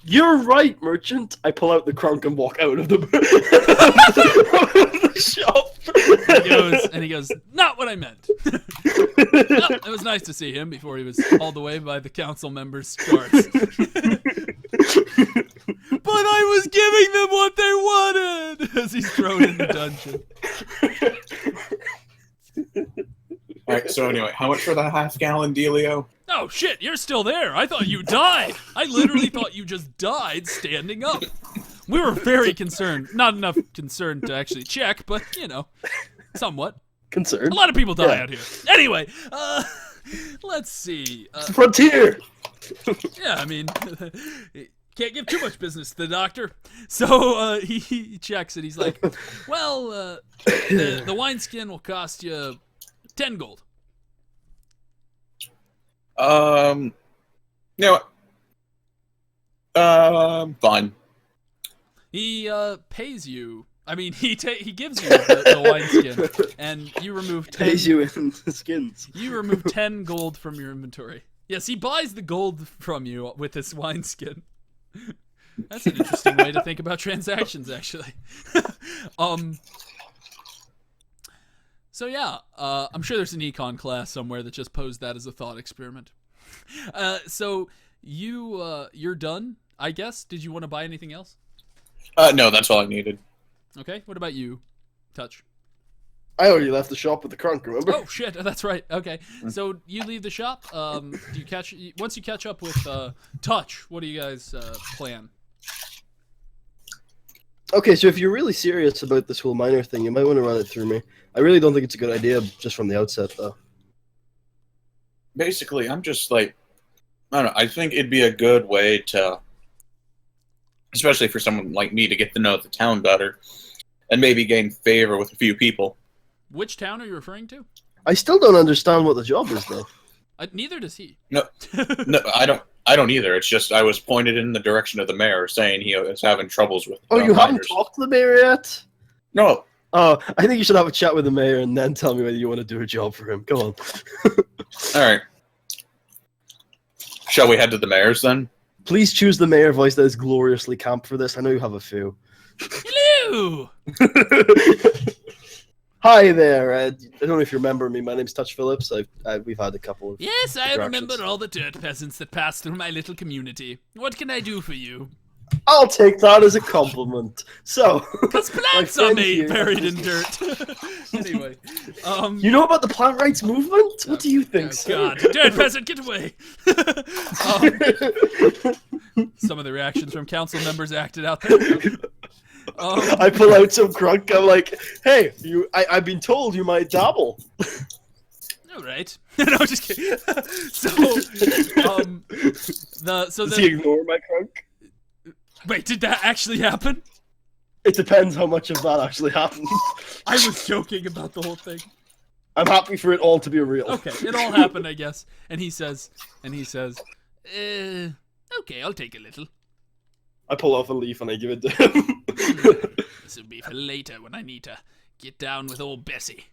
You're right, merchant. I pull out the crunk and walk out of the, the shop. He goes, not what I meant. Well, it was nice to see him before he was hauled away by the council members' guards. But I was giving them what they wanted as he's thrown in the dungeon. Alright, so anyway, how much for the half-gallon dealio? Oh shit, you're still there. I thought you died. I literally thought you just died standing up. We were very concerned. Not enough concerned to actually check, but, you know, somewhat. Concerned? A lot of people die out here. Anyway, let's see. It's the frontier! Yeah, I mean, can't give too much business to the doctor. So he checks it. He's like, well, the wineskin will cost you 10 gold. You know what? Fine. He pays you. I mean, he gives you the wineskin, and you remove 10. Pays you in the skins. You remove 10 gold from your inventory. Yes, he buys the gold from you with this wineskin. That's an interesting way to think about transactions, actually. So yeah, I'm sure there's an econ class somewhere that just posed that as a thought experiment. So you're done, I guess. Did you want to buy anything else? No, that's all I needed. Okay. What about you, Touch? I already left the shop with the crunk, remember? Oh shit, that's right. Okay, so you leave the shop. Do you once you catch up with Touch? What do you guys plan? Okay, so if you're really serious about this whole miner thing, you might want to run it through me. I really don't think it's a good idea just from the outset, though. Basically, I'm just like, I don't know, I think it'd be a good way to, especially for someone like me, to get to know the town better and maybe gain favor with a few people. Which town are you referring to? I still don't understand what the job is, though. Neither does he. No, I don't either. It's just I was pointed in the direction of the mayor, saying he was having troubles with. Oh, you haven't miners. talked to the mayor yet? No. Oh, I think you should have a chat with the mayor and then tell me whether you want to do a job for him. Go on. All right. Shall we head to the mayor's then? Please choose the mayor voice that is gloriously camp for this. I know you have a few. Hello. Hi there. I don't know if you remember me. My name's Touch Phillips. We've had a couple of Yes, I interactions. remember all the dirt peasants that pass through my little community. What can I do for you? I'll take that as a compliment. So, Because plants my are friend made here- buried in dirt. Anyway, you know about the plant rights movement? What do you think, oh sir? God, dirt peasant, get away! Some of the reactions from council members acted out there. I pull out some crunk. I'm like, "Hey, I've been told you might dabble." All right. No, just kidding. Does he ignore my crunk? Wait, did that actually happen? It depends how much of that actually happens. I was joking about the whole thing. I'm happy for it all to be real. Okay, it all happened, I guess. And he says, okay, I'll take a little. I pull off a leaf and I give it to him. This will be for later when I need to get down with old Bessie.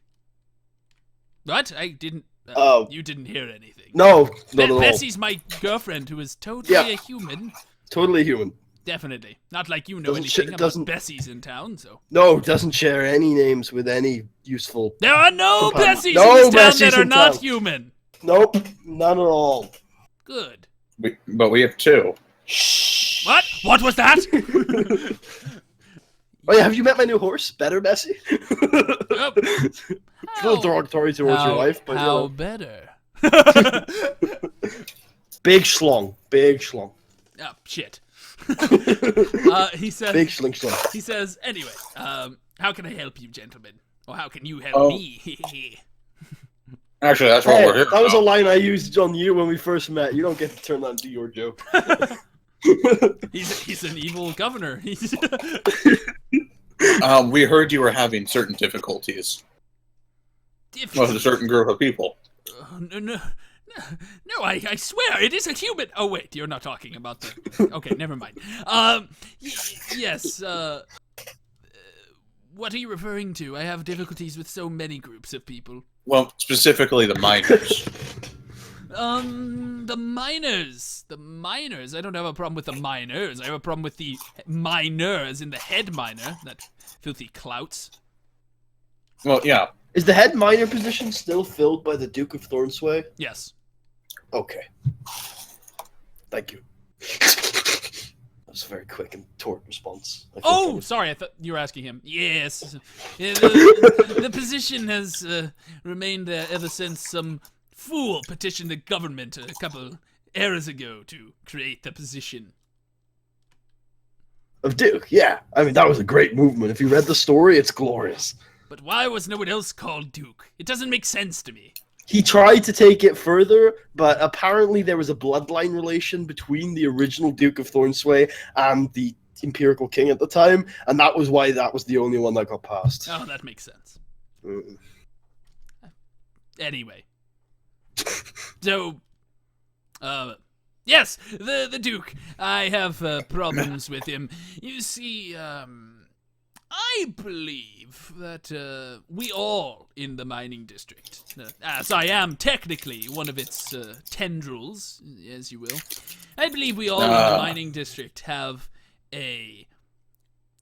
What? I didn't. You didn't hear anything. No, not at all. Bessie's my girlfriend, who is totally a human. Totally human. Definitely. Not like you know Doesn't anything about doesn't- Bessies in town, so. No, doesn't share any names with any useful. There are no Companion. Bessies No in this town Bessies that are in not town. human. Nope, none at all. Good. But we have two. Shh. What? What was that? Oh yeah, have you met my new horse, Better Bessie? Oh. It's a little derogatory towards your wife, but how you know. better? Big schlong. Oh shit. He says. Big schlong. He says. Anyway, how can I help you, gentlemen? Or how can you help me? Actually, that's what Hey, we're here that was a about. line I used on you when we first met. You don't get to turn that into your joke. He's an evil governor. We heard you were having certain difficulties with a certain group of people. No, I swear it is a human. Oh wait, you're not talking about the. Okay, never mind. Yes. What are you referring to? I have difficulties with so many groups of people. Well, specifically the miners. The miners. The miners. I don't have a problem with the miners. I have a problem with the miners in the head miner. That filthy clouts. Well, yeah. Is the head miner position still filled by the Duke of Thornsway? Yes. Okay. Thank you. That was a very quick and short response. Oh, sorry. I thought you were asking him. Yes. Yeah, the position has remained there ever since some fool petitioned the government a couple eras ago to create the position. Of Duke, yeah. I mean, that was a great movement. If you read the story, it's glorious. But why was no one else called Duke? It doesn't make sense to me. He tried to take it further, but apparently there was a bloodline relation between the original Duke of Thornsway and the Imperial King at the time, and that was why that was the only one that got passed. Oh, that makes sense. Anyway. So, yes, the Duke. I have problems with him. You see, I believe that we all in the mining district, as I am technically one of its tendrils, as you will, I believe we all in the mining district have a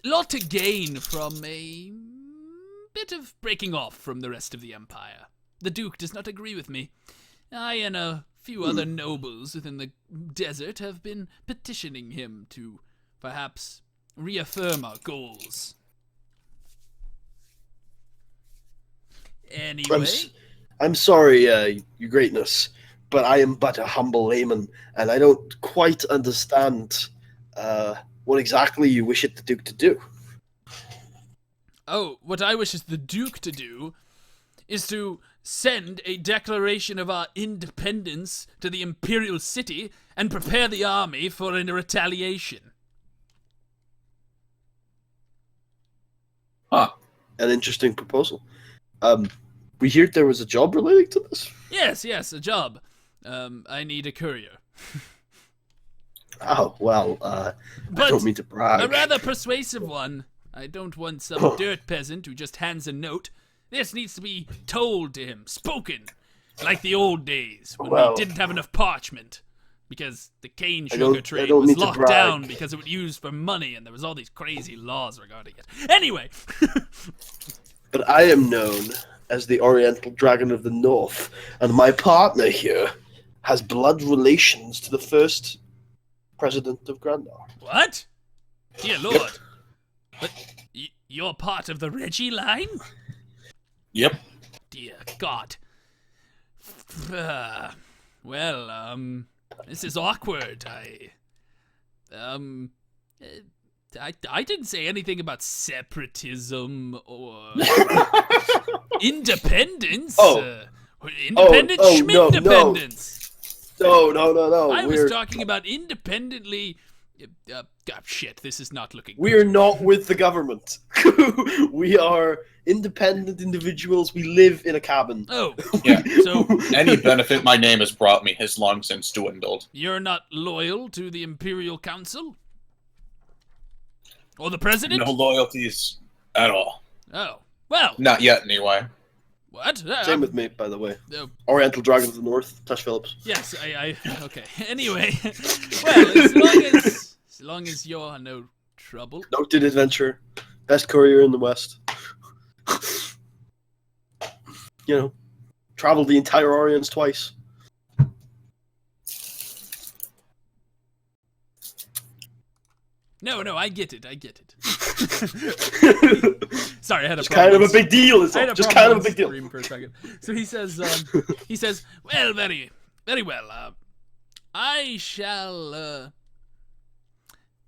lot to gain from a bit of breaking off from the rest of the Empire. The Duke does not agree with me. I and a few other nobles within the desert have been petitioning him to perhaps reaffirm our goals. Anyway, I'm sorry, your greatness, but I am but a humble layman, and I don't quite understand what exactly you wish the Duke to do. Oh, what I wish the Duke to do is to send a declaration of our independence to the Imperial City and prepare the army for a retaliation. Huh. An interesting proposal. We heard there was a job relating to this? Yes, a job. I need a courier. Oh, well, I don't mean to brag. A rather persuasive one. I don't want some dirt peasant who just hands a note. This needs to be told to him, spoken, like the old days when we didn't have enough parchment. Because the cane sugar trade was locked down because it was used for money and there was all these crazy laws regarding it. Anyway! But I am known as the Oriental Dragon of the North, and my partner here has blood relations to the first president of Grandaar. What? Dear Lord. But you're part of the Reggie line? Yep. Dear God. Well, this is awkward. I didn't say anything about separatism or independence. Independent schmindependence. No. I was talking about independently. Shit, this is not looking We are not with the government. We are independent individuals. We live in a cabin. Oh, Yeah. so Any benefit my name has brought me has long since dwindled. you're not loyal to the Imperial Council? Or the President? No loyalties at all. Oh, well. Not yet, anyway. What? Same with me, by the way. Oh, Oriental Dragon of the North, Tash Phillips. yes, okay. Anyway, well, as long as you're no trouble. Noted adventure. Best courier in the West. You know, traveled the entire Orients twice. No, I get it. Sorry, I had a Just problem. kind of a big deal, is all. Just kind of a big deal. For a second. So he says, well, very, very well. I shall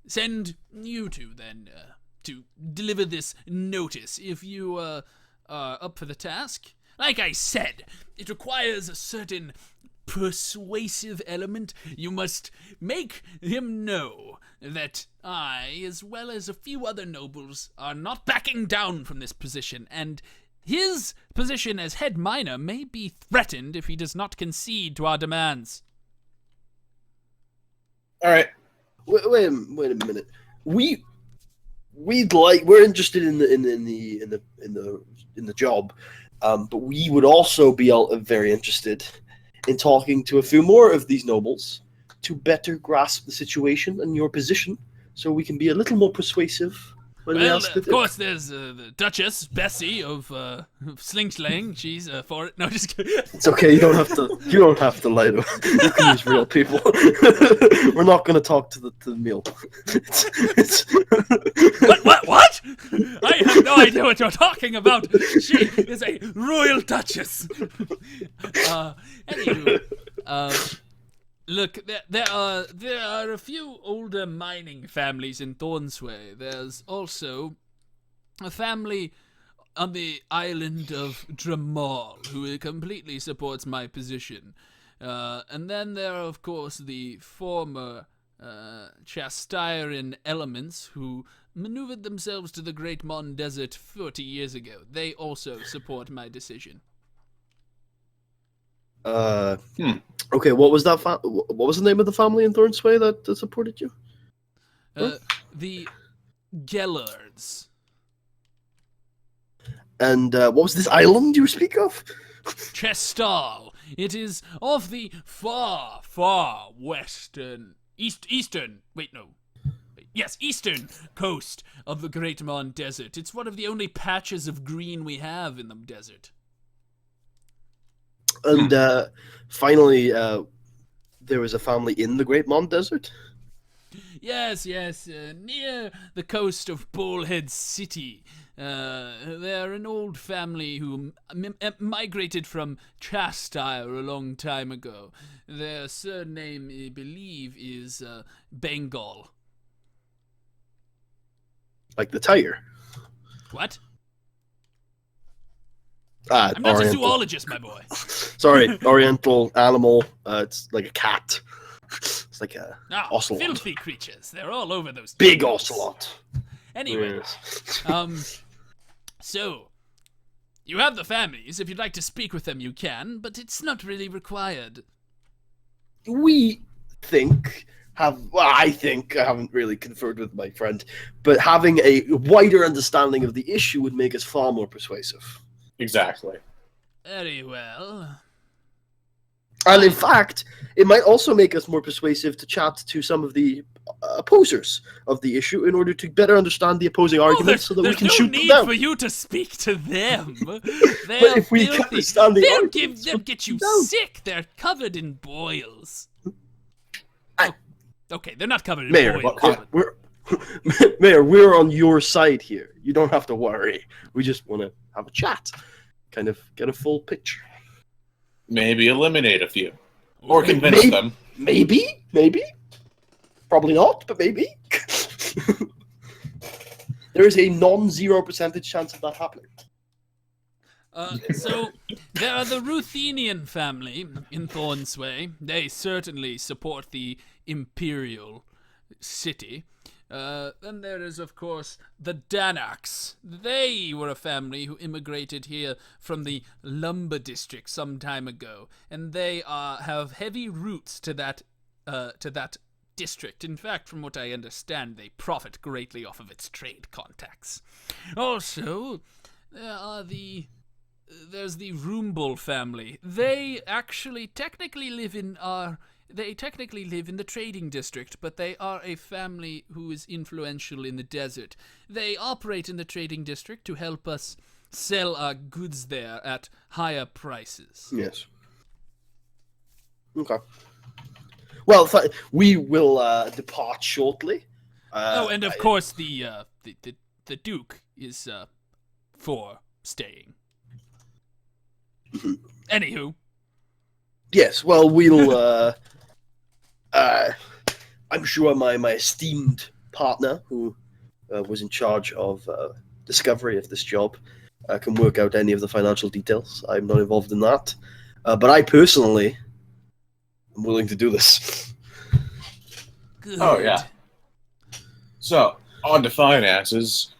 send you two then to deliver this notice if you are up for the task. Like I said, it requires a certain persuasive element. You must make him know that I, as well as a few other nobles, are not backing down from this position, and his position as head miner may be threatened if he does not concede to our demands. All right. Wait a minute. We're interested in the job, but we would also be very interested in talking to a few more of these nobles to better grasp the situation and your position, so we can be a little more persuasive when we ask. Of course, there's the Duchess Bessie of Sling Slang. She's for it. No, just kidding. It's okay. You don't have to. You don't have to lie to us. You can use real people. We're not going to talk to the meal. What? I have no idea what you're talking about. She is a royal duchess. Anywho, look, there are a few older mining families in Thornsway. There's also a family on the island of Dramal who completely supports my position. And then there are, of course, the former Chastyrian elements who maneuvered themselves to the Great Mon Desert 40 years ago. They also support my decision. Okay, what was that? What was the name of the family in Thornsway that supported you? The Gellards. And what was this island you speak of? Chestal. It is off the far, far eastern coast of the Great Mon Desert. It's one of the only patches of green we have in the desert. And finally, there was a family in the Great Mon Desert? Yes, near the coast of Bullhead City. They're an old family who migrated from Chastire a long time ago. Their surname, I believe, is Bengal. Like the tiger? What? I'm not a zoologist, my boy. Sorry, oriental animal. It's like a cat. It's like a ocelot. Filthy creatures. They're all over those big things. Ocelot. Anyway, so you have the families. If you'd like to speak with them, you can, but it's not really required. I think, I haven't really conferred with my friend, but having a wider understanding of the issue would make us far more persuasive. Exactly. Very well. And in fact, it might also make us more persuasive to chat to some of the opposers of the issue in order to better understand the opposing arguments, so that we can shoot them down. There's no need for you to speak to them. But if we can understand the arguments, they'll get you sick. They're covered in boils. Okay, they're not covered in boils. Mayor, we're on your side here. You don't have to worry. We just want to have a chat, kind of get a full picture. Maybe eliminate a few. Or convince them. Maybe. Probably not, but maybe. There is a non-zero percentage chance of that happening. So, there are the Ruthenian family in Thornsway. They certainly support the imperial city. Then there is, of course, the Danaks. They were a family who immigrated here from the lumber district some time ago, and they have heavy roots to that district. In fact, from what I understand, they profit greatly off of its trade contacts. Also, there's the Roombul family. They actually technically live in the trading district, but they are a family who is influential in the desert. They operate in the trading district to help us sell our goods there at higher prices. Yes. Okay. Well, we will depart shortly. And of course the Duke is for staying. Anywho. Yes, well, we'll... I'm sure my esteemed partner, who was in charge of discovery of this job, can work out any of the financial details. I'm not involved in that. But I personally I'm willing to do this. Good. Oh, yeah. So, on to finances.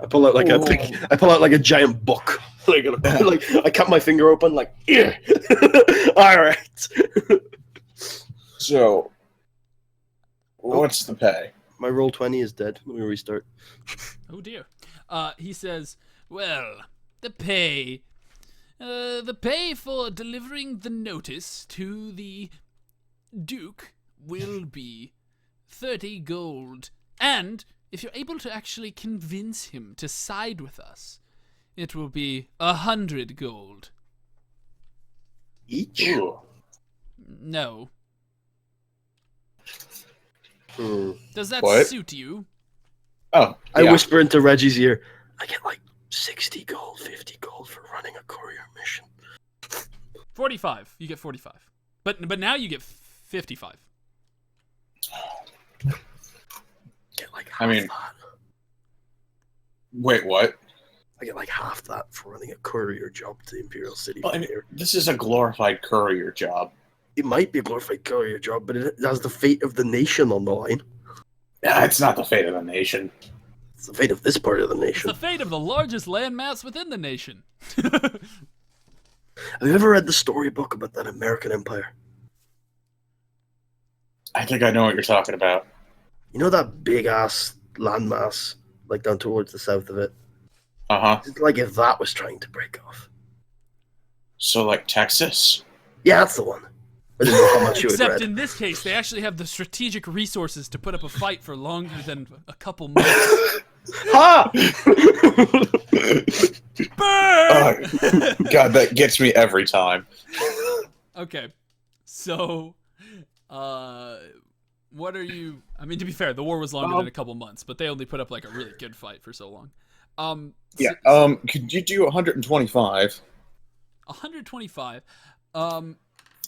I pull out like a giant book. Like I cut my finger open. Like, here. All right. So, what's the pay? My roll 20 is dead. Let me restart. Oh dear. He says, well, the pay for delivering the notice to the Duke will be 30 gold. And if you're able to actually convince him to side with us, it will be 100 gold. Each? Ooh. No. Does that What? suit you? Oh, I yeah. whisper into Reggie's ear. I get like 60 gold, 50 gold for running a courier mission. 45. You get 45. But now you get 55. Get like half I mean- that. Wait, what? I get like half that for running a courier job to the Imperial City. Well, I from mean, here. this is a glorified courier job. It might be a glorified courier job, but it has the fate of the nation on the line. Yeah, it's not the fate of the nation. It's the fate of this part of the It's nation. the fate of the largest landmass within the nation. Have you ever read the storybook about that American Empire? I think I know what you're talking about. You know that big ass landmass, like down towards the south of it? Uh-huh. It's like if that was trying to break off. So, like, Texas? Yeah, that's the one. I didn't know how much you had Except read. in this case, they actually have the strategic resources to put up a fight for longer than a couple months. Ha! Burn! God, that gets me every time. Okay, so, what are you? I mean, to be fair, the war was longer than a couple months, but they only put up like a really good fight for so long. Could you do 125? 125.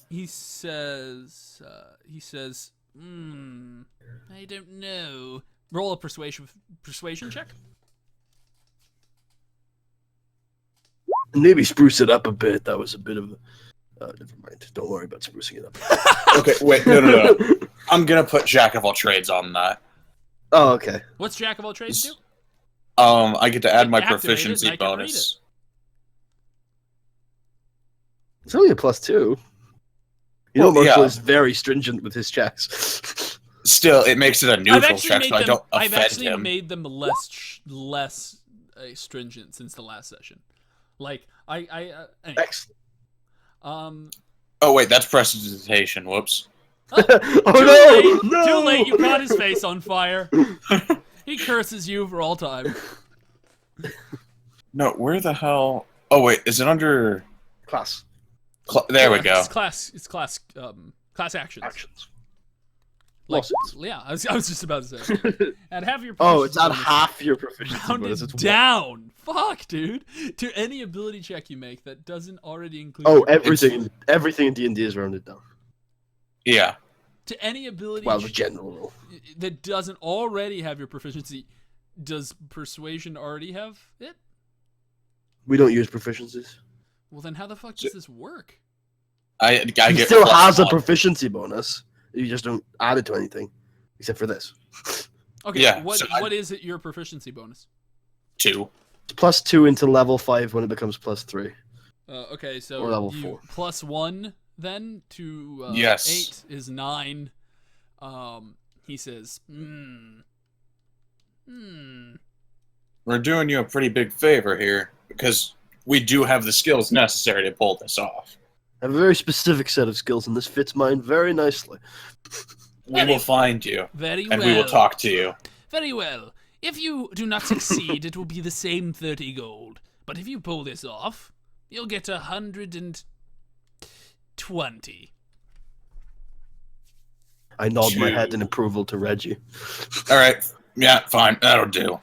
He says, I don't know. Roll a persuasion check. Maybe spruce it up a bit. That was a bit of never mind. Don't worry about sprucing it up. Okay, wait, no. I'm gonna put Jack of all trades on that. Oh, okay. What's Jack of all trades do? I get to add my Activate it, and proficiency I can read bonus. It's only a +2. You know, Well, Marshall yeah. is very stringent with his checks. Still, it makes it a neutral check, so I don't I've offend actually him. made them less stringent since the last session. Like anyway. Excellent. Oh wait, that's prestidigitation. Whoops. Oh no! Too late! You caught his face on fire. He curses you for all time. No, where the hell? Oh wait, is it under? Class There we go. It's class actions. actions. Like, Lawsuits. yeah, I was just about to say. And have your Oh, it's not bonus half your proficiency rounded bonus. It's one. down. Fuck, dude. To any ability check you make that doesn't already include. Oh, your- everything in D&D is rounded down. Yeah. To any ability Well, the general rule. that doesn't already have your proficiency, does persuasion already have it? We don't use proficiencies. Well, then how the fuck does this work? I He get still plus has a one. proficiency bonus. You just don't add it to anything, except for this. Okay, Yeah, what so what is it? Your proficiency bonus? 2. It's +2 into level 5 when it becomes +3. Okay, so Or level you 4. +1 then to Yes. 8 is 9. He says, We're doing you a pretty big favor here because we do have the skills necessary to pull this off. I have a very specific set of skills, and this fits mine very nicely. We will find you, Very and well. we will talk to you. Very well. If you do not succeed, it will be the same 30 gold. But if you pull this off, you'll get 120. I nod my head Two. in approval to Reggie. All right. Yeah, fine. That'll do.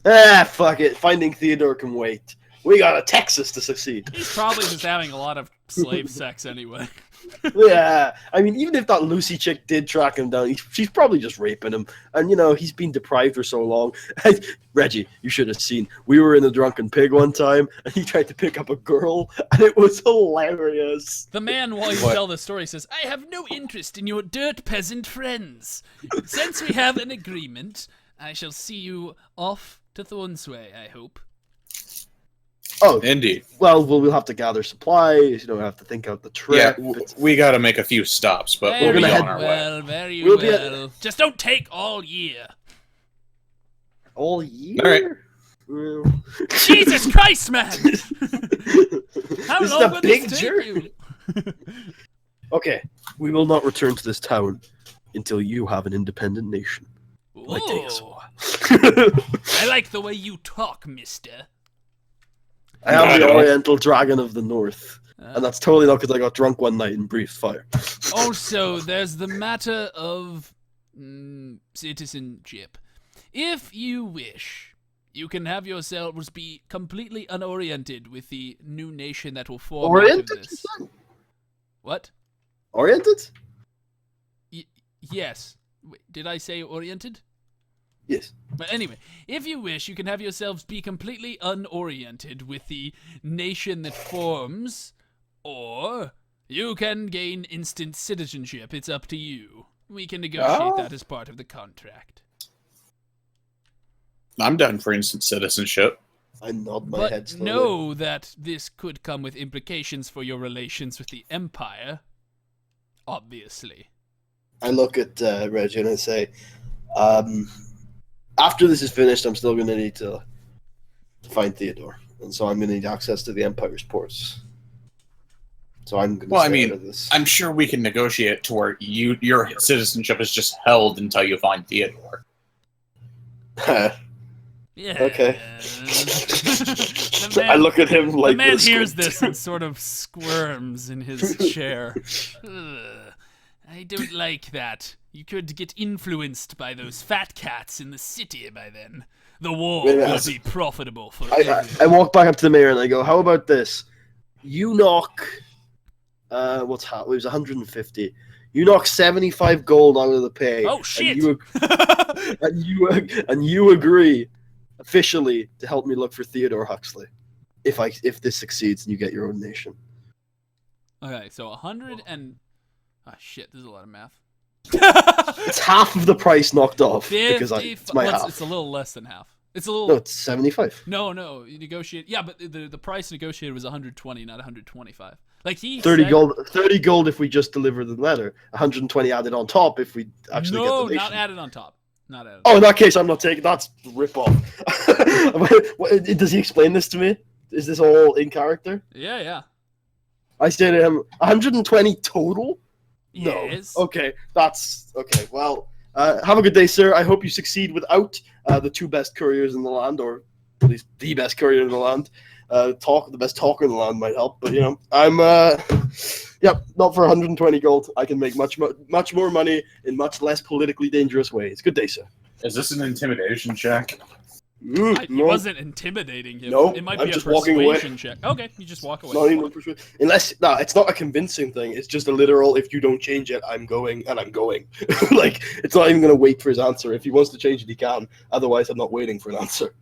Ah, fuck it. Finding Theodore can wait. We got a Texas to succeed. He's probably just having a lot of slave sex anyway. Yeah, I mean, even if that Lucy chick did track him down, she's probably just raping him. And, he's been deprived for so long. Reggie, you should have seen. We were in the Drunken Pig one time, and he tried to pick up a girl, and it was hilarious. The man, while you tell the story, says, I have no interest in your dirt peasant friends. Since we have an agreement, I shall see you off to Thornsway, I hope. Oh, Indeed. Well, we'll have to gather supplies. We have to think out the trip. Yeah, we got to make a few stops, but we'll Very be on our way. well, very We'll be well. Just don't take all year. All year? All right. Well... Jesus Christ, man! How This is long a will big this take journey. you? Okay, we will not return to this town until you have an independent nation. Might take us a Whoa. while. I like the way you talk, mister. I am the don't. Oriental Dragon of the North. And that's totally not because I got drunk one night and breathed fire. Also, there's the matter of citizenship. If you wish, you can have yourselves be completely unoriented with the new nation that will form out of Oriented? this. What? Oriented? Yes. Wait, did I say oriented? Yes. But anyway, if you wish, you can have yourselves be completely unoriented with the nation that forms, or you can gain instant citizenship. It's up to you. We can negotiate that as part of the contract. I'm done for instant citizenship. I nod my head But slowly. know that this could come with implications for your relations with the Empire. Obviously. I look at Reggie and I say, after this is finished, I'm still going to need to find Theodore. And so I'm going to need access to the Empire's ports. So I'm going to stay out of this. I'm sure we can negotiate to where your citizenship is just held until you find Theodore. Yeah. Okay. The man- I look at him like the man this. hears this and sort of squirms in his chair. Ugh, I don't like that. You could get influenced by those fat cats in the city by then. The war Wait a minute, will be profitable for I walk back up to the mayor and I go, how about this? You knock... it was 150. You knock 75 gold out of the pay. Oh, shit! And you agree officially to help me look for Theodore Huxley. If this succeeds and you get your own nation. Okay, so 100 and... Oh, shit, there's a lot of math. It's half of the price knocked off because it's my half. It's a little less than half. It's a little... No, it's 75. No, you negotiate... Yeah, but the price negotiated was 120, not 125. Like, he 30 said... gold. 30 gold if we just deliver the letter. 120 added on top if we actually get the nation. No, not added on top. Not added. Oh, in that case, I'm not taking. That's rip off. Does he explain this to me? Is this all in character? Yeah. I say to him, 120 total. Yes. No. Okay, that's okay. Well, have a good day, sir. I hope you succeed without the two best couriers in the land, or at least the best courier in the land. The best talker in the land might help, but I'm not for 120 gold. I can make much more money in much less politically dangerous ways. Good day, sir. Is this an intimidation check? It No, wasn't intimidating him. No, It might I'm be a just walking away. persuasion check. Okay, you just walk away. not even persuade. It's not a convincing thing. It's just a literal. If you don't change it, I'm going, and I'm going. Like it's not even gonna wait for his answer. If he wants to change it, he can. Otherwise, I'm not waiting for an answer.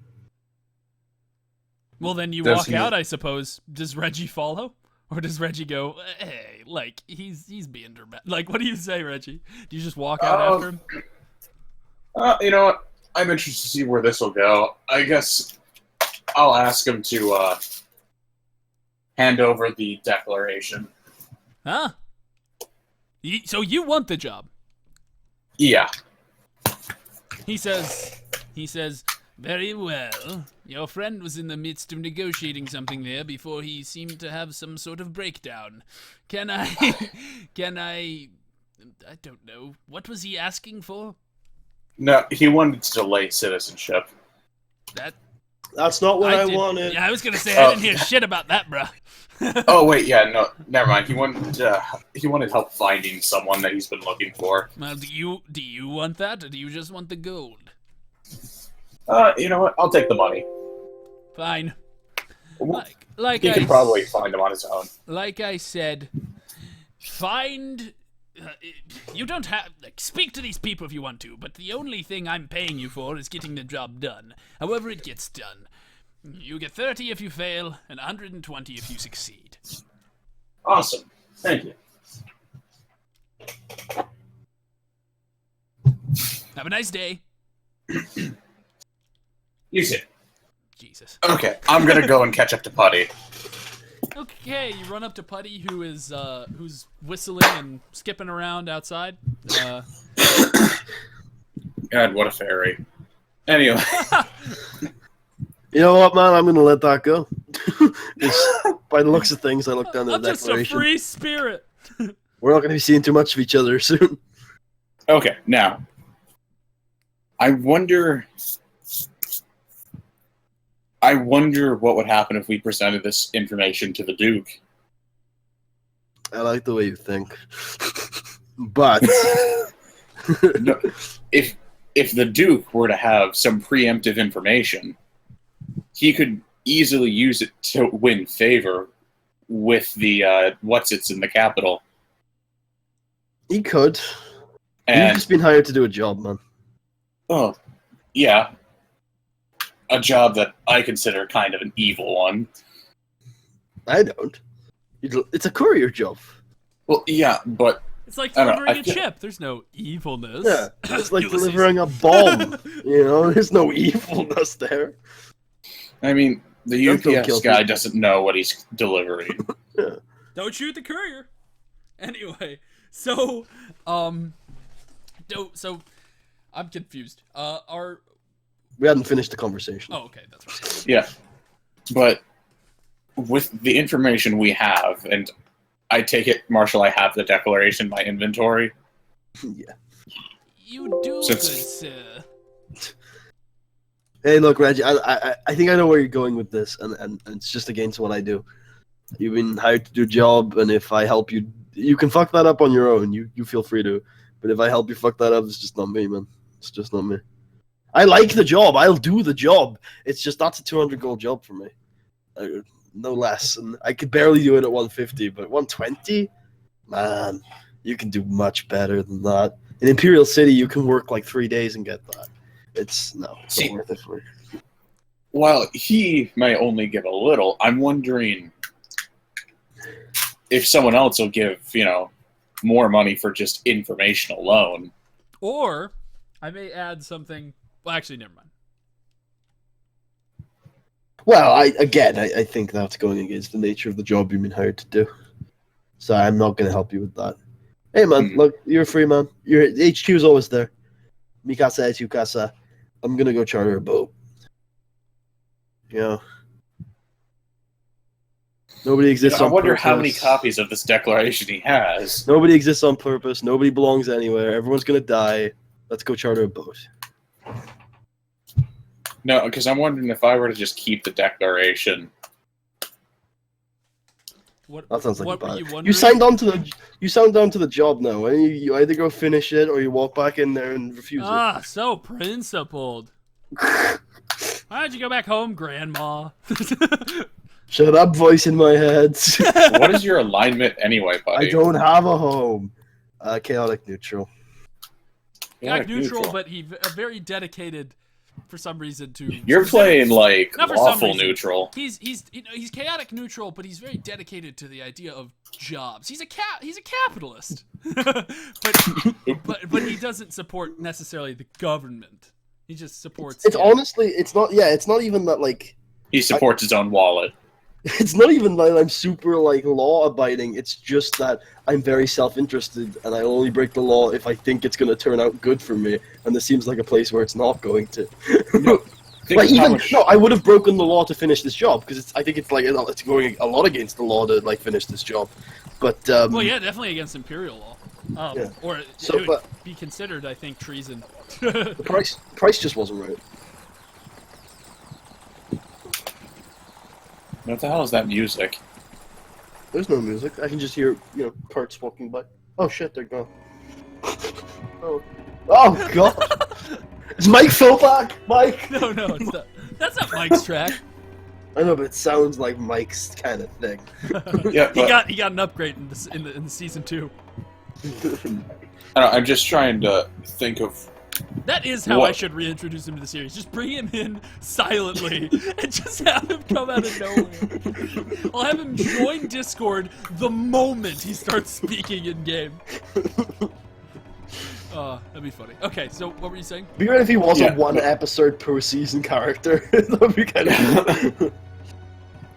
Well, then you Does walk he- out, I suppose. Does Reggie follow? Or does Reggie go, hey, like, he's being dramatic. Like, what do you say, Reggie? Do you just walk out after him? You know what? I'm interested to see where this will go. I guess I'll ask him to hand over the declaration. Huh? So you want the job? Yeah. He says, very well. Your friend was in the midst of negotiating something there before he seemed to have some sort of breakdown. Can I don't know. What was he asking for? No, he wanted to delay citizenship. That's not what I did- wanted. Yeah, I was gonna say, I didn't hear shit about that, bruh. Oh wait, yeah, no, never mind. He wanted help finding someone that he's been looking for. Well, do you want that, or do you just want the gold? You know what? I'll take the money. Fine. Like He can probably find them on his own. Like I said, find. You don't have speak to these people if you want to, but the only thing I'm paying you for is getting the job done. However it gets done. You get 30 if you fail, and 120 if you succeed. Awesome. Thank you. Have a nice day. You too. Jesus. Okay, I'm gonna go and catch up to Putty. Okay, you run up to Putty, who is who's whistling and skipping around outside. God, what a fairy. Anyway. You know what, man? I'm gonna let that go. By the looks of things, I look down at the I'm just a declaration. free spirit. We're not gonna be seeing too much of each other soon. Okay, now. I wonder what would happen if we presented this information to the Duke. I like the way you think. But No, if the Duke were to have some preemptive information, he could easily use it to win favor with the what's-its in the capital. he could. You've And just been hired to do a job, man. oh, yeah, a job that I consider kind of an evil one. I don't. It's a courier job. Well, yeah, but It's like I don't know, delivering I a feel- chip. There's no evilness. Yeah, it's like Ulysses. delivering a bomb. You know, there's no evilness there. I mean, the Don't kill UPS guy people. doesn't know what he's delivering. Don't shoot the courier. Anyway, so so I'm confused. We hadn't finished the conversation. Oh, okay, that's right. Yeah, but with the information we have, and I take it, Marshall, I have the declaration in my inventory. Yeah. You do, Since- good sir. Hey, look, Reggie. I think I know where you're going with this, and it's just against what I do. You've been hired to do a job, and if I help you, you can fuck that up on your own. You feel free to. But if I help you fuck that up, it's just not me, man. It's just not me. I like the job. I'll do the job. It's just that's a 200 gold job for me. No less. And I could barely do it at 150, but 120? Man, you can do much better than that. In Imperial City, you can work like 3 days and get that. It's not See- worth it for me. While he may only give a little, I'm wondering if someone else will give, more money for just information alone. Or I may add something. Well, actually, never mind. Well, I think that's going against the nature of the job you've been hired to do. So I'm not going to help you with that. Hey, man, look, you're a free man. Your HQ is always there. Mikasa es Yukasa. I'm going to go charter a boat. You know. Nobody exists I on wonder purpose. how many copies of this declaration he has. Nobody exists on purpose. Nobody belongs anywhere. Everyone's going to die. Let's go charter a boat. No, because I'm wondering if I were to just keep the declaration. What? That sounds like what a were bad. you wondering? You signed on to the job now. And you either go finish it or you walk back in there and refuse Ah, so principled. it. Why don't you go back home, Grandma? Shut up, voice in my head. What is your alignment anyway, buddy? I don't have a home. Chaotic neutral. Chaotic neutral, but very dedicated for some reason to. You're playing like Not for some lawful reason. neutral. He's chaotic neutral, but he's very dedicated to the idea of jobs. He's a capitalist, but he doesn't support necessarily the government. He just supports. It's honestly, it's not. Yeah, it's not even that. Like, He supports his own wallet. it's not even that I'm super like law abiding. It's just that I'm very self-interested, and I only break the law if I think it's going to turn out good for me. And this seems like a place where it's not going to. No, think Like of how even much- no, I would have broken the law to finish this job because I think it's going a lot against the law to like finish this job. But Well, yeah, definitely against imperial law. Yeah. Or So, it would but- be considered, I think, treason. the price just wasn't right. What the hell is that music? There's no music. I can just hear carts walking by. Oh shit, they're gone. Oh god. Is Mike Phil back? Mike. No, it's not. That's not Mike's track. I know, but it sounds like Mike's kind of thing. Yeah, he got an upgrade in the season 2. I'm just trying to think of. That is how I should reintroduce him to the series. Just bring him in silently and just have him come out of nowhere. I'll have him join Discord the moment he starts speaking in game. That'd be funny. Okay, so what were you saying? Be great if he was a 1 episode per season character. That'd be kind of.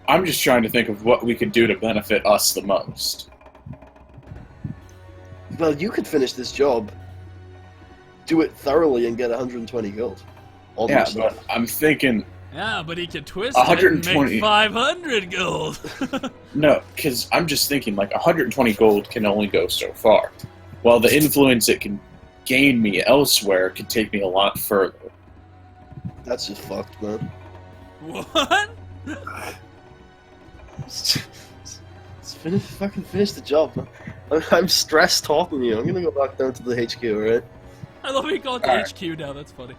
I'm just trying to think of what we could do to benefit us the most. Well, you could finish this job, do it thoroughly, and get 120 gold. All Yeah, the stuff. but I'm thinking. Yeah, but he could twist 120. it and make 500 gold. No, because I'm just thinking, like, 120 gold can only go so far, while the influence it can gain me elsewhere could take me a lot further. That's just fucked, man. What? Fucking finish the job, man. I'm stressed talking to you. I'm gonna go back down to the HQ, alright? I love how you call it the Alright. HQ now. That's funny.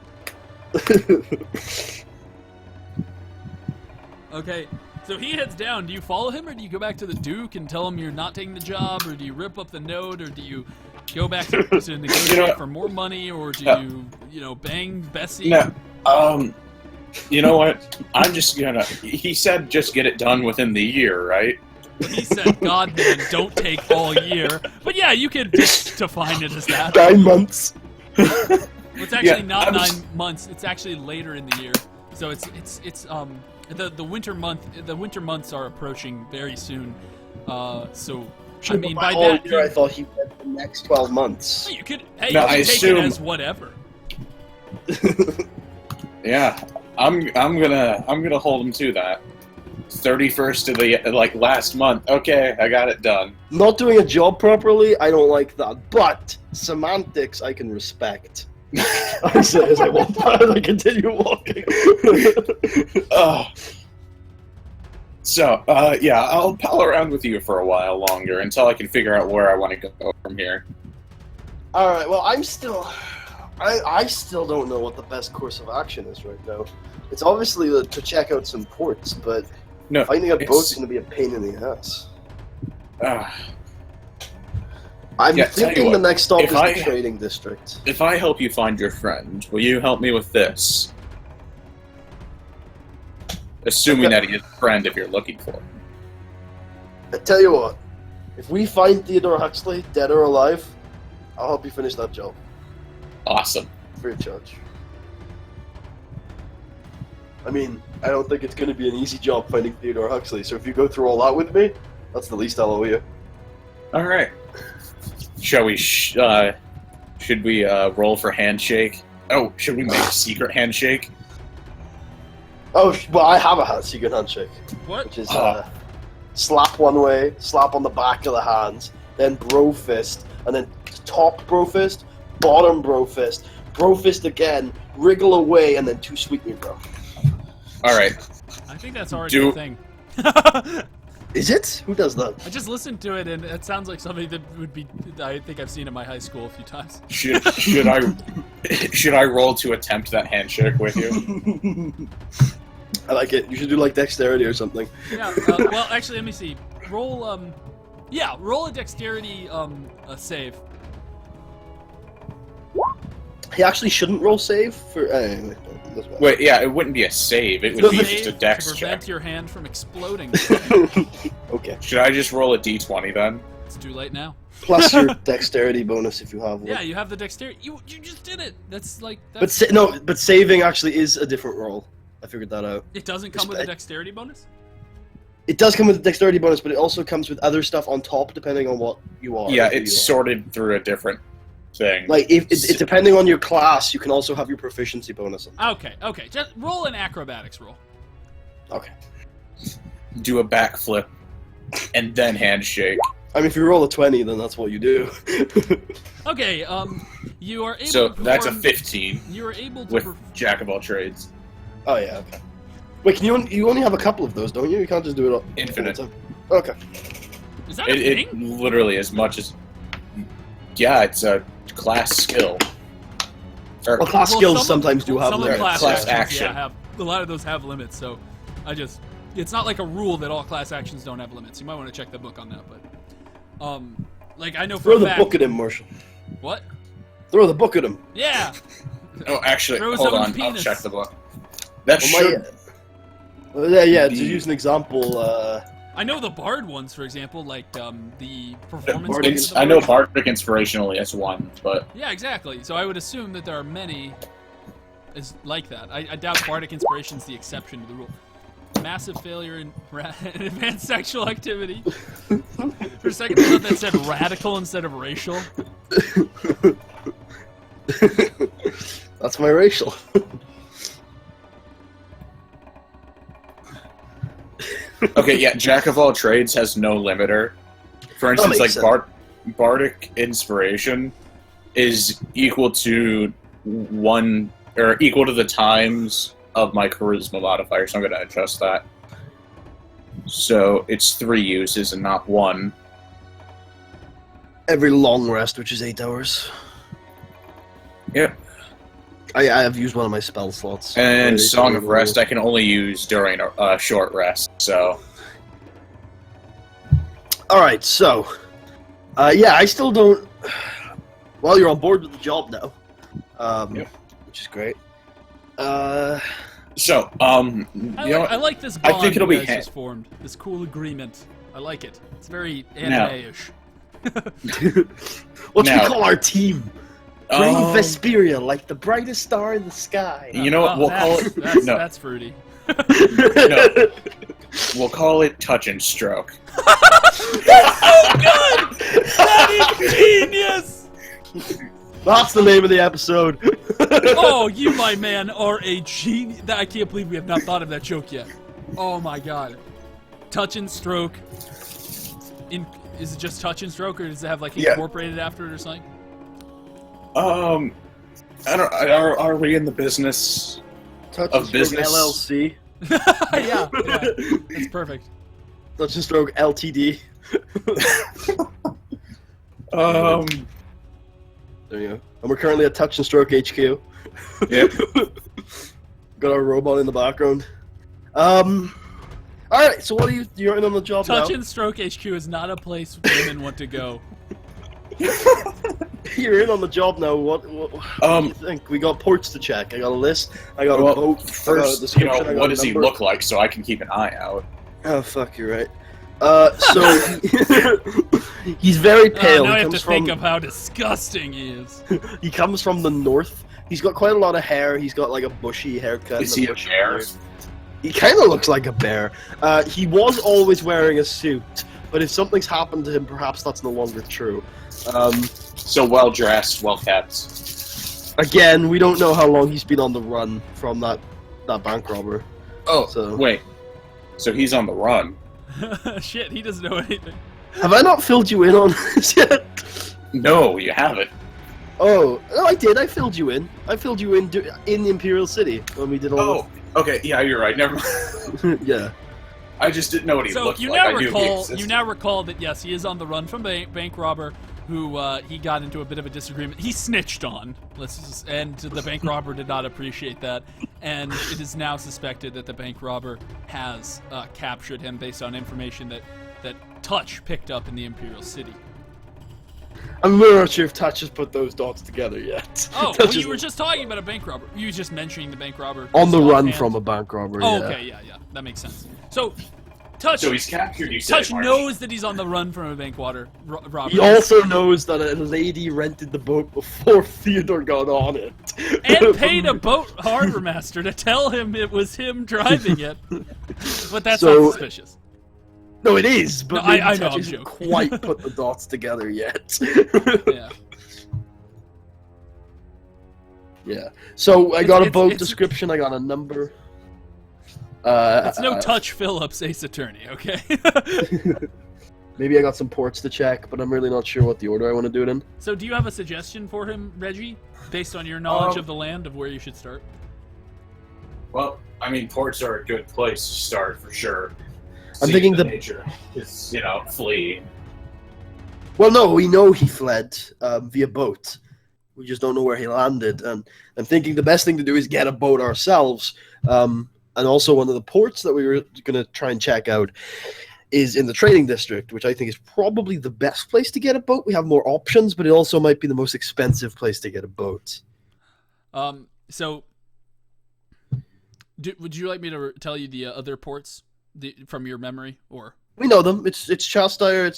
Okay, so he heads down. Do you follow him, or do you go back to the Duke and tell him you're not taking the job, or do you rip up the note, or do you go back to negotiate for more money, or do you bang Bessie? No, you know what? I'm just gonna. He said just get it done within the year, right? He said, God, man, don't take all year. But yeah, you could define it as that. 9 months. It's actually not 9 just... months. It's actually later in the year. So it's the winter months are approaching very soon. So Sure, I mean, by by that year, I thought he meant the next 12 months. you could No, you I can take assume- it as whatever. Yeah, I'm gonna hold him to that. 31st of the last month. Okay, I got it done. Not doing a job properly, I don't like that. But semantics, I can respect. I say as I walk by, as I continue walking. Yeah, I'll pal around with you for a while longer until I can figure out where I want to go from here. All right. Well, I still don't know what the best course of action is right now. It's obviously to check out some ports, but No, finding a boat's going to be a pain in the ass. I'm thinking the next stop is the trading district. If I help you find your friend, will you help me with this? Assuming that he is a friend if you're looking for him. I tell you what, if we find Theodore Huxley, dead or alive, I'll help you finish that job. Awesome. Free of charge. I mean, I don't think it's going to be an easy job finding Theodore Huxley, so if you go through all that with me, that's the least I'll owe you. Alright. Shall we, should we, roll for handshake? Oh, should we make a secret handshake? Oh, well, I have a secret handshake. What? Which is, slap one way, slap on the back of the hands, then bro fist, and then top bro fist, bottom bro fist again, wriggle away, and then 2 sweep me, bro. Alright. I think that's already a thing. Is it? Who does that? I just listened to it, and it sounds like something that would be. I think I've seen in my high school a few times. Should I roll to attempt that handshake with you? I like it. You should do like dexterity or something. Yeah. Well, actually, let me see. Roll. Roll a dexterity a save. He actually shouldn't roll save for. Wait, yeah, it wouldn't be a save. It would be just a dex to prevent check. your hand from exploding. Okay. Should I just roll a d20 then? It's too late now. Plus your dexterity bonus if you have one. Yeah, you have the dexterity. You just did it. That's like. But but saving actually is a different roll. I figured that out. It doesn't come with a dexterity bonus? It does come with a dexterity bonus, but it also comes with other stuff on top depending on what you are. Yeah, it's sorted through a different thing. Like, if it's depending on your class, you can also have your proficiency bonus. Okay. Just roll an acrobatics roll. Okay. Do a backflip, and then handshake. I mean, if you roll a 20, then that's what you do. Okay, you are able So to perform, that's a 15 You are able to with Jack of all trades. Oh, yeah, okay. Wait, can you only have a couple of those, don't you? You can't just do it all. Infinite. Okay. Is that a thing? It literally as much as... Yeah, it's a class skill. Or, Well, class skills some sometimes do have some of limits. class Class actions, action. yeah, a lot of those have limits, so I just it's not like a rule that all class actions don't have limits. You might want to check the book on that, but like I know for Throw a the fact. book at him, Marshall. What? Throw the book at him. Yeah. Oh, actually, Throw hold someone's on. I'll penis. check the book. That should. Yeah. To be- use an example, I know the bard ones, for example, like the performance. Bardic- ones of the I know bard. Bardic Inspirationally as one, but Yeah, exactly. So I would assume that there are many is like that. I doubt Bardic Inspiration's the exception to the rule. Massive failure in advanced sexual activity. For a second, I thought that said radical instead of racial. that's my racial. okay, yeah. Jack of all trades has no limiter. For instance, like makes sense. Bardic Inspiration is equal to one or equal to the times of my charisma modifier, so I'm going to adjust that. So it's 3 uses and not 1. Every long rest, which is 8 hours. Yep. I have used one of my spell slots. And already, Song of so- Rest I can only use during a short rest, so... Alright, so... yeah, I still don't... Well, you're on board with the job now. Yep. Which is great. So, I like this bond I think it'll you be guys just formed. This cool agreement. I like it. It's very Now. anime-ish. What should Now- we call our team? Brave Um, Vesperia, like the brightest star in the sky. You know what, we'll call it... No, That's fruity. no. We'll call it Touch and Stroke. That is genius! That's the name of the episode. Oh, you, my man, are a genius. I can't believe we have not thought of that joke yet. Oh my god. Touch and stroke. Is it just touch and stroke, or does it have like Yeah. incorporated after it or something? I don't... Are we in the business? Touch Of and Stroke business. LLC. yeah, that's perfect. Touch and Stroke LTD. There you go. And we're currently at Touch and Stroke HQ. Yep. Got our robot in the background. Alright, so what are you're in on the job Touch now? and stroke HQ is not a place women want to go. You're in on the job now. What do you think? We got ports to check. I got a list. I got a Well, boat. I got a first, description. I got what a does he number. look like so I can keep an eye out? Oh fuck, you're right. So he's very pale. Now I He have to comes from think of how disgusting he is. he comes from the north. He's got quite a lot of hair. He's got like a bushy haircut. Is and he a bushy bear? beard. He kind of looks like a bear. He was always wearing a suit, but if something's happened to him, perhaps that's no longer true. So well dressed, well kept. Again, we don't know how long he's been on the run from that bank robber. Oh, So- wait. So he's on the run. Shit, he doesn't know anything. Have I not filled you in on this yet? No, you haven't. Oh, no, I did. I filled you in. I filled you in in the Imperial City when we did all. Oh, okay. Yeah, you're right. Never mind. Yeah. I just didn't know what he So looked you like. now I knew he recall existed. you now recall that yes, he is on the run from a bank robber who he got into a bit of a disagreement. He snitched on, and the bank robber did not appreciate that, and it is now suspected that the bank robber has captured him based on information that Touch picked up in the Imperial City. I'm really not sure if Touch has put those dots together yet. Oh, Touch well, is you were just talking about a bank robber. You were just mentioning the bank robber on the just run offhand. from a bank robber. Oh, yeah. okay, yeah, that makes sense. So, Touch. So he's captured. You said. Touch Mark. knows that he's on the run from a bank robber. He also knows that a lady rented the boat before Theodore got on it. And paid a boat harbor master to tell him it was him driving it. But that's So- not suspicious. No, it is, but No, maybe I know, Touch I'm hasn't joking. quite put the dots together yet. Yeah. Yeah. So I got a It's- boat it's- description. I got a number. It's no Touch Phillips Ace Attorney, okay? Maybe I got some ports to check, but I'm really not sure what the order I want to do it in. So do you have a suggestion for him, Reggie? Based on your knowledge of the land of where you should start? Well, I mean, ports are a good place to start for sure. I'm Seeing thinking the- nature is, flee. Well, no, we know he fled via boat. We just don't know where he landed, and I'm thinking the best thing to do is get a boat ourselves, and And also one of the ports that we were going to try and check out is in the trading district, which I think is probably the best place to get a boat. We have more options, but it also might be the most expensive place to get a boat. So, would you like me to tell you the other ports from your memory, or? We know them. It's Chastire.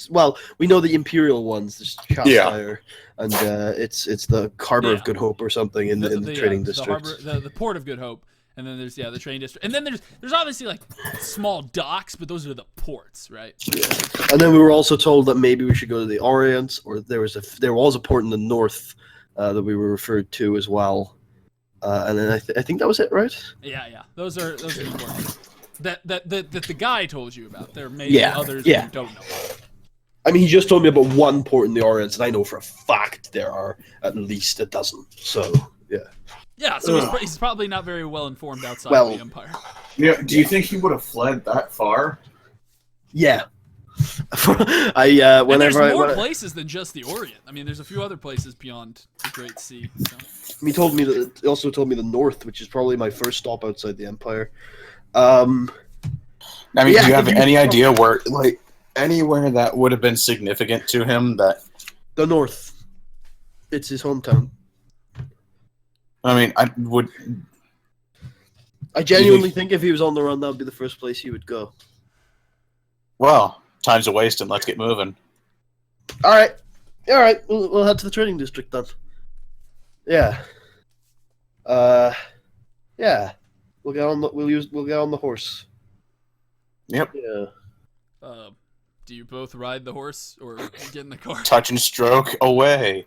We know the Imperial ones. There's Chastire, and it's the Harbor of Good Hope or something in the trading district. The port of Good Hope, and then there's the trading district, and then there's obviously like small docks, but those are the ports, right? Yeah. And then we were also told that maybe we should go to the Orient, or there was a port in the north that we were referred to as well. And then I think that was it, right? Yeah. Those are the important. That the guy told you about. There may be others you don't know. I mean, he just told me about one port in the Orient, and I know for a fact there are at least a dozen. So, yeah. Yeah, so he's probably not very well informed outside of the Empire. Yeah. Do you think he would have fled that far? Yeah. There's more places than just the Orient. I mean, there's a few other places beyond the Great Sea. So. He also told me the north, which is probably my first stop outside the Empire. I mean, do you have any idea where, like, anywhere that would have been significant to him? That the north, it's his hometown. I mean, I genuinely think if he was on the run, that would be the first place he would go. Well, time's a wasting. Let's get moving. All right. We'll head to the trading district then. Yeah. Yeah. We'll get on the horse. Yep. Yeah. Do you both ride the horse or get in the car? Touch and stroke away.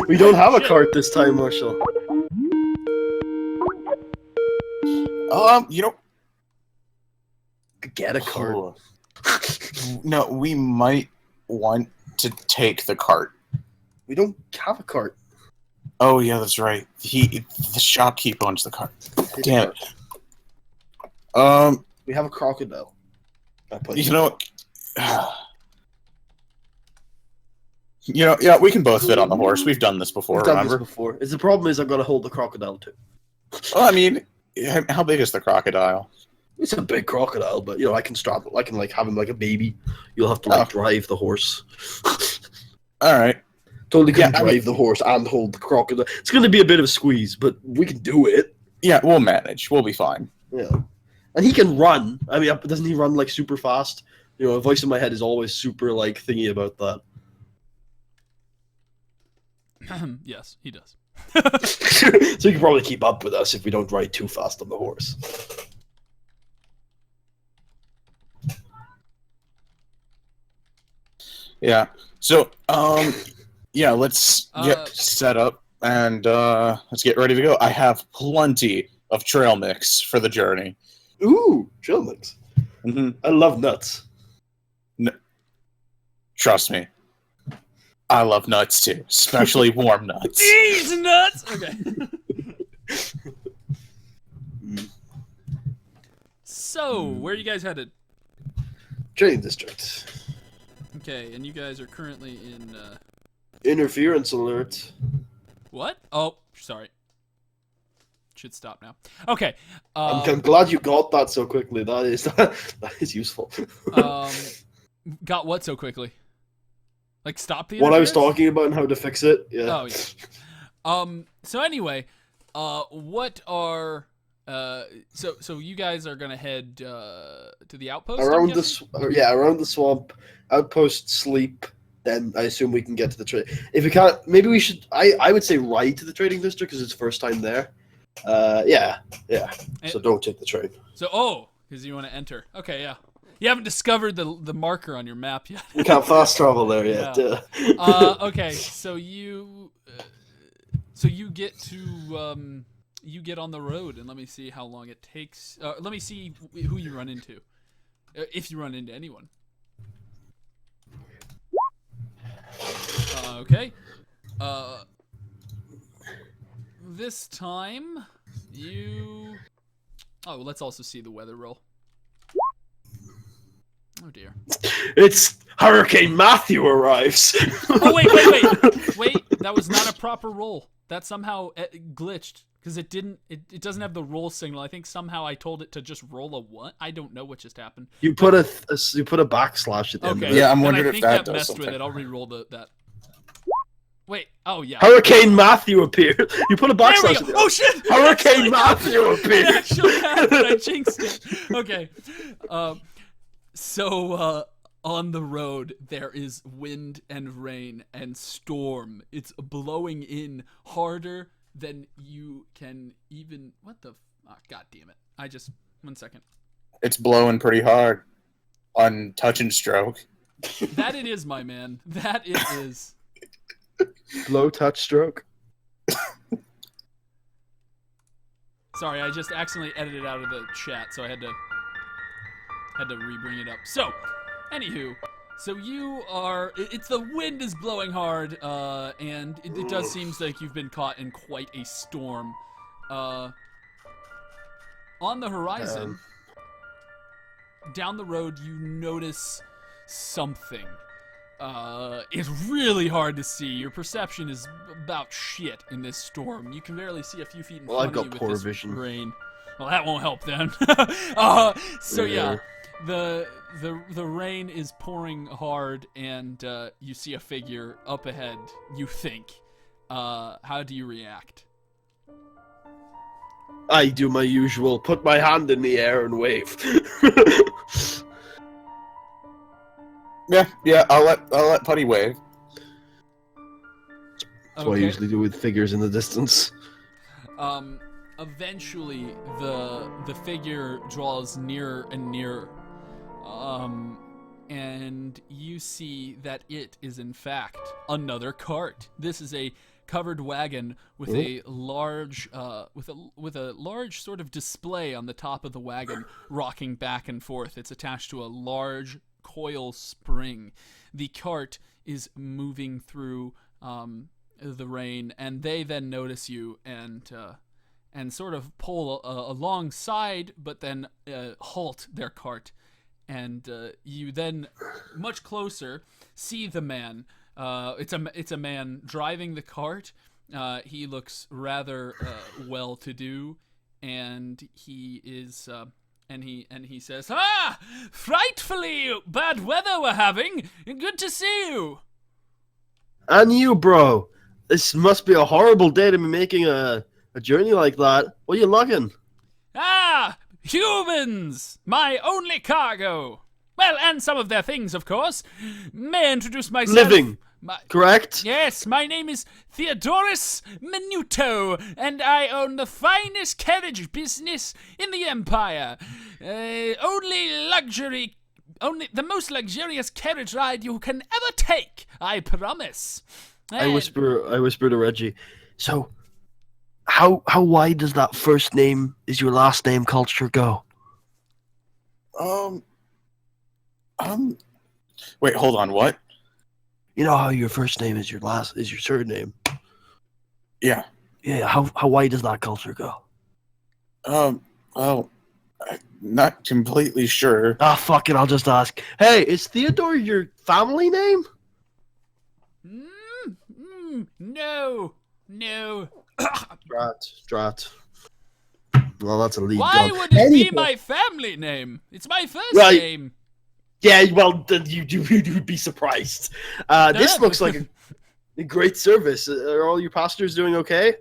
We don't have a cart this time, Marshall. Get a cart. No, we might want to take the cart. We don't have a cart. Oh yeah, that's right. The shopkeep owns the cart. Damn it. We have a crocodile. You know. Yeah, we can both fit on the horse. We've done this before. Remember? The problem is I've got to hold the crocodile too. Well, I mean, how big is the crocodile? It's a big crocodile, but I can strap it. I can have him like a baby. You'll have to drive the horse. All right. Totally can drive the horse and hold the crocodile. It's going to be a bit of a squeeze, but we can do it. Yeah, we'll manage. We'll be fine. Yeah. And he can run. I mean, doesn't he run like super fast? A voice in my head is always super like thingy about that. Yes, he does. So he can probably keep up with us if we don't ride too fast on the horse. Yeah. So, let's get set up and let's get ready to go. I have plenty of trail mix for the journey. Ooh, trail mix. Mm-hmm. I love nuts. Trust me. I love nuts too, especially warm nuts. These nuts! Okay. So, where are you guys headed? Trading district. Okay, and you guys are currently in, Interference alert. What? Oh, sorry. Should stop now. Okay. I'm glad you got that so quickly. That is useful. Got what so quickly? Like stop the what I was talking about and how to fix it. Yeah. Oh yeah. So anyway, what are so you guys are gonna head to the outpost around the swamp, outpost, sleep. Then I assume we can get to the trade. If we can't, maybe we should. I would say ride to the trading district because it's first time there. Yeah. So don't take the train. So because you want to enter. Okay, yeah. You haven't discovered the marker on your map yet. We can't fast travel there yet. Yeah. Okay, so you get to you get on the road, and let me see how long it takes. Let me see who you run into, if you run into anyone. Okay. This time you. Oh, let's also see the weather roll. Oh dear. It's Hurricane Matthew arrives. Oh wait! Wait! That was not a proper roll. That somehow glitched. because it didn't. It doesn't have the roll signal. I think somehow I told it to just roll a 1. I don't know what just happened. You put a backslash at the end of Okay. it. Yeah, I'm then wondering I if think that that does messed something. with it. I'll re-roll that. Wait. Oh yeah. Hurricane Matthew appeared. You put a There backslash. we At go. the Oh shit! Hurricane Matthew appeared. It actually happened. I jinxed it. Okay. So on the road there is wind and rain and storm. It's blowing in harder than you can even. What the? God damn it! 1 second. It's blowing pretty hard on touch and stroke. That it is, my man. That it is. Blow, touch, stroke. Sorry, I just accidentally edited out of the chat, so I had to re-bring it up. So, anywho, so you are. It's the wind is blowing hard, and it does seem like you've been caught in quite a storm. On the horizon, down the road, you notice something. It's really hard to see. Your perception is about shit in this storm. You can barely see a few feet in Well, I've front of got you poor with this vision. rain. Well, that won't help then. So yeah, the rain is pouring hard, and you see a figure up ahead. You think. How do you react? I do my usual, put my hand in the air and wave. Yeah, I'll let Putty wave. That's what I usually do with figures in the distance. Eventually, the figure draws nearer and nearer, and you see that it is in fact another cart. This is a covered wagon with a large, with a large sort of display on the top of the wagon, rocking back and forth. It's attached to a large coil spring. The cart is moving through the rain, and they then notice you and sort of pull alongside, but then halt their cart. And you then, much closer, see the man. It's a man driving the cart. He looks rather well-to-do, and he is. And he says, "Ah, frightfully bad weather we're having. Good to see you." And you, bro. This must be a horrible day to be making a journey like that. What are you lugging? Ah, humans, my only cargo. Well, and some of their things, of course. May I introduce myself? Living, correct? Yes, my name is Theodorus Minuto, and I own the finest carriage business in the Empire. Only the most luxurious carriage ride you can ever take, I promise. I whisper to Reggie. So, how wide does that first name is your last name culture go? Wait, hold on, what? You know how your first name is your surname? Yeah. Yeah, how wide does that culture go? Well, I'm not completely sure. Ah, fuck it, I'll just ask. Hey, is Theodore your family name? No. Drat. Well, that's a lead. Why gone. would it be my family name? It's my first Right. name. Yeah, well, you'd be surprised. This looks like a great service. Are all your passengers doing okay?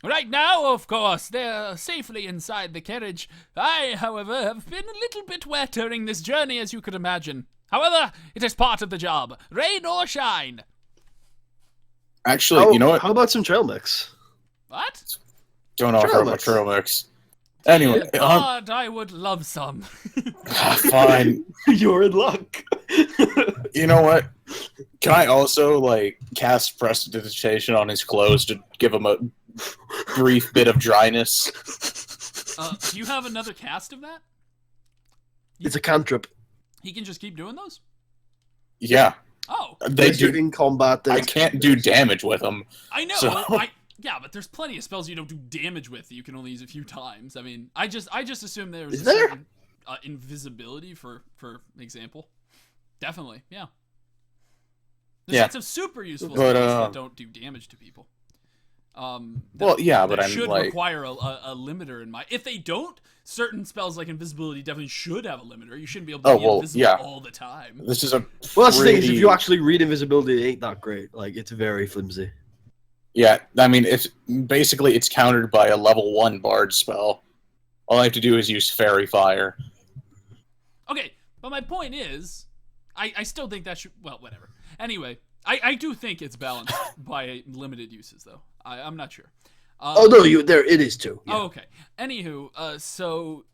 Right now, of course, they're safely inside the carriage. I, however, have been a little bit wet during this journey, as you could imagine. However, it is part of the job, rain or shine. Actually, you know what? How about some trail mix? What? Don't offer up a trail mix. Anyway, Dear God, I would love some. fine. You're in luck. You know what? Can I also cast prestidigitation on his clothes to give him a brief bit of dryness? Do you have another cast of that? It's a cantrip. He can just keep doing those? Yeah. Oh. They do in combat. I can't do damage with them. I know. So... Yeah, but there's plenty of spells you don't do damage with that you can only use a few times. I mean, I just assume there's Is a there? certain invisibility for example. Definitely, yeah. There's lots of super useful spells that don't do damage to people. Well, yeah, but that I'm should like, require a limiter in mind. If they don't, certain spells like invisibility definitely should have a limiter. You shouldn't be able to be invisible all the time. this is a Well, that's the thing is, if pretty- you actually read invisibility, it ain't that great. Like, it's very flimsy. Yeah, I mean, it's countered by a level 1 bard spell. All I have to do is use Fairy Fire. Okay, but my point is, I still think that should... Well, whatever. Anyway, I do think it's balanced by limited uses, though. I'm not sure. Oh, no, it is too. Yeah. Oh, okay. Anywho, so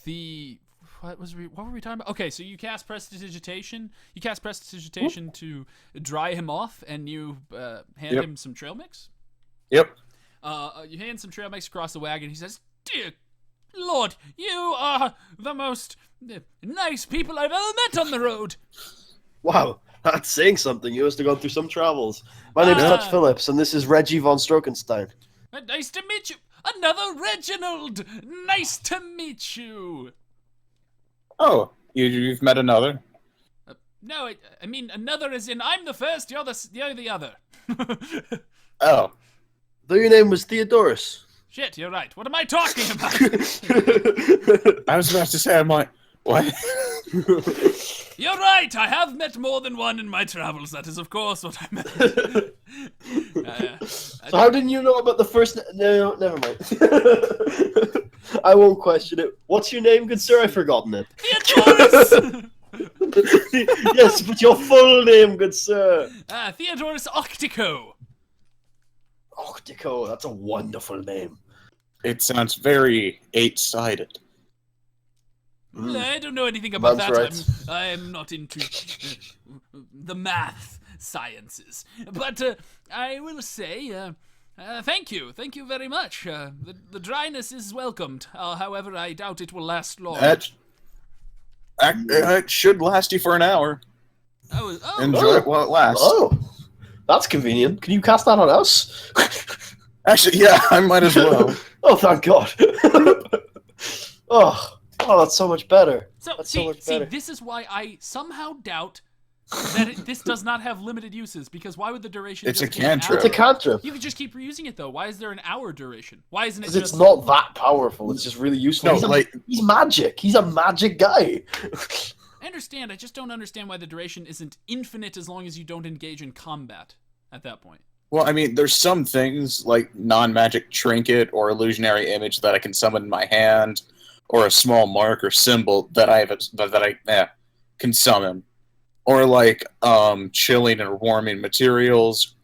the... What were we talking about? Okay, so you cast Prestidigitation. You cast Prestidigitation to dry him off, and you hand him some trail mix? Yep. You hand some trail mix across the wagon. He says, "Dear Lord, you are the most nice people I've ever met on the road." Wow, that's saying something. You must have gone through some travels. My name's Dutch Phillips, and this is Reggie von Strokenstein. Nice to meet you. Another Reginald. Nice to meet you. Oh, you've met another? No, I mean another as in I'm the first, you're the other. Oh. Though your name was Theodorus. Shit, you're right. What am I talking about? I was about to say, I'm like, what? You're right. I have met more than one in my travels. That is, of course, what I meant. So how didn't you know about the first... No, never mind. I won't question it. What's your name, good sir? I've forgotten it. Theodorus! Yes, but your full name, good sir. Theodorus Octico. Octico, that's a wonderful name. It sounds very 8-sided. I don't know anything about That's that. I'm not into the math sciences. But I will say, thank you. Thank you very much. The dryness is welcomed. However, I doubt it will last long. It should last you for an hour. Oh. Enjoy it while it lasts. Oh, that's convenient. Can you cast that on us? Actually, yeah, I might as well. Oh, thank God. Oh, that's so much better. That's so much better. This is why I somehow doubt that this does not have limited uses, because why would the duration It's just a be an cantrip. hour? It's a cantrip. You could just keep reusing it, though. Why is there an hour duration? Why isn't it Because just... it's not that powerful. It's just really useful. No, He's magic. He's a magic guy. I understand. I just don't understand why the duration isn't infinite as long as you don't engage in combat at that point. Well, I mean, there's some things like non-magic trinket or illusionary image that I can summon in my hand, or a small mark or symbol that I can summon, or like chilling and warming materials.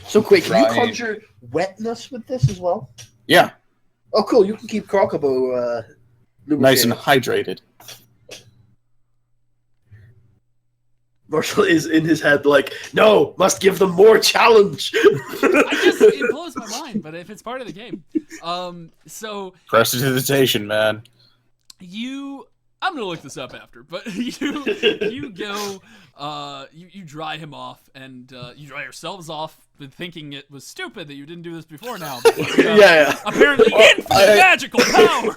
So quick, can you Right. conjure wetness with this as well? Yeah, Oh, cool. You can keep Crocabo nice and lubricated. hydrated. Marshall is in his head like, no, must give them more challenge. It blows my mind, but if it's part of the game. So Prestidigitation, man. I'm gonna look this up after, but you go, you dry him off, and you dry yourselves off, thinking it was stupid that you didn't do this before now. But, Yeah. Apparently infinite magical power!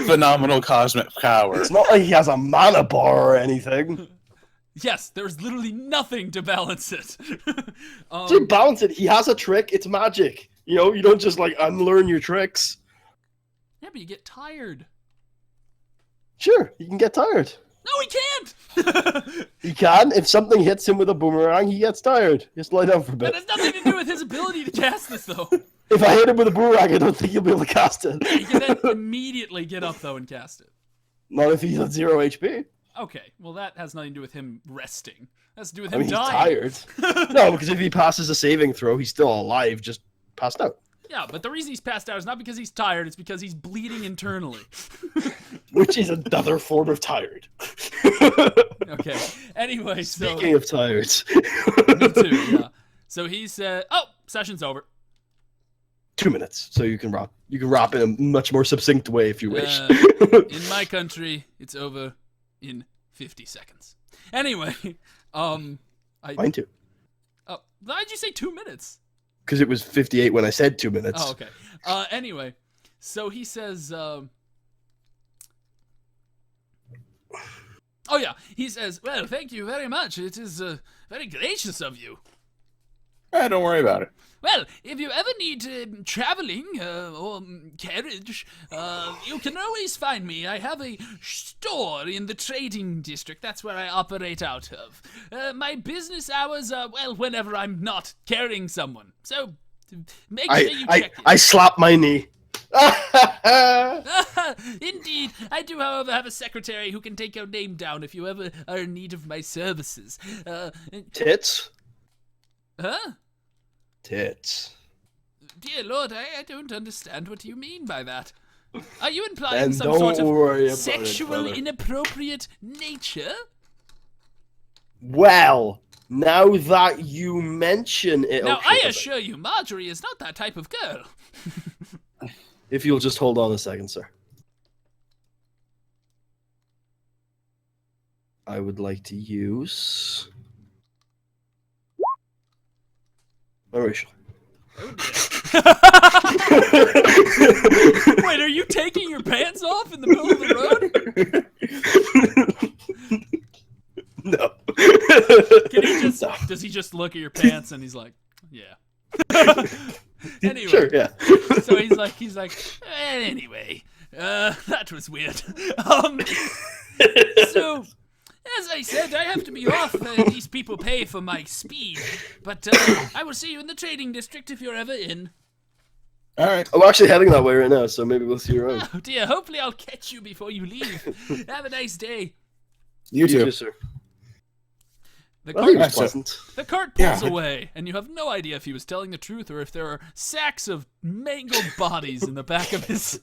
Phenomenal cosmic power. It's not like he has a mana bar or anything. Yes, there's literally nothing to balance it. To balance it, he has a trick. It's magic. You know, you don't just like unlearn your tricks. Yeah, but you get tired. Sure, he can get tired. No, he can't! He can. If something hits him with a boomerang, he gets tired. Just lie down for a That bit. has nothing to do with his ability to cast this, though. If I hit him with a boomerang, I don't think he'll be able to cast it. You can then immediately get up, though, and cast it. Not if he's at 0 HP. Okay, well, that has nothing to do with him resting. That has to do with I him mean, he's dying. tired. No, because if he passes a saving throw, he's still alive, just passed out. Yeah, but the reason he's passed out is not because he's tired, it's because he's bleeding internally. Which is another form of tired. Okay, anyway, so... Speaking of tired. Me too, yeah. So he said, oh, session's over. 2 minutes, so you can wrap. You can wrap in a much more succinct way if you wish. In my country, it's over in 50 seconds. Anyway, Mine too. Oh, why'd you say 2 minutes? Because it was 58 when I said 2 minutes. Oh, okay. Anyway, so he says, oh yeah, he says, well, thank you very much. It is very gracious of you. Don't worry about it. Well, if you ever need traveling or carriage, you can always find me. I have a store in the trading district. That's where I operate out of. My business hours are, well, whenever I'm not carrying someone. So, make sure you check it. I slap my knee. Indeed. I do, however, have a secretary who can take your name down if you ever are in need of my services. Tits? Huh? Tits. Dear Lord, I don't understand what you mean by that. Are you implying And some don't sort worry of about sexual it, inappropriate nature? Well, now that you mention it... Now, okay, I assure you, Marjorie is not that type of girl. If you'll just hold on a second, sir. I would like to use... Racial. Oh dear. Wait, are you taking your pants off in the middle of the road? No. Can he just? Does he just look at your pants and he's like, yeah. Anyway, Sure, yeah. So he's like, anyway, that was weird. So. As I said, I have to be off. These people pay for my speed. But I will see you in the trading district if you're ever in. All right. I'm actually heading that way right now, so maybe we'll see you around. Oh dear, hopefully I'll catch you before you leave. Have a nice day. You too. Sir. The I think it cart, was pleasant. the cart pulls away, and you have no idea if he was telling the truth or if there are sacks of mangled bodies in the back of his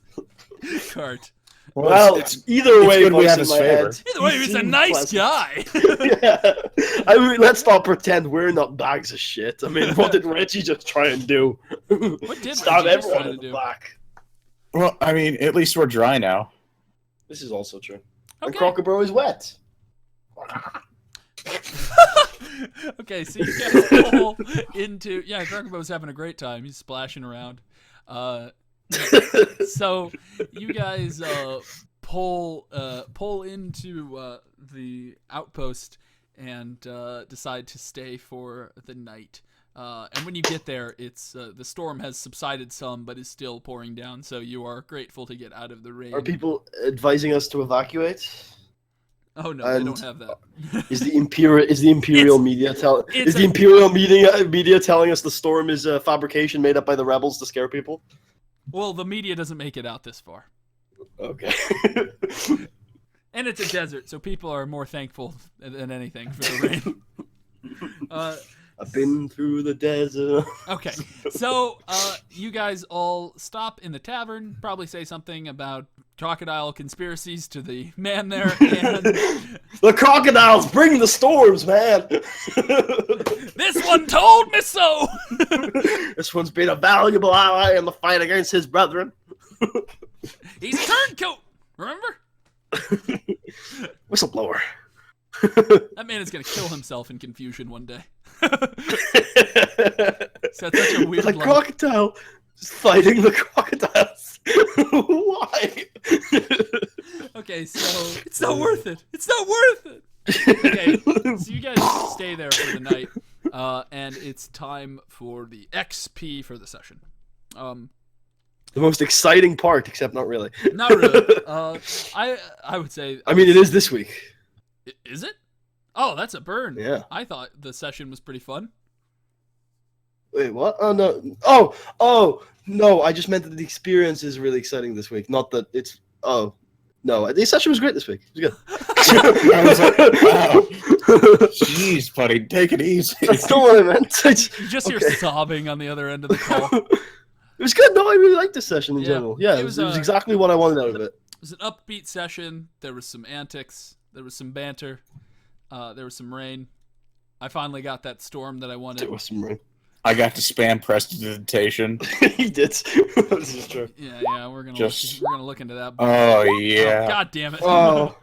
cart. Well, it's either way, good we voice have in his my favor. head, Either way, he he's a seemed nice pleasant. guy. Yeah. I mean, let's not pretend we're not bags of shit. I mean, what did Reggie just try and do? What did Stab Reggie just try everyone to in the do? back. Well, I mean, at least we're dry now. This is also true. And Okay. Crocker is wet. Okay, so you guys pull into... Yeah, Crocodile having a great time. He's splashing around. So you guys pull into the outpost and decide to stay for the night. And when you get there, it's the storm has subsided some, but is still pouring down. So you are grateful to get out of the rain. Are people advising us to evacuate? Oh no, they don't have that. Is the imperial media telling us the storm is a fabrication made up by the rebels to scare people? Well, the media doesn't make it out this far. Okay. And it's a desert, so people are more thankful than anything for the rain. I've been through the desert. Okay, so you guys all stop in the tavern, probably say something about crocodile conspiracies to the man there, and the crocodiles bring the storms, man. this one told me so. This one's been a valuable ally in the fight against his brethren. He's a turncoat, remember? Whistleblower. That man is gonna kill himself in confusion one day. So it's such a weird. It's like crocodile just fighting the crocodiles. Why? Okay, so it's not worth it. It's not worth it. Okay, so you guys stay there for the night, and it's time for the XP for the session. The most exciting part, except not really. Not really. I would say. I mean, it is this week. Is it? Oh, that's a burn. Yeah. I thought the session was pretty fun. Wait, what? Oh no! Oh no! I just meant that the experience is really exciting this week. Not that it's. Oh no! The session was great this week. It was good. I was like, wow. Jeez, buddy, take it easy. That's not what I meant. You just hear sobbing on the other end of the call. It was good. No, I really liked this session in Yeah. general. Yeah, it was exactly what I wanted out of it. It was an upbeat session. There was some antics. There was some banter. There was some rain. I finally got that storm that I wanted. There was some rain. I got to spam prestidigitation. He did. This is true. Yeah. We're gonna look into that. Oh yeah. Oh, God damn it. Oh.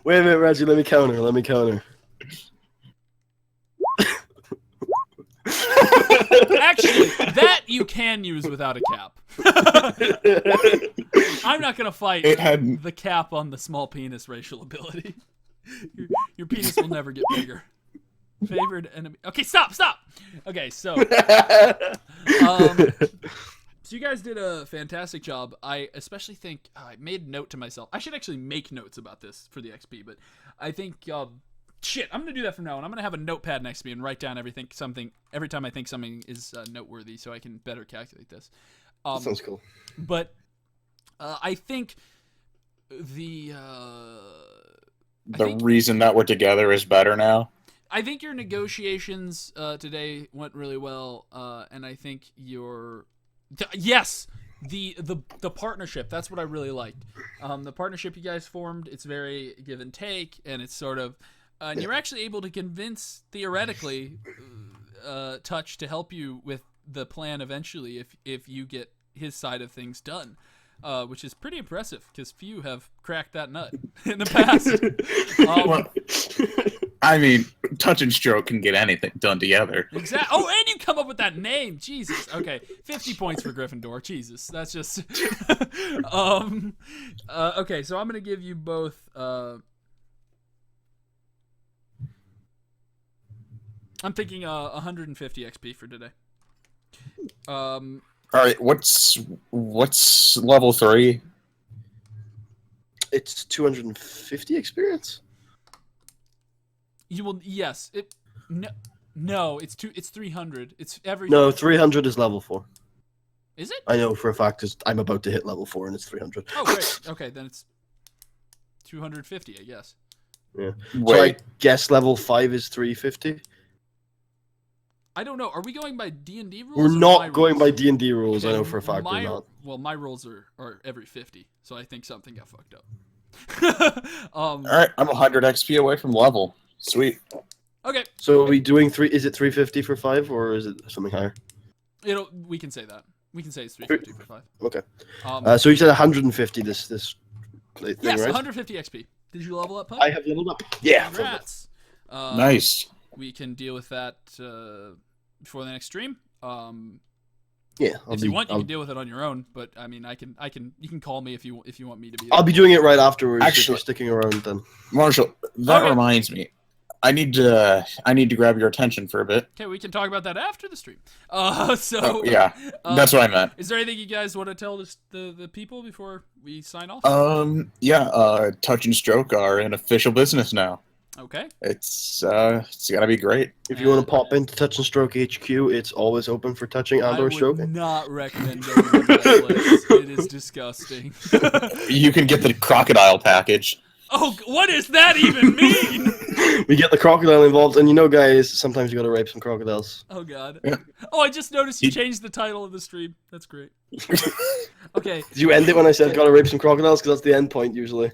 Wait a minute, Reggie. Let me counter. Actually, that you can use without a cap. I'm not gonna fight the cap on the small penis racial ability. Your penis will never get bigger. Favored enemy. Okay, stop. Okay, so so you guys did a fantastic job. I especially think I made note to myself. I should actually make notes about this for the XP, but I think shit, I'm gonna do that from now on. I'm gonna have a notepad next to me and write down every time I think something is noteworthy, so I can better calculate this. That sounds cool. But I think the reason that we're together is better now. I think your negotiations today went really well, and I think the partnership. That's what I really liked. The partnership you guys formed. It's very give and take, and it's sort of, and you're actually able to convince theoretically Touch to help you with the plan eventually if you get his side of things done. Which is pretty impressive because few have cracked that nut in the past. I mean, Touch and Stroke can get anything done together. Exactly. Oh, and you come up with that name. Jesus. Okay, 50 points for Gryffindor. Jesus, that's just. Okay, so I'm gonna give you both. I'm thinking 150 XP for today. All right, what's level 3? It's 250 experience. You will yes. No, it's 300. It's every. No, 300 is level 4. Is it? I know for a fact because I'm about to hit level 4 and it's 300. Oh great. Okay, then it's 250, I guess. Yeah. Wait. So I guess level 5 is 350. I don't know. Are we going by D&D rules? We're or not my going rules? by D&D rules. I Okay, know for a fact we're not. Well, my rules are every 50, so I think something got fucked up. All right, I'm 100 XP away from level. Sweet. Okay. So are we doing 3? Is it 350 for 5 or is it something higher? We can say that. We can say it's 350 for 5. Okay. So you said 150 this thing, yes, right? 150 XP. Did you level up, Pup? I have leveled up. Yeah. Congrats. Nice. We can deal with that before the next stream. Yeah. If you want, you can deal with it on your own. But I mean, you can call me if you want me to be. I'll be doing it right afterwards. Actually, if you're sticking around then. Marshall, that Okay. reminds me. I need to grab your attention for a bit. Okay, we can talk about that after the stream. Yeah, that's what I meant. Is there anything you guys want to tell the people before we sign off? Touch and Stroke are in official business now. Okay. It's gonna be great. If you want to pop into Touch and Stroke HQ, it's always open for touching and I or would stroking. not recommend going to that place. It is disgusting. You can get the crocodile package. Oh, what does that even mean? We get the crocodile involved, and you know, guys, sometimes you gotta rape some crocodiles. Oh God. Yeah. Oh, I just noticed you changed the title of the stream. That's great. Okay. Did you end it when I said gotta rape some crocodiles? Because that's the end point usually.